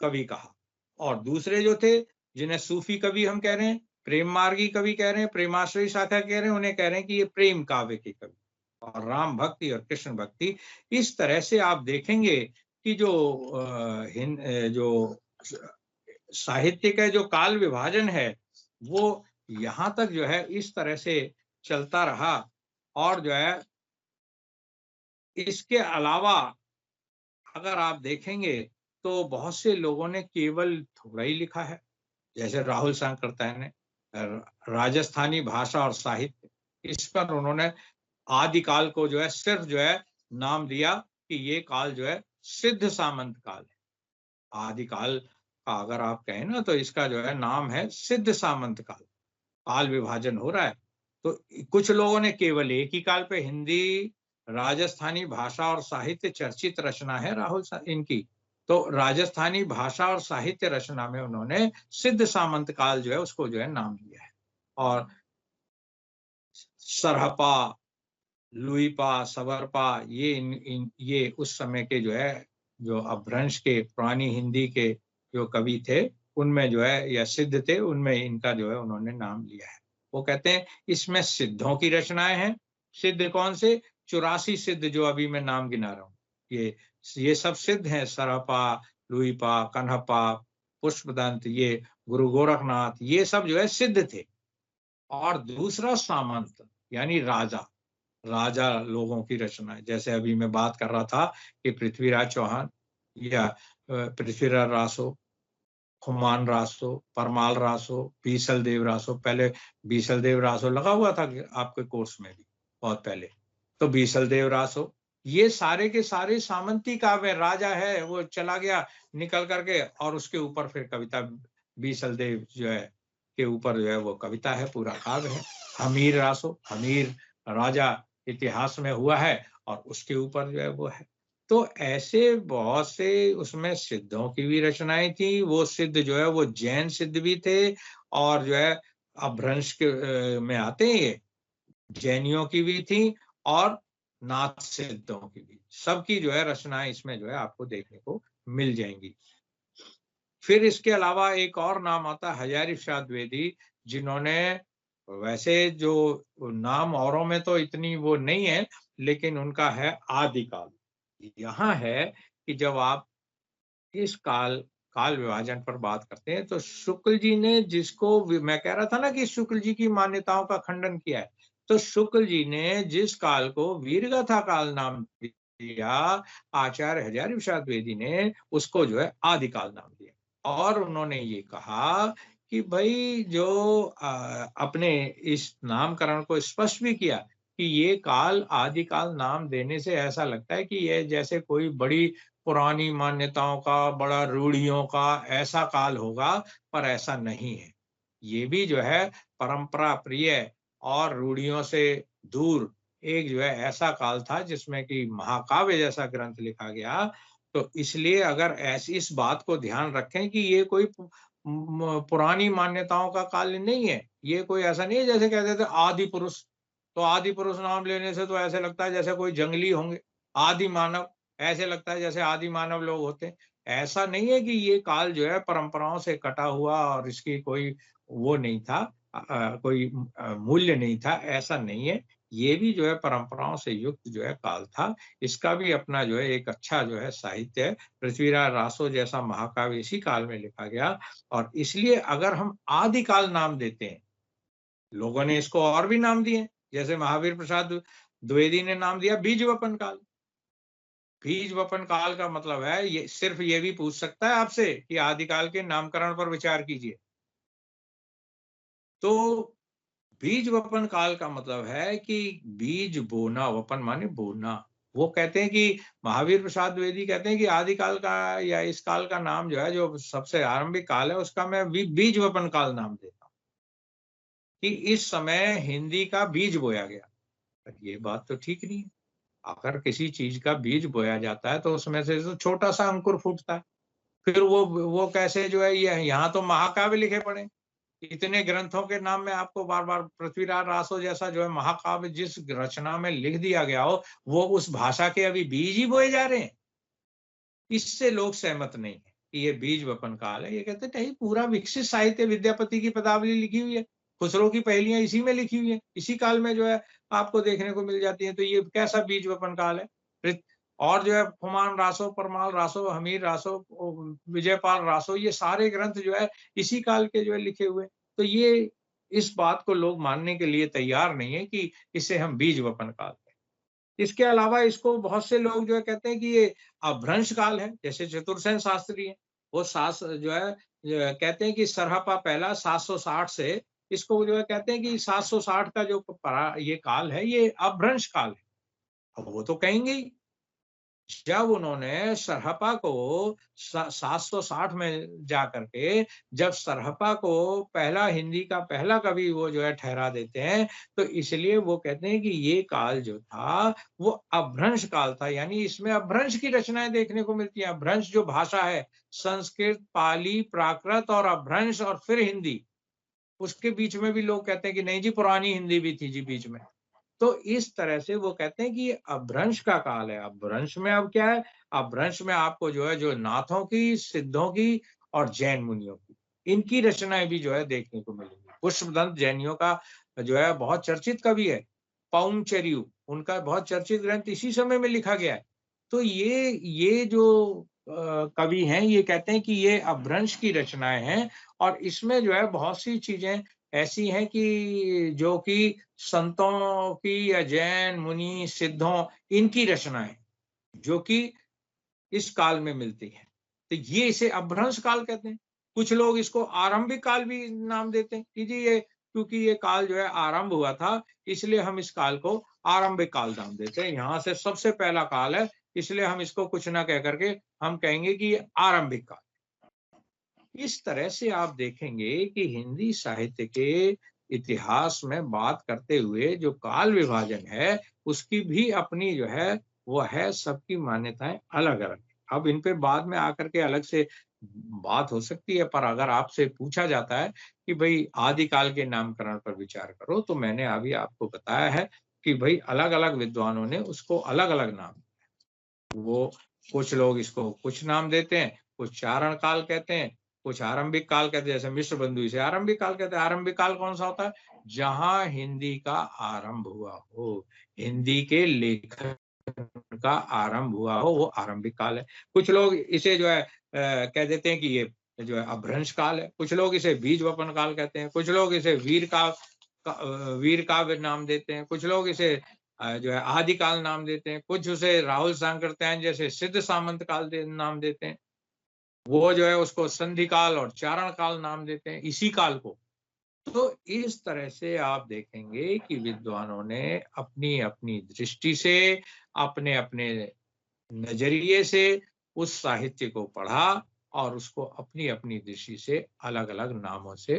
Speaker 7: कवि कहा। और दूसरे जो थे, जिन्हें सूफी कवि हम कह रहे हैं, प्रेम मार्गी कवि कह रहे हैं, प्रेमाश्रय शाखा कह रहे हैं, उन्हें कह रहे हैं कि ये प्रेम काव्य के कवि। और राम भक्ति और कृष्ण भक्ति, इस तरह से आप देखेंगे कि जो साहित्य का जो काल विभाजन है वो यहाँ तक जो है इस तरह से चलता रहा। और जो है इसके अलावा अगर आप देखेंगे तो बहुत से लोगों ने केवल थोड़ा ही लिखा है, जैसे राहुल सांकृत्यायन ने राजस्थानी भाषा और साहित्य, इस पर उन्होंने आदिकाल को जो है सिर्फ जो है नाम दिया कि ये काल जो है सिद्ध सामंत काल है। आदिकाल का अगर आप कहें ना तो इसका जो है नाम है सिद्ध सामंत काल। काल विभाजन हो रहा है। तो कुछ लोगों ने केवल एक ही काल पे हिंदी राजस्थानी भाषा और साहित्य चर्चित रचना है राहुल इनकी, तो राजस्थानी भाषा और साहित्य रचना में उन्होंने सिद्ध सामंत काल जो है उसको जो है नाम लिया है। और सरहपा, लुईपा, सवरपा ये उस समय के जो है जो अपभ्रंश के पुरानी हिंदी के जो कवि थे उनमें जो है या सिद्ध थे उनमें इनका जो है उन्होंने नाम लिया है। वो कहते हैं इसमें सिद्धों की रचनाएं हैं। सिद्ध कौन से? 84 सिद्ध जो अभी मैं नाम गिना रहा हूँ, ये सब सिद्ध हैं। सरहपा, लुईपा, कन्हपा, पुष्पदंत, ये गुरु गोरखनाथ, ये सब जो है सिद्ध थे। और दूसरा सामंत यानी राजा लोगों की रचना है। जैसे अभी मैं बात कर रहा था कि पृथ्वीराज चौहान या पृथ्वीराज रासो, खुमान रासो, परमाल रासो, बीसल देव रासो, पहले बीसल देव रासो लगा हुआ था आपके कोर्स में भी बहुत पहले, तो बीसल देव रासो, ये सारे के सारे सामंती काव्य। राजा है वो चला गया निकल करके और उसके ऊपर फिर कविता, बीसल देव जो है के ऊपर जो है वो कविता है, पूरा काव्य है। हमीर रासो, हमीर राजा इतिहास में हुआ है और उसके ऊपर जो है वो है। तो ऐसे बहुत से उसमें सिद्धों की भी रचनाएं थी। वो सिद्ध जो है वो जैन सिद्ध भी थे और जो है अपभ्रंश के में आते हैं ये, जैनियों की भी थी और नाथ सिद्धों की भी, सबकी जो है रचनाएं इसमें जो है आपको देखने को मिल जाएंगी। फिर इसके अलावा एक और नाम आता है हजारी प्रसाद द्विवेदी, जिन्होंने वैसे जो नाम औरों में तो इतनी वो नहीं है, लेकिन उनका है आदिकाल। यहाँ है कि जब आप इस काल विभाजन पर बात करते हैं तो शुक्ल जी ने, जिसको मैं कह रहा था ना कि शुक्ल जी की मान्यताओं का खंडन किया है, तो शुक्ल जी ने जिस काल को वीरगाथा काल नाम दिया, आचार्य हजारी प्रसाद द्विवेदी ने उसको जो है आदिकाल नाम दिया। और उन्होंने ये कहा कि भाई जो अपने इस नामकरण को स्पष्ट भी किया कि ये काल आदिकाल नाम देने से ऐसा लगता है कि ये जैसे कोई बड़ी पुरानी मान्यताओं का, बड़ा रूढ़ियों का ऐसा काल होगा, पर ऐसा नहीं है। ये भी जो है परंपरा प्रिय और रूढ़ियों से दूर एक जो है ऐसा काल था जिसमें कि महाकाव्य जैसा ग्रंथ लिखा गया। तो इसलिए अगर ऐसी इस बात को ध्यान रखें कि ये कोई पुरानी मान्यताओं का काल नहीं है, ये कोई ऐसा नहीं है जैसे कहते थे आदि पुरुष, तो आदि पुरुष नाम लेने से तो ऐसे लगता है जैसे कोई जंगली होंगे। आदि मानव, ऐसे लगता है जैसे आदि मानव लोग होते हैं। ऐसा नहीं है कि ये काल जो है परंपराओं से कटा हुआ और इसकी कोई वो नहीं था, कोई मूल्य नहीं था, ऐसा नहीं है। ये भी जो है परंपराओं से युक्त जो है काल था। इसका भी अपना जो है एक अच्छा जो है साहित्य है। पृथ्वीराज रासो जैसा महाकाव्य इसी काल में लिखा गया। और इसलिए अगर हम आदिकाल नाम देते हैं, लोगों ने इसको और भी नाम दिए, जैसे महावीर प्रसाद द्विवेदी ने नाम दिया बीज वपन काल। बीज वपन काल का मतलब है, ये सिर्फ ये भी पूछ सकता है आपसे कि आदिकाल के नामकरण पर विचार कीजिए। तो बीज वपन काल का मतलब है कि बीज बोना, वपन माने बोना। वो कहते हैं कि महावीर प्रसाद द्विवेदी कहते हैं कि आदिकाल का या इस काल का नाम जो है, जो सबसे आरंभिक काल है, उसका मैं बीज वपन काल नाम देता हूँ कि इस समय हिंदी का बीज बोया गया। ये बात तो ठीक नहीं है। अगर किसी चीज का बीज बोया जाता है तो उसमें से तो छोटा सा अंकुर फूटता है, फिर वो कैसे जो है, ये यहाँ तो महाकाव्य लिखे पड़े, इतने ग्रंथों के नाम में आपको बार बार पृथ्वीराज रासो जैसा जो है महाकाव्य जिस रचना में लिख दिया गया हो, वो उस भाषा के अभी बीज ही बोए जा रहे हैं। इससे लोग सहमत नहीं है कि ये बीज वपन काल है। ये कहते नहीं, पूरा विकसित साहित्य, विद्यापति की पदावली लिखी हुई है, खुसरो की पहेलियां इसी में लिखी हुई है, इसी काल में जो है आपको देखने को मिल जाती है। तो ये कैसा बीज वपन काल है? और जो है खुमान रासो, परमाल रासो, हमीर रासो, विजयपाल रासो, ये सारे ग्रंथ जो है इसी काल के जो है लिखे हुए। तो ये इस बात को लोग मानने के लिए तैयार नहीं है कि इसे हम बीज वपन काल कहें। इसके अलावा इसको बहुत से लोग जो है कहते हैं कि ये अपभ्रंश काल है, जैसे चतुर्सेन शास्त्री है, वो जो है कहते हैं कि सरहपा पहला 760 से, इसको जो है कहते हैं कि 760 का जो ये काल है ये अपभ्रंश काल है। अब वो तो कहेंगे ही, जब उन्होंने सरहपा को 760 में जा करके जब सरहपा को पहला हिंदी का पहला कवि वो जो है ठहरा देते हैं, तो इसलिए वो कहते हैं कि ये काल जो था वो अपभ्रंश काल था, यानी इसमें अपभ्रंश की रचनाएं देखने को मिलती हैं। अपभ्रंश जो भाषा है, संस्कृत, पाली, प्राकृत और अपभ्रंश और फिर हिंदी, उसके बीच में भी लोग कहते हैं कि नहीं जी पुरानी हिंदी भी थी जी बीच में। तो इस तरह से वो कहते हैं कि ये अपभ्रंश का काल है। अपभ्रंश में अब क्या है, अपभ्रंश में आपको जो है जो नाथों की, सिद्धों की और जैन मुनियों की, इनकी रचनाएं भी जो है देखने को मिलेंगी। पुष्पदंत जैनियों का जो है बहुत चर्चित कवि है, पौंचर्यु, उनका बहुत चर्चित ग्रंथ इसी समय में लिखा गया है। तो ये जो कवि हैं ये कहते हैं कि ये अपभ्रंश की रचनाएं हैं और इसमें जो है बहुत सी चीजें ऐसी हैं कि जो कि संतों की या जैन मुनि सिद्धों इनकी रचनाएं जो कि इस काल में मिलती है, तो ये इसे अपभ्रंश काल कहते हैं। कुछ लोग इसको आरंभिक काल भी नाम देते हैं कि जी ये क्योंकि ये काल जो है आरंभ हुआ था इसलिए हम इस काल को आरंभिक काल नाम देते हैं, यहाँ से सबसे पहला काल है इसलिए हम इसको कुछ ना कह करके हम कहेंगे कि ये आरंभिक काल। इस तरह से आप देखेंगे कि हिंदी साहित्य के इतिहास में बात करते हुए जो काल विभाजन है उसकी भी अपनी जो है वो है, सबकी मान्यताएं अलग अलग। अब इन पे बाद में आकर के अलग से बात हो सकती है, पर अगर आपसे पूछा जाता है कि भाई आदिकाल के नामकरण पर विचार करो, तो मैंने अभी आपको बताया है कि भाई अलग अलग विद्वानों ने उसको अलग अलग नाम दिया। वो कुछ लोग इसको कुछ नाम देते हैं, कुछ चारण काल कहते हैं, कुछ आरंभिक काल कहते हैं, जैसे मिश्र बंधु इसे आरंभिक काल कहते हैं। आरंभिक काल कौन सा होता है, जहां हिंदी का आरंभ हुआ हो, हिंदी के लेखन का आरंभ हुआ हो, वो आरंभिक काल है। कुछ लोग इसे जो है कह देते हैं कि ये जो है अपभ्रंश काल है, कुछ लोग इसे बीज वपन काल कहते हैं, कुछ लोग इसे वीर काव्य नाम देते हैं, कुछ लोग इसे जो है आदिकाल नाम देते हैं, कुछ उसे राहुल सांकृत्यायन जैसे सिद्ध सामंत काल नाम देते हैं, वो जो है उसको संधि काल और चारण काल नाम देते हैं इसी काल को। तो इस तरह से आप देखेंगे कि विद्वानों ने अपनी अपनी दृष्टि से, अपने अपने नजरिए से उस साहित्य को पढ़ा और उसको अपनी अपनी दृष्टि से अलग अलग नामों से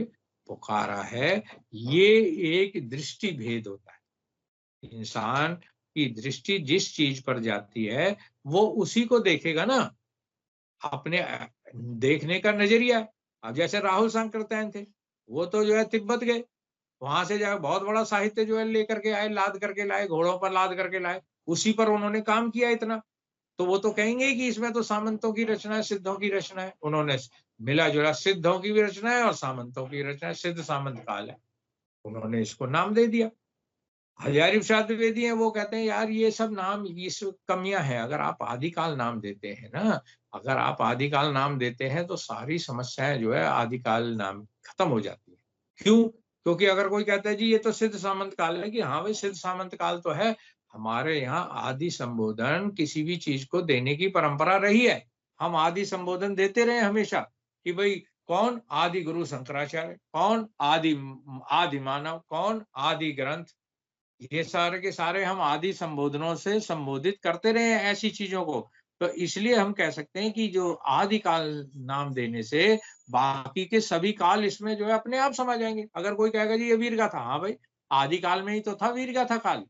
Speaker 7: पुकारा है। ये एक दृष्टि भेद होता है। इंसान की दृष्टि जिस चीज पर जाती है वो उसी को देखेगा ना, अपने देखने का नजरिया। अब जैसे राहुल सांकृत्यायन थे, वो तो जो है तिब्बत गए, वहां से जो है बहुत बड़ा साहित्य जो है लेकर के आए, लाद करके लाए, घोड़ों पर लाद करके लाए, उसी पर उन्होंने काम किया इतना। तो वो तो कहेंगे कि इसमें तो सामंतों की रचना है, सिद्धों की रचना है। उन्होंने मिला जुला सिद्धों की भी रचना है और सामंतों की रचना है, सिद्ध सामंत काल है, उन्होंने इसको नाम दे दिया। हजारी प्रसाद द्विवेदी हैं, वो कहते हैं यार ये सब नाम इस कमियां हैं, अगर आप आदिकाल नाम देते हैं ना, अगर आप आदिकाल नाम देते हैं तो सारी समस्याएं जो है आदिकाल नाम खत्म हो जाती है। क्यों? क्योंकि अगर कोई कहता है जी ये तो सिद्ध सामंत काल है, कि हाँ भाई सिद्ध सामंत काल तो है, हमारे यहाँ आदि संबोधन किसी भी चीज को देने की परंपरा रही है, हम आदि संबोधन देते रहे हमेशा कि भाई कौन आदि गुरु शंकराचार्य, कौन आदि मानव, कौन आदि ग्रंथ, ये सारे के सारे हम आदि संबोधनों से संबोधित करते रहे हैं ऐसी चीजों को। तो इसलिए हम कह सकते हैं कि जो आदिकाल नाम देने से बाकी के सभी काल इसमें जो है अपने आप समझ आएंगे। अगर कोई कहेगा जी ये वीर गाथा, हाँ भाई आदिकाल में ही तो था वीर गाथा काल,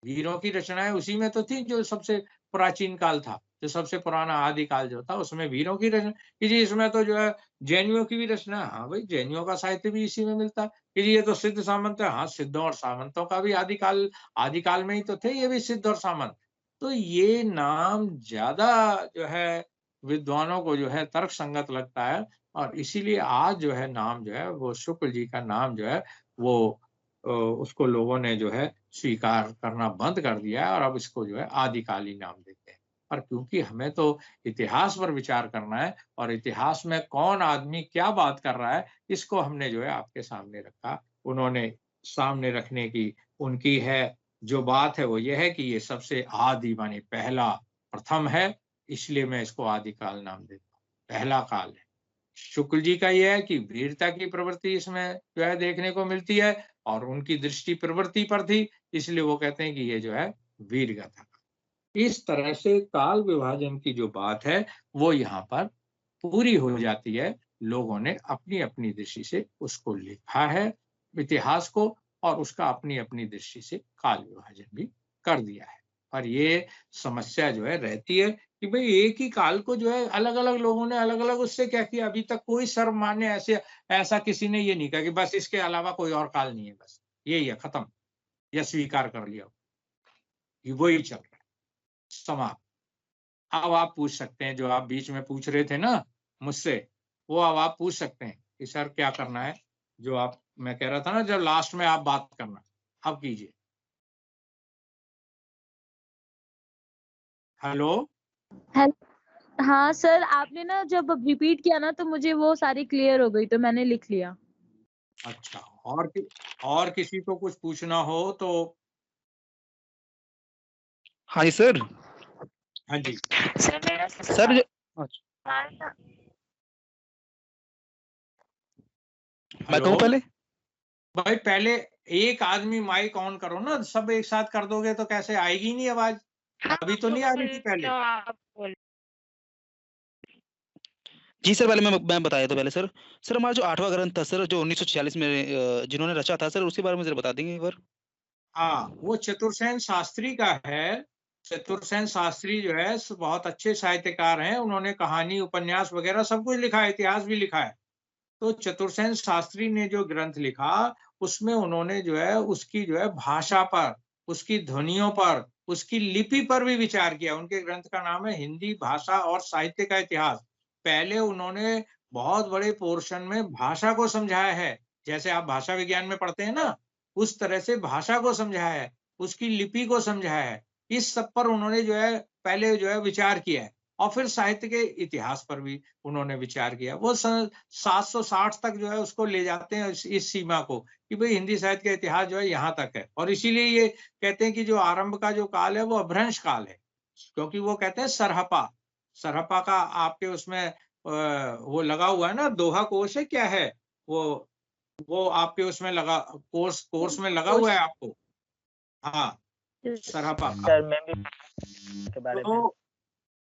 Speaker 7: वीरों की रचनाएं उसी में तो थी, जो सबसे प्राचीन काल था, जो सबसे पुराना आदिकाल जो था उसमें वीरों की रचना कि जी इसमें तो जो है जैनियों की भी रचना है, हाँ भाई जैनियों का साहित्य भी इसी में मिलता है कि जी ये तो सिद्ध सामंत है, हाँ सिद्धों और सामंतों का भी आदिकाल में ही तो थे ये भी सिद्ध और सामंत। तो ये नाम ज्यादा जो है विद्वानों को जो है तर्क संगत लगता है और इसीलिए आज जो है नाम जो है वो शुक्ल जी का नाम जो है वो उसको लोगों ने जो है स्वीकार करना बंद कर दिया है और अब इसको जो है आदिकाली नाम देते हैं। पर क्योंकि हमें तो इतिहास पर विचार करना है और इतिहास में कौन आदमी क्या बात कर रहा है इसको हमने जो है आपके सामने रखा। उन्होंने सामने रखने की उनकी है जो बात है वो ये है कि ये सबसे आदि माने पहला प्रथम है, इसलिए मैं इसको आदिकाल नाम देता हूँ, पहला काल है। शुक्ल जी का यह है कि वीरता की प्रवृत्ति इसमें जो है देखने को मिलती है और उनकी दृष्टि प्रवृत्ति पर थी, इसलिए वो कहते हैं कि ये जो है वीर गाथा। इस तरह से काल विभाजन की जो बात है वो यहाँ पर पूरी हो जाती है। लोगों ने अपनी अपनी दृष्टि से उसको लिखा है इतिहास को, और उसका अपनी अपनी दृष्टि से काल विभाजन भी कर दिया है। और ये समस्या जो है रहती है कि भाई एक ही काल को जो है अलग अलग लोगों ने अलग अलग उससे क्या किया। अभी तक कोई सर्वमान्य ऐसा किसी ने ये नहीं कहा कि बस इसके अलावा कोई और काल नहीं है, बस यही है, खत्म, या स्वीकार कर लिया, ये वही चल रहा है, समाप्त। अब आप पूछ सकते हैं, जो आप बीच में पूछ रहे थे ना मुझसे, वो अब आप पूछ सकते हैं कि सर क्या करना है, जो आप मैं कह रहा था ना जब लास्ट में आप बात करना, अब कीजिए। हेलो।
Speaker 3: हाँ सर, आपने ना जब रिपीट किया ना तो मुझे वो सारी क्लियर हो गई, तो मैंने लिख लिया।
Speaker 7: अच्छा, और किसी को कुछ पूछना हो तो।
Speaker 2: हाँ जी सर।
Speaker 7: हाँ जी
Speaker 2: सर मैं कहूँ पहले?
Speaker 7: भाई पहले एक आदमी माइक ऑन करो ना, सब एक साथ कर दोगे तो कैसे आएगी नहीं आवाज। अभी तो नहीं आ रही थी पहले।
Speaker 2: जी सर, पहले मैं बताया था पहले सर हमारा जो 8वां ग्रंथ था सर, जो 1946 में जिन्होंने रचा था सर, उसके बारे में जरा बता देंगे एक बार।
Speaker 7: हाँ, वो चतुर्सेन शास्त्री का है। चतुर्सेन शास्त्री जो है बहुत अच्छे साहित्यकार हैं, उन्होंने कहानी उपन्यास वगैरह सब कुछ लिखा है, इतिहास भी लिखा है। तो चतुर्सेन शास्त्री ने जो ग्रंथ लिखा उसमें उन्होंने जो है उसकी जो है भाषा पर, उसकी ध्वनियों पर, उसकी लिपि पर भी विचार किया। उनके ग्रंथ का नाम है हिंदी भाषा और साहित्य का इतिहास। पहले उन्होंने बहुत बड़े पोर्शन में भाषा को समझाया है, जैसे आप भाषा विज्ञान में पढ़ते हैं ना, उस तरह से भाषा को समझाया है, उसकी लिपि को समझाया है। इस सब पर उन्होंने जो है पहले जो है विचार किया है, और फिर साहित्य के इतिहास पर भी उन्होंने विचार किया। वो 760 तक जो है उसको ले जाते हैं, इस सीमा को, कि भाई हिंदी साहित्य का इतिहास जो है यहाँ तक है। और इसीलिए ये कहते हैं कि जो आरंभ का जो काल है वो अभ्रंश काल है, क्योंकि वो कहते हैं सरहपा का आपके उसमें वो लगा हुआ है ना, दोहा कोश है क्या है वो आपके उसमें लगा, कोर्स में लगा हुआ है आपको। हाँ, सरहपा का। तो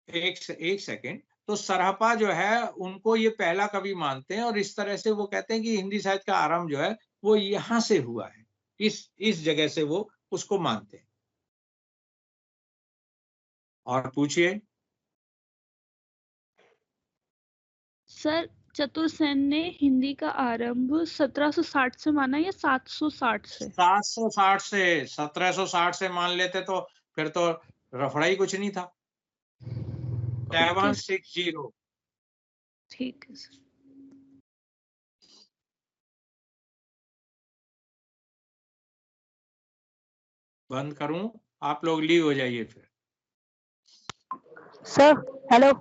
Speaker 7: एक सेकेंड, तो सरहपा जो है उनको ये पहला कवि मानते हैं, और इस तरह से वो कहते हैं कि हिंदी साहित्य का आरंभ जो है वो यहाँ से हुआ है, इस जगह से वो उसको मानते हैं। और पूछिए
Speaker 3: सर, चतुर्सेन ने हिंदी का आरंभ 1760 से माना या 760 से?
Speaker 7: 760 से, 1760 से मान लेते तो फिर तो रफड़ा ही कुछ नहीं था। 760।
Speaker 3: ठीक है सर।
Speaker 7: बंद करूं, आप लोग लीव हो जाइए फिर।
Speaker 3: Sir hello.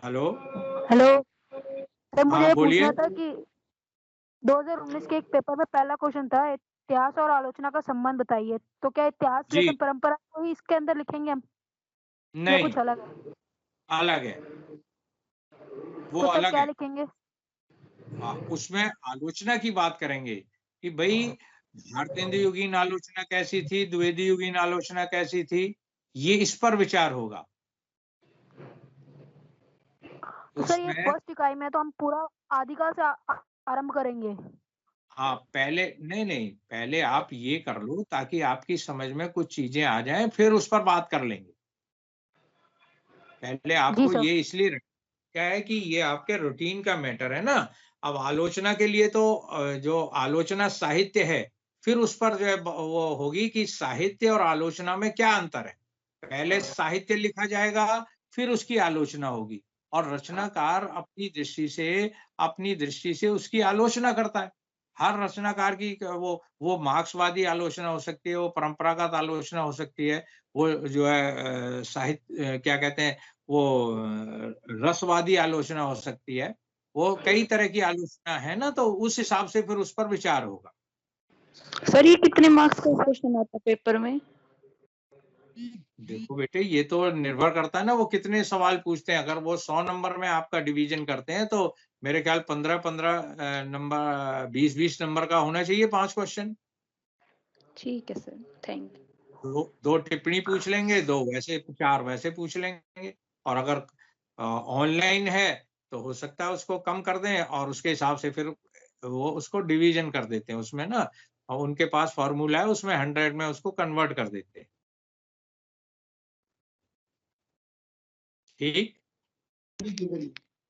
Speaker 7: हेलो
Speaker 3: सर, मुझे ये
Speaker 7: बोलिए।
Speaker 3: पूछना था कि 2019 के एक पेपर में पहला क्वेश्चन था, इतिहास और आलोचना का संबंध बताइए। तो क्या इतिहास
Speaker 7: जी।
Speaker 3: लेखन परंपरा को ही इसके अंदर लिखेंगे हम?
Speaker 7: नहीं,
Speaker 3: कुछ अलग है?
Speaker 7: अलग है वो,
Speaker 3: तो सर
Speaker 7: अलग
Speaker 3: क्या
Speaker 7: है।
Speaker 3: लिखेंगे?
Speaker 7: उसमें आलोचना की बात करेंगे कि भाई भारतेंदु युगीन आलोचना कैसी थी, द्विवेदी युगीन आलोचना कैसी थी, ये इस पर विचार होगा।
Speaker 3: तो सर ये फर्स्ट इकाई में तो हम पूरा आदिकाल से आरंभ करेंगे।
Speaker 7: हाँ, पहले नहीं, पहले आप ये कर लो ताकि आपकी समझ में कुछ चीजें आ जाएं, फिर उस पर बात कर लेंगे। पहले आपको ये इसलिए क्या है कि ये आपके रूटीन का मैटर है ना। अब आलोचना के लिए तो जो आलोचना साहित्य है, फिर उस पर जो है वो होगी कि साहित्य और आलोचना में क्या अंतर है। पहले साहित्य लिखा जाएगा, फिर उसकी आलोचना होगी, और रचनाकार अपनी दृष्टि से उसकी आलोचना करता है। हर रचनाकार की वो मार्क्सवादी आलोचना हो सकती है, वो परंपरागत आलोचना हो सकती है, वो जो है साहित्य क्या कहते हैं, वो रसवादी आलोचना हो सकती है। वो कई तरह की आलोचना है ना, तो उस हिसाब से फिर उस पर विचार होगा।
Speaker 3: सर ये कितने मार्क्स का क्वेश्चन आता है पेपर में?
Speaker 7: देखो बेटे, ये तो निर्भर करता है ना वो कितने सवाल पूछते हैं। अगर वो 100 नंबर में आपका डिवीजन करते हैं तो मेरे ख्याल 15-15 नंबर, 20-20 नंबर का होना चाहिए 5 क्वेश्चन।
Speaker 3: ठीक है सर, थैंक यू।
Speaker 7: दो टिप्पणी पूछ लेंगे, 2 वैसे 4 वैसे पूछ लेंगे। और अगर ऑनलाइन है तो हो सकता है उसको कम कर दें और उसके हिसाब से फिर वो उसको डिवीजन कर देते हैं उसमें ना, और उनके पास फॉर्मूला है उसमें 100 में उसको कन्वर्ट कर देते हैं। ठीक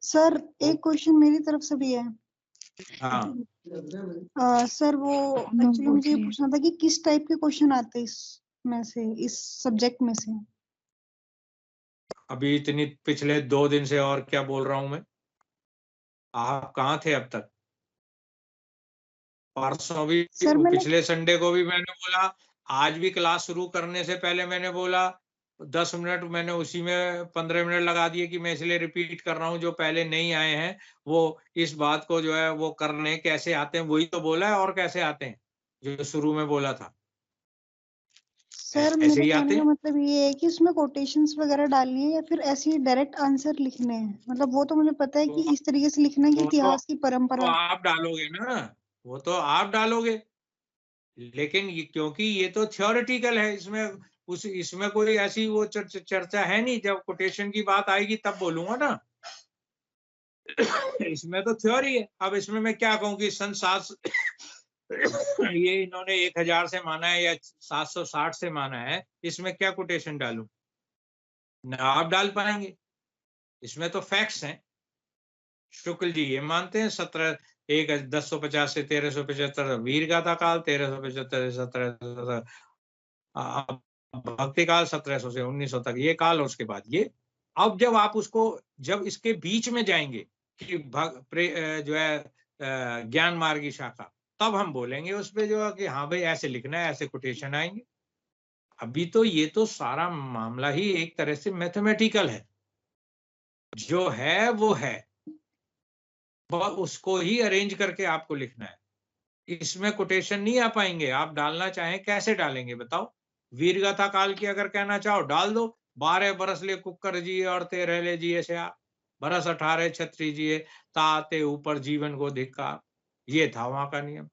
Speaker 9: सर एक क्वेश्चन मेरी तरफ से भी है।
Speaker 7: हाँ,
Speaker 9: सर वो एक्चुअली मुझे ये पूछना था कि किस टाइप के क्वेश्चन आते हैं इसमें से, इस सब्जेक्ट में से।
Speaker 7: अभी इतनी पिछले 2 दिन से और क्या बोल रहा हूं मैं? आप कहाँ थे अब तक? परसों भी,
Speaker 9: सर
Speaker 7: पिछले संडे को भी मैंने बोला, आज भी क्लास शुरू करने से पहले मैंने बोला, 10 मिनट मैंने उसी में 15 मिनट लगा दिए कि मैं इसलिए रिपीट कर रहा हूँ, जो पहले नहीं आए हैं वो इस बात को जो है वो करने कैसे आते हैं, वही तो बोला है, और कैसे आते हैं जो शुरू में बोला था।
Speaker 9: सर मेरे कहने का मतलब ये है कि उसमें कोटेशंस वगैरह डालनी है या फिर ऐसे ही डायरेक्ट आंसर लिखने हैं? मतलब वो तो मुझे पता है कि इस तरीके से लिखना है कि इतिहास की परंपरा।
Speaker 7: तो आप डालोगे ना, वो तो आप डालोगे, लेकिन क्योंकि ये तो थ्योरेटिकल है, इसमें कोई ऐसी वो चर्चा है नहीं। जब कोटेशन की बात आएगी तब बोलूंगा ना। इसमें तो थ्योरी है। अब इसमें मैं क्या कहूँ कि सन 7 ये इन्होंने 1000 से माना है या 760 से माना है, इसमें क्या कोटेशन डालूं? ना आप डाल पाएंगे, इसमें तो फैक्ट्स हैं। शुक्ल जी ये मानते हैं 1050 से 1375 वीर गाथा काल, 1375 से 17 भक्ति काल, 1700 से 1900 तक ये काल, और उसके बाद ये। अब जब आप उसको, जब इसके बीच में जाएंगे कि जो है ज्ञान मार्ग की शाखा, तब हम बोलेंगे उस पे जो है कि हाँ भाई ऐसे लिखना है, ऐसे कोटेशन आएंगे। अभी तो ये तो सारा मामला ही एक तरह से मैथमेटिकल है, जो है वो है, उसको ही अरेंज करके आपको लिखना है। इसमें कोटेशन नहीं आ पाएंगे। आप डालना चाहें कैसे डालेंगे बताओ? वीरगाथा काल की अगर कहना चाहो डाल दो, 12 बरस ले कुकर जिए और 13 ले जिए से बरस 18 छत्री जिए, ताते ऊपर जीवन को धिक्कार। ये था वहां का नियम।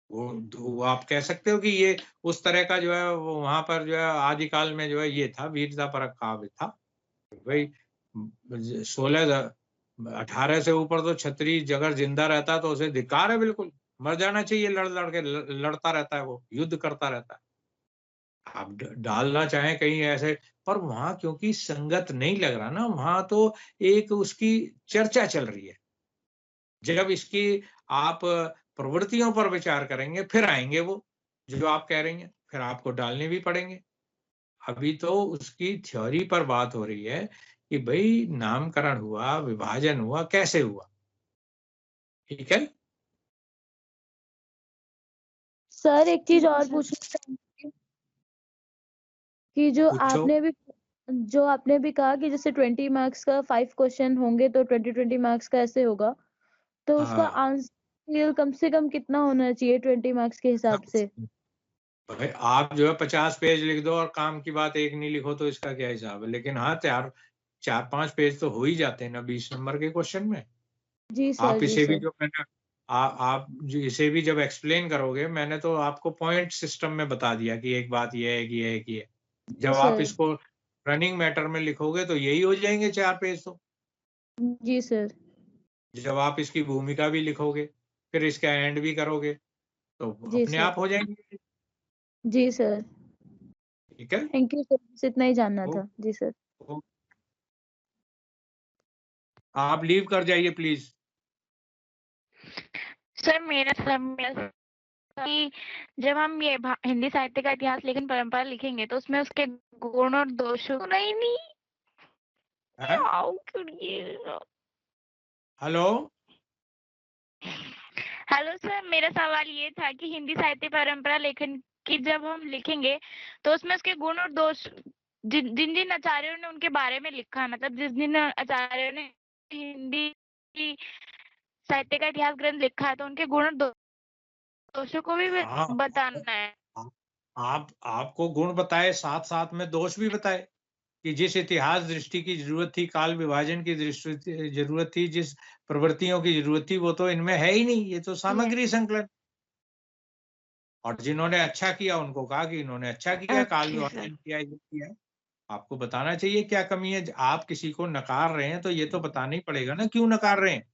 Speaker 7: वो आप कह सकते हो कि ये उस तरह का जो है वहां पर जो है आदिकाल में जो है ये था, वीरता परक काव्य था भाई। 18 से ऊपर तो छत्री अगर जिंदा रहता तो उसे धिक्कार है, बिल्कुल मर जाना चाहिए। लड़ता रहता है, वो युद्ध करता रहता है। आप डालना चाहें कहीं ऐसे, पर वहां क्योंकि संगत नहीं लग रहा ना, वहां तो एक उसकी चर्चा चल रही है। जब इसकी आप प्रवृत्तियों पर विचार करेंगे फिर आएंगे वो जो आप कह रही हैं, फिर आपको डालने भी पड़ेंगे। अभी तो उसकी थ्योरी पर बात हो रही है कि भाई नामकरण हुआ, विभाजन हुआ, कैसे हुआ। ठीक है
Speaker 10: सर एक चीज और पूछना चाहूंगी कि जो आपने भी कहा कि जैसे 20 मार्क्स का 5 क्वेश्चन होंगे तो 20 मार्क्स का ऐसे होगा, तो उसका आंसर कम से कम कितना होना चाहिए 20 मार्क्स के हिसाब से?
Speaker 7: भाई आप जो है 50 पेज लिख दो और काम की बात एक नहीं लिखो तो इसका क्या हिसाब है? लेकिन हाँ, 4-5 पेज तो हो ही जाते हैं ना 20 नंबर के क्वेश्चन में।
Speaker 10: जी सर,
Speaker 7: आप इसे भी जो मैंने आप जो इसे भी जब एक्सप्लेन करोगे, मैंने तो आपको पॉइंट सिस्टम में बता दिया कि एक बात ये है कि ये है कि ये। जब आप इसको रनिंग मैटर में लिखोगे तो यही हो जाएंगे 4 पेज तो।
Speaker 10: जी सर।
Speaker 7: जब आप इसकी भूमिका भी लिखोगे, फिर इसका एंड भी करोगे तो अपने आप हो जाएंगे।
Speaker 10: जी सर,
Speaker 7: ठीक है,
Speaker 10: थैंक यू सर, इतना ही जानना था। जी सर।
Speaker 7: आप लीव कर जाइए प्लीज।
Speaker 4: सर मेरा कि जब हम ये हिंदी साहित्य का इतिहास लेखन परंपरा लिखेंगे तो उसमें उसके गुण और दोषों नहीं हेलो सर, मेरा सवाल ये था कि हिंदी साहित्य परंपरा लेखन की जब हम लिखेंगे तो उसमें उसके गुण और दोष, जिन जिन आचार्यों ने उनके बारे में लिखा, मतलब जिन आचार्यों ने हिंदी की साहित्य का इतिहास ग्रंथ लिखा है तो उनके गुण और दोषों को भी बताना है।
Speaker 7: आपको गुण बताए, साथ साथ में दोष भी बताए कि जिस इतिहास दृष्टि की जरूरत थी, काल विभाजन की दृष्टि जरूरत थी, जिस प्रवृत्तियों की जरूरत थी, वो तो इनमें है ही नहीं। ये तो सामग्री संकलन। और जिन्होंने अच्छा किया उनको कहा कि इन्होंने अच्छा किया, काल
Speaker 5: अच्छा
Speaker 7: ऑनलाइन किया, ये किया है। आपको बताना चाहिए क्या कमी है। आप किसी को नकार रहे हैं तो ये तो बताना ही पड़ेगा ना क्यों नकार रहे हैं।